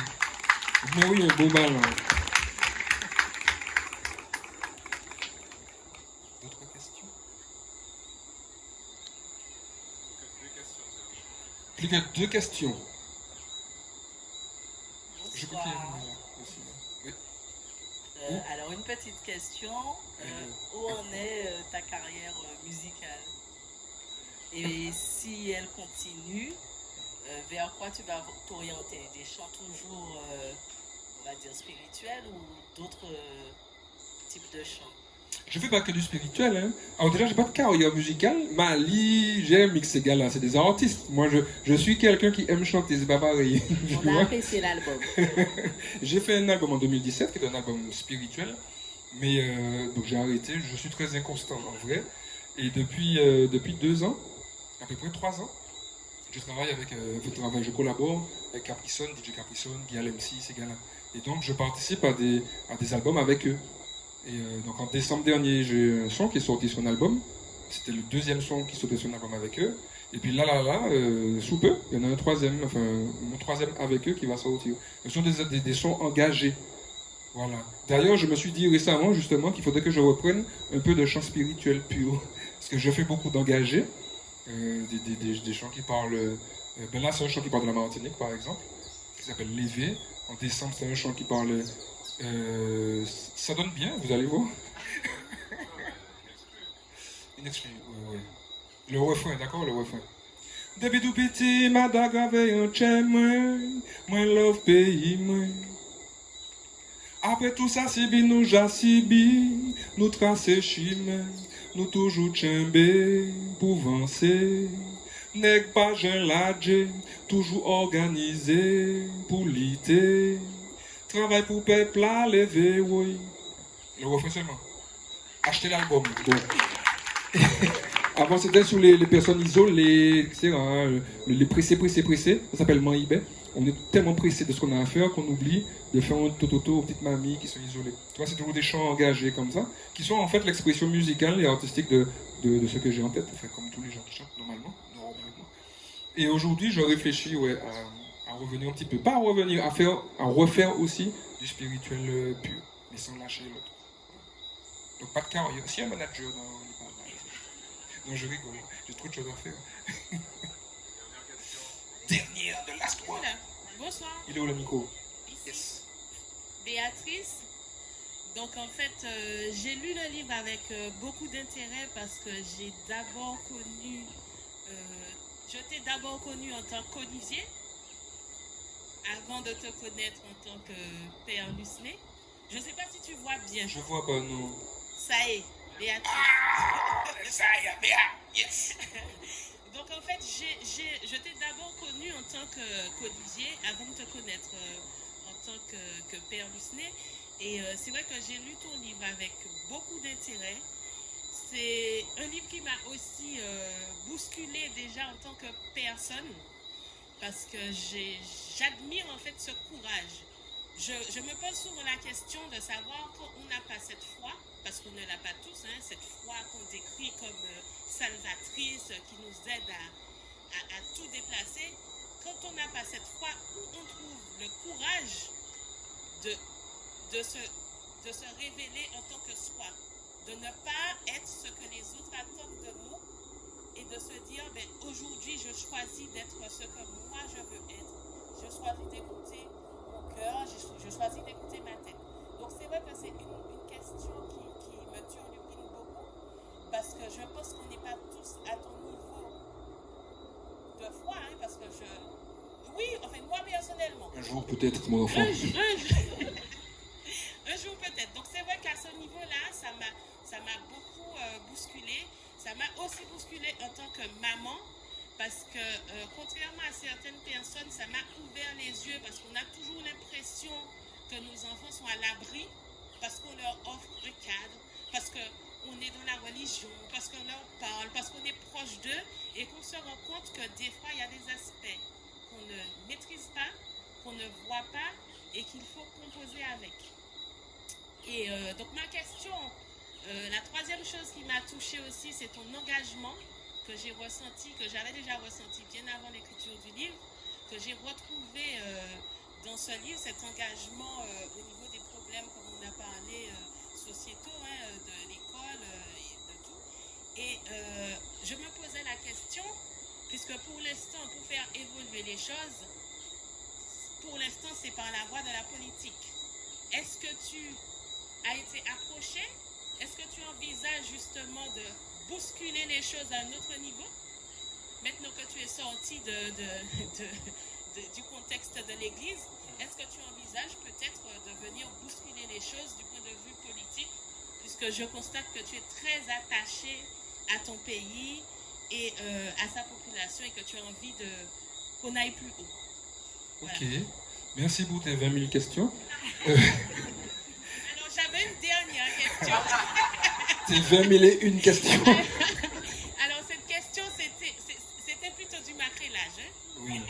Mais oui, un beau bal. D'autres questions? Plus que 2 questions. Je Bonsoir. confirme. Aussi. Oui. Alors, une petite question. Où en est ta carrière musicale? Et si elle continue, vers quoi tu vas t'orienter? Des chants toujours, on va dire, spirituels ou d'autres types de chants? Je fais pas que du spirituel, hein. Alors déjà, j'ai pas de carrière musicale. Mali, j'aime mixer ces gars-là, c'est des artistes. Moi, je suis quelqu'un qui aime chanter, c'est pas pareil. On a apprécié l'album. J'ai fait un album en 2017, qui est un album spirituel. Mais donc j'ai arrêté, je suis très inconstant en vrai. Et depuis 2 ans, à peu près 3 ans, je travaille je collabore avec Caprison, DJ Caprison, Guy MC, ces gars-là. Et donc je participe à des albums avec eux. Et donc en décembre dernier, j'ai un son qui est sorti sur un album. C'était le 2e son qui sortait sur un album avec eux. Et puis là, sous peu, il y en a un 3e, enfin mon 3e avec eux qui va sortir. Ce sont des sons engagés. Voilà. D'ailleurs, je me suis dit récemment justement qu'il faudrait que je reprenne un peu de chant spirituel pur. Parce que je fais beaucoup d'engagés. Des chants qui parlent. Ben là, c'est un chant qui parle de la Martinique, par exemple, qui s'appelle Lévé. En décembre, c'est un chant qui parle. Ça donne bien, vous allez voir. Une excuse, ouais. Le refrain, d'accord, le refrain. Depuis tout petit, ma dag avait un chien, moi love pays, moi. Après tout ça, si bien nous jassibi, nous tracer chemin, nous toujours tchembe pour avancer. Nèg pas jeun ladje, toujours organisé pour lutter. Travail pour peuple à lever, oui. Le refrain seulement. Achetez l'album. Bon. Avant, c'était sur les personnes isolées, etc. Les pressés. Ça s'appelle Maïbé. On est tellement pressé de ce qu'on a à faire qu'on oublie de faire un tototo aux petites mamies qui sont isolées. Tu vois, c'est toujours des chants engagés comme ça, qui sont en fait l'expression musicale et artistique de ce que j'ai en tête, enfin, comme tous les gens qui chantent normalement. Et aujourd'hui, je réfléchis à revenir un petit peu, pas à revenir, à refaire aussi du spirituel pur, mais sans lâcher l'autre. Donc pas de carrière. Si un manager dans les parages. Non, je rigole, j'ai trop de choses à faire. Dernière de last one. Bonsoir. Il est où le micro? Yes. Béatrice. Donc en fait, j'ai lu le livre avec beaucoup d'intérêt parce que je t'ai d'abord connu en tant qu'Olivier, avant de te connaître en tant que Père Lucenay. Je ne sais pas si tu vois bien. Je vois pas, non. Ça y est, Béatrice. Ça y est, Béa, yes. Donc en fait, je t'ai d'abord connu en tant qu'Olivier avant de te connaître en tant que Père Lucenay. Et c'est vrai que j'ai lu ton livre avec beaucoup d'intérêt. C'est un livre qui m'a aussi bousculé déjà en tant que personne, parce que j'admire en fait ce courage. Je me pose souvent la question de savoir quand on n'a pas cette foi, parce qu'on ne l'a pas tous, hein, cette foi qu'on décrit comme salvatrice, qui nous aide à tout déplacer. Quand on n'a pas cette foi, où on trouve le courage de se révéler en tant que soi, de ne pas être ce que les autres attendent de nous et de se dire, ben, aujourd'hui je choisis d'être ce que moi je veux être. Je choisis d'écouter mon cœur, je choisis d'écouter ma tête. Donc c'est vrai que c'est une question qui me turlupine beaucoup, parce que je pense qu'on n'est pas tous à ton niveau de foi, hein, parce que oui, enfin moi personnellement. Un jour peut-être, mon enfant. Un jour peut-être. Donc c'est vrai qu'à ce niveau-là, ça m'a beaucoup bousculé. Ça m'a aussi bousculé en tant que maman, parce que contrairement à certaines personnes, ça m'a ouvert les yeux, parce qu'on a toujours l'impression que nos enfants sont à l'abri, parce qu'on leur offre un cadre, parce que on est dans la religion, parce qu'on leur parle, parce qu'on est proche d'eux, et qu'on se rend compte que des fois, il y a des aspects qu'on ne maîtrise pas, qu'on ne voit pas, et qu'il faut composer avec. Et donc ma question, la troisième chose qui m'a touchée aussi, c'est ton engagement que j'ai ressenti, que j'avais déjà ressenti bien avant l'écriture du livre, que j'ai retrouvé dans ce livre, cet engagement au niveau des problèmes, comme on a parlé, sociétaux, de l'école et de tout. Et je me posais la question, puisque pour l'instant, pour faire évoluer les choses, pour l'instant, c'est par la voie de la politique. Est-ce que tu as été approché? Est-ce que tu envisages justement de bousculer les choses à un autre niveau? Maintenant que tu es sorti du contexte de l'Église, est-ce que tu envisages peut-être de venir bousculer les choses du point de vue politique? Puisque je constate que tu es très attaché à ton pays et à sa population et que tu as envie qu'on aille plus haut. Voilà. Ok, merci pour tes 20 000 questions. Alors j'avais une dernière question. Tes 20 000 et une questions. Alors cette question c'était plutôt du macrélage. Oui.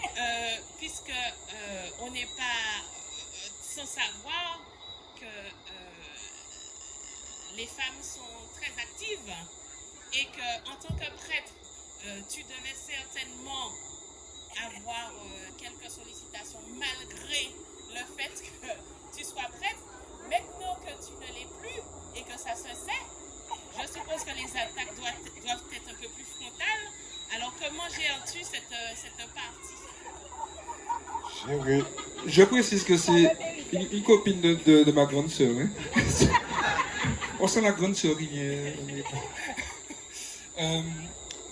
Puisque on n'est pas sans savoir que les femmes sont très actives et qu'en tant que prêtre, tu devais certainement avoir quelques sollicitations malgré le fait que tu sois prêtre. Maintenant que tu ne l'es plus et que ça se sait, je suppose que les attaques doivent être un peu plus frontales. Alors comment gères-tu cette partie? Je précise que c'est une copine de ma grande sœur. Hein. On sent la grande sœur qui vient.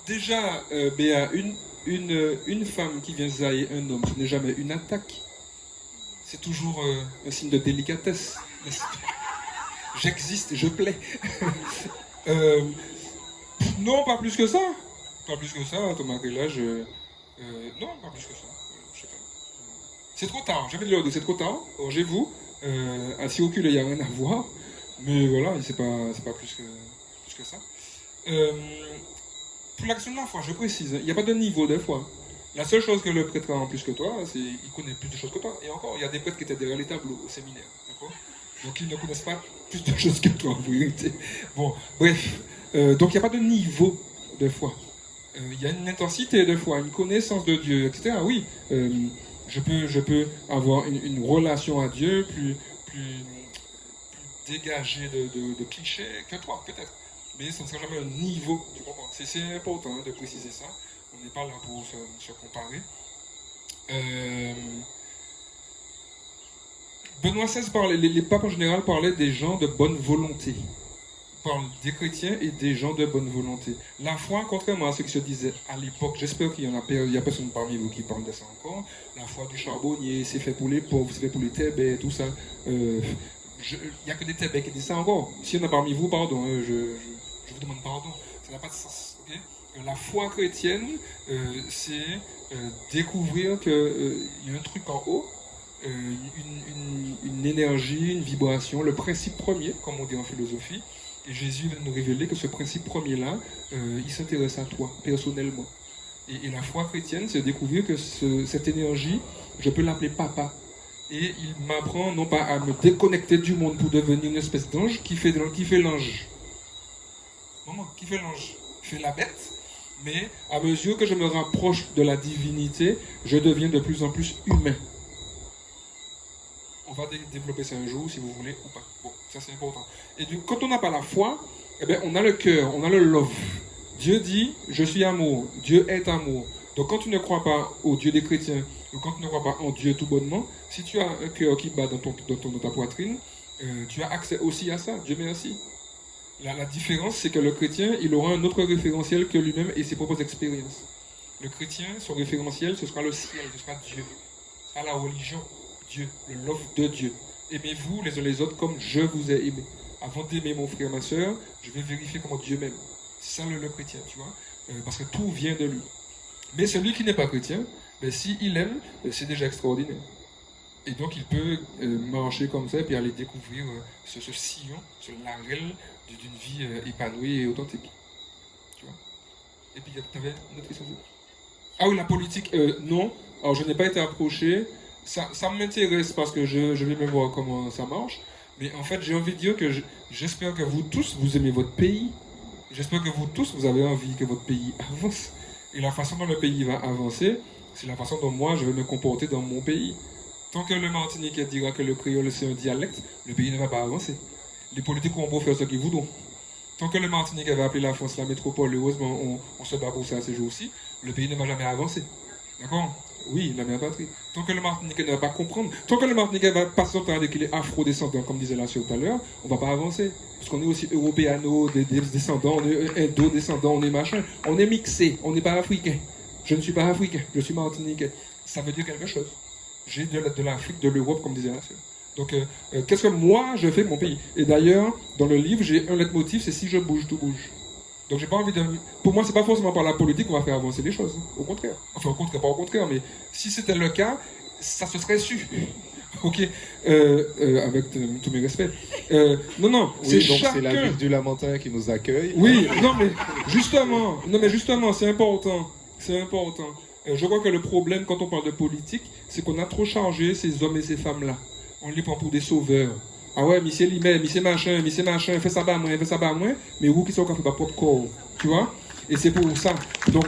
Déjà, Béa, une femme qui vient zailler un homme, ce n'est jamais une attaque. C'est toujours un signe de délicatesse. J'existe, je plais. Non, pas plus que ça. Pas plus que ça, Thomas Grélage. Non, pas plus que ça. Je sais pas. C'est trop tard, j'avais de l'ordre, c'est trop tard. Rangez-vous. Assis au cul, il n'y a rien à voir. Mais voilà, c'est pas plus que ça. Pour l'action de la foi, je précise, il n'y a pas de niveau de foi. La seule chose que le prêtre a en plus que toi, c'est qu'il connaît plus de choses que toi. Et encore, il y a des prêtres qui étaient derrière les tableaux au séminaire. D'accord ? Donc ils ne connaissent pas plus de choses que toi, en vérité. Bon, bref. Donc il n'y a pas de niveau de foi. Il y a une intensité de foi, une connaissance de Dieu, etc. Oui, je peux avoir une relation à Dieu plus dégagée de clichés que toi, peut-être. Mais ça ne sera jamais un niveau, tu comprends? C'est important de préciser ça. On n'est pas là pour se comparer. Benoît XVI parlait, les papes en général parlaient des gens de bonne volonté. Ils parlent des chrétiens et des gens de bonne volonté. La foi, contrairement à ce qui se disait à l'époque, j'espère qu'il y a personne parmi vous qui parle de ça encore, la foi du charbonnier, c'est fait pour les pauvres, c'est fait pour les tébés, tout ça. Il n'y a que des tébés qui disent ça encore. S'il y en a parmi vous, pardon, je vous demande pardon, ça n'a pas de sens. Okay? La foi chrétienne, c'est découvrir qu'il y a un truc en haut, une énergie, une vibration, le principe premier, comme on dit en philosophie. Et Jésus va nous révéler que ce principe premier-là, il s'intéresse à toi, personnellement. Et la foi chrétienne, c'est découvrir que cette énergie, je peux l'appeler papa. Et il m'apprend non pas à me déconnecter du monde pour devenir une espèce d'ange qui fait l'ange. Non, qui fait l'ange, fait la bête, mais à mesure que je me rapproche de la divinité, je deviens de plus en plus humain. On va développer ça un jour, si vous voulez, ou pas. Bon, ça c'est important. Et quand on n'a pas la foi, eh bien, on a le cœur, on a le love. Dieu dit, je suis amour, Dieu est amour. Donc quand tu ne crois pas au Dieu des chrétiens, ou quand tu ne crois pas en Dieu tout bonnement, si tu as un cœur qui bat dans ta poitrine, tu as accès aussi à ça, Dieu merci. La différence, c'est que le chrétien, il aura un autre référentiel que lui-même et ses propres expériences. Le chrétien, son référentiel, ce sera le ciel, ce sera Dieu. Ce sera la religion, Dieu, le love de Dieu. Aimez-vous les uns les autres comme je vous ai aimé. Avant d'aimer mon frère, ma soeur, je vais vérifier comment Dieu m'aime. C'est ça le chrétien, tu vois. Parce que tout vient de lui. Mais celui qui n'est pas chrétien, ben, s'il aime, c'est déjà extraordinaire. Et donc il peut marcher comme ça et puis aller découvrir ce sillon, ce largel d'une vie épanouie et authentique. Tu vois. Et puis tu avais une autre question. Ah oui, la politique, non. Alors je n'ai pas été approché. Ça m'intéresse parce que je vais me voir comment ça marche. Mais en fait, j'ai envie de dire que j'espère que vous tous, vous aimez votre pays. J'espère que vous tous, vous avez envie que votre pays avance. Et la façon dont le pays va avancer, c'est la façon dont moi, je vais me comporter dans mon pays. Tant que le Martiniquais dira que le créole, c'est un dialecte, le pays ne va pas avancer. Les politiques vont beau faire ce qu'ils voudront. Tant que le Martiniquais va appeler la France la métropole, heureusement, on se bat pour ça ces jours-ci, le pays ne va jamais avancer. D'accord? Oui, la mère patrie. Tant que le Martiniquais ne va pas comprendre, tant que le Martiniquais va pas s'entendre qu'il est afro-descendant, comme disait la sœur tout à l'heure, on va pas avancer. Parce qu'on est aussi européano, des descendants, on est indo-descendants, on est machin. On est mixé, on n'est pas africain. Je ne suis pas africain, je suis martiniquais. Ça veut dire quelque chose. J'ai de l'Afrique, de l'Europe, comme disait la sœur. Donc, qu'est-ce que moi, je fais de mon pays? Et d'ailleurs, dans le livre, j'ai un leitmotiv, c'est si je bouge, tout bouge. Donc, j'ai pas envie de... Pour moi, c'est pas forcément par la politique qu'on va faire avancer les choses. Au contraire. Enfin, au contraire, pas au contraire, mais si c'était le cas, ça se serait su. Ok, avec tous mes respects. Non, Oui, c'est donc chacun... c'est la ville du Lamentin qui nous accueille. Oui, non mais justement, c'est important. C'est important. Je crois que le problème quand on parle de politique, c'est qu'on a trop chargé ces hommes et ces femmes-là. On les prend pour des sauveurs. Ah ouais, monsieur Limet, monsieur machin, fais ça bas moins, mais vous qui sont fait pas propre corps, tu vois? Et c'est pour ça. Donc,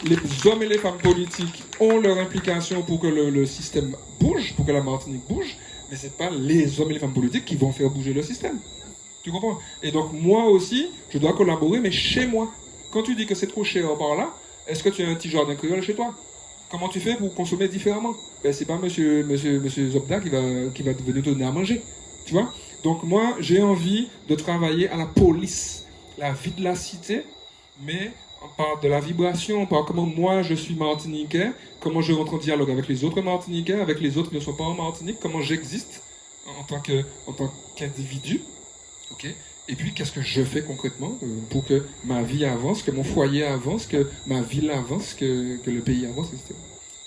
les hommes et les femmes politiques ont leur implication pour que le système bouge, pour que la Martinique bouge, mais c'est pas les hommes et les femmes politiques qui vont faire bouger le système. Tu comprends? Et donc, moi aussi, je dois collaborer, mais chez moi. Quand tu dis que c'est trop cher par là, est-ce que tu as un petit jardin créole chez toi? Comment tu fais pour consommer différemment? Ben, c'est pas monsieur Zobda qui va venir te donner à manger. Tu vois? Donc moi, j'ai envie de travailler à la police, la vie de la cité, mais par de la vibration, par comment moi je suis martiniquais, comment je rentre en dialogue avec les autres martiniquais, avec les autres qui ne sont pas en Martinique, comment j'existe en tant qu'individu. Ok? Et puis, qu'est-ce que je fais concrètement pour que ma vie avance, que mon foyer avance, que ma ville avance, que le pays avance, etc.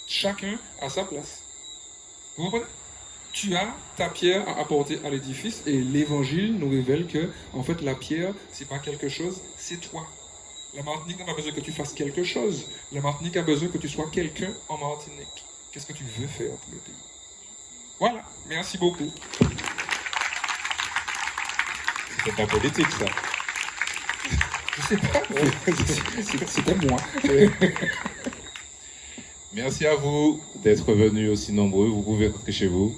Chacun a sa place. Vous comprenez? Tu as ta pierre à apporter à l'édifice et l'évangile nous révèle que, en fait, la pierre, c'est pas quelque chose, c'est toi. La Martinique n'a pas besoin que tu fasses quelque chose. La Martinique a besoin que tu sois quelqu'un en Martinique. Qu'est-ce que tu veux faire pour le pays? Voilà. Merci beaucoup. C'est pas politique, ça. Je sais pas. C'était moi. Merci à vous d'être venus aussi nombreux. Vous pouvez rentrer chez vous.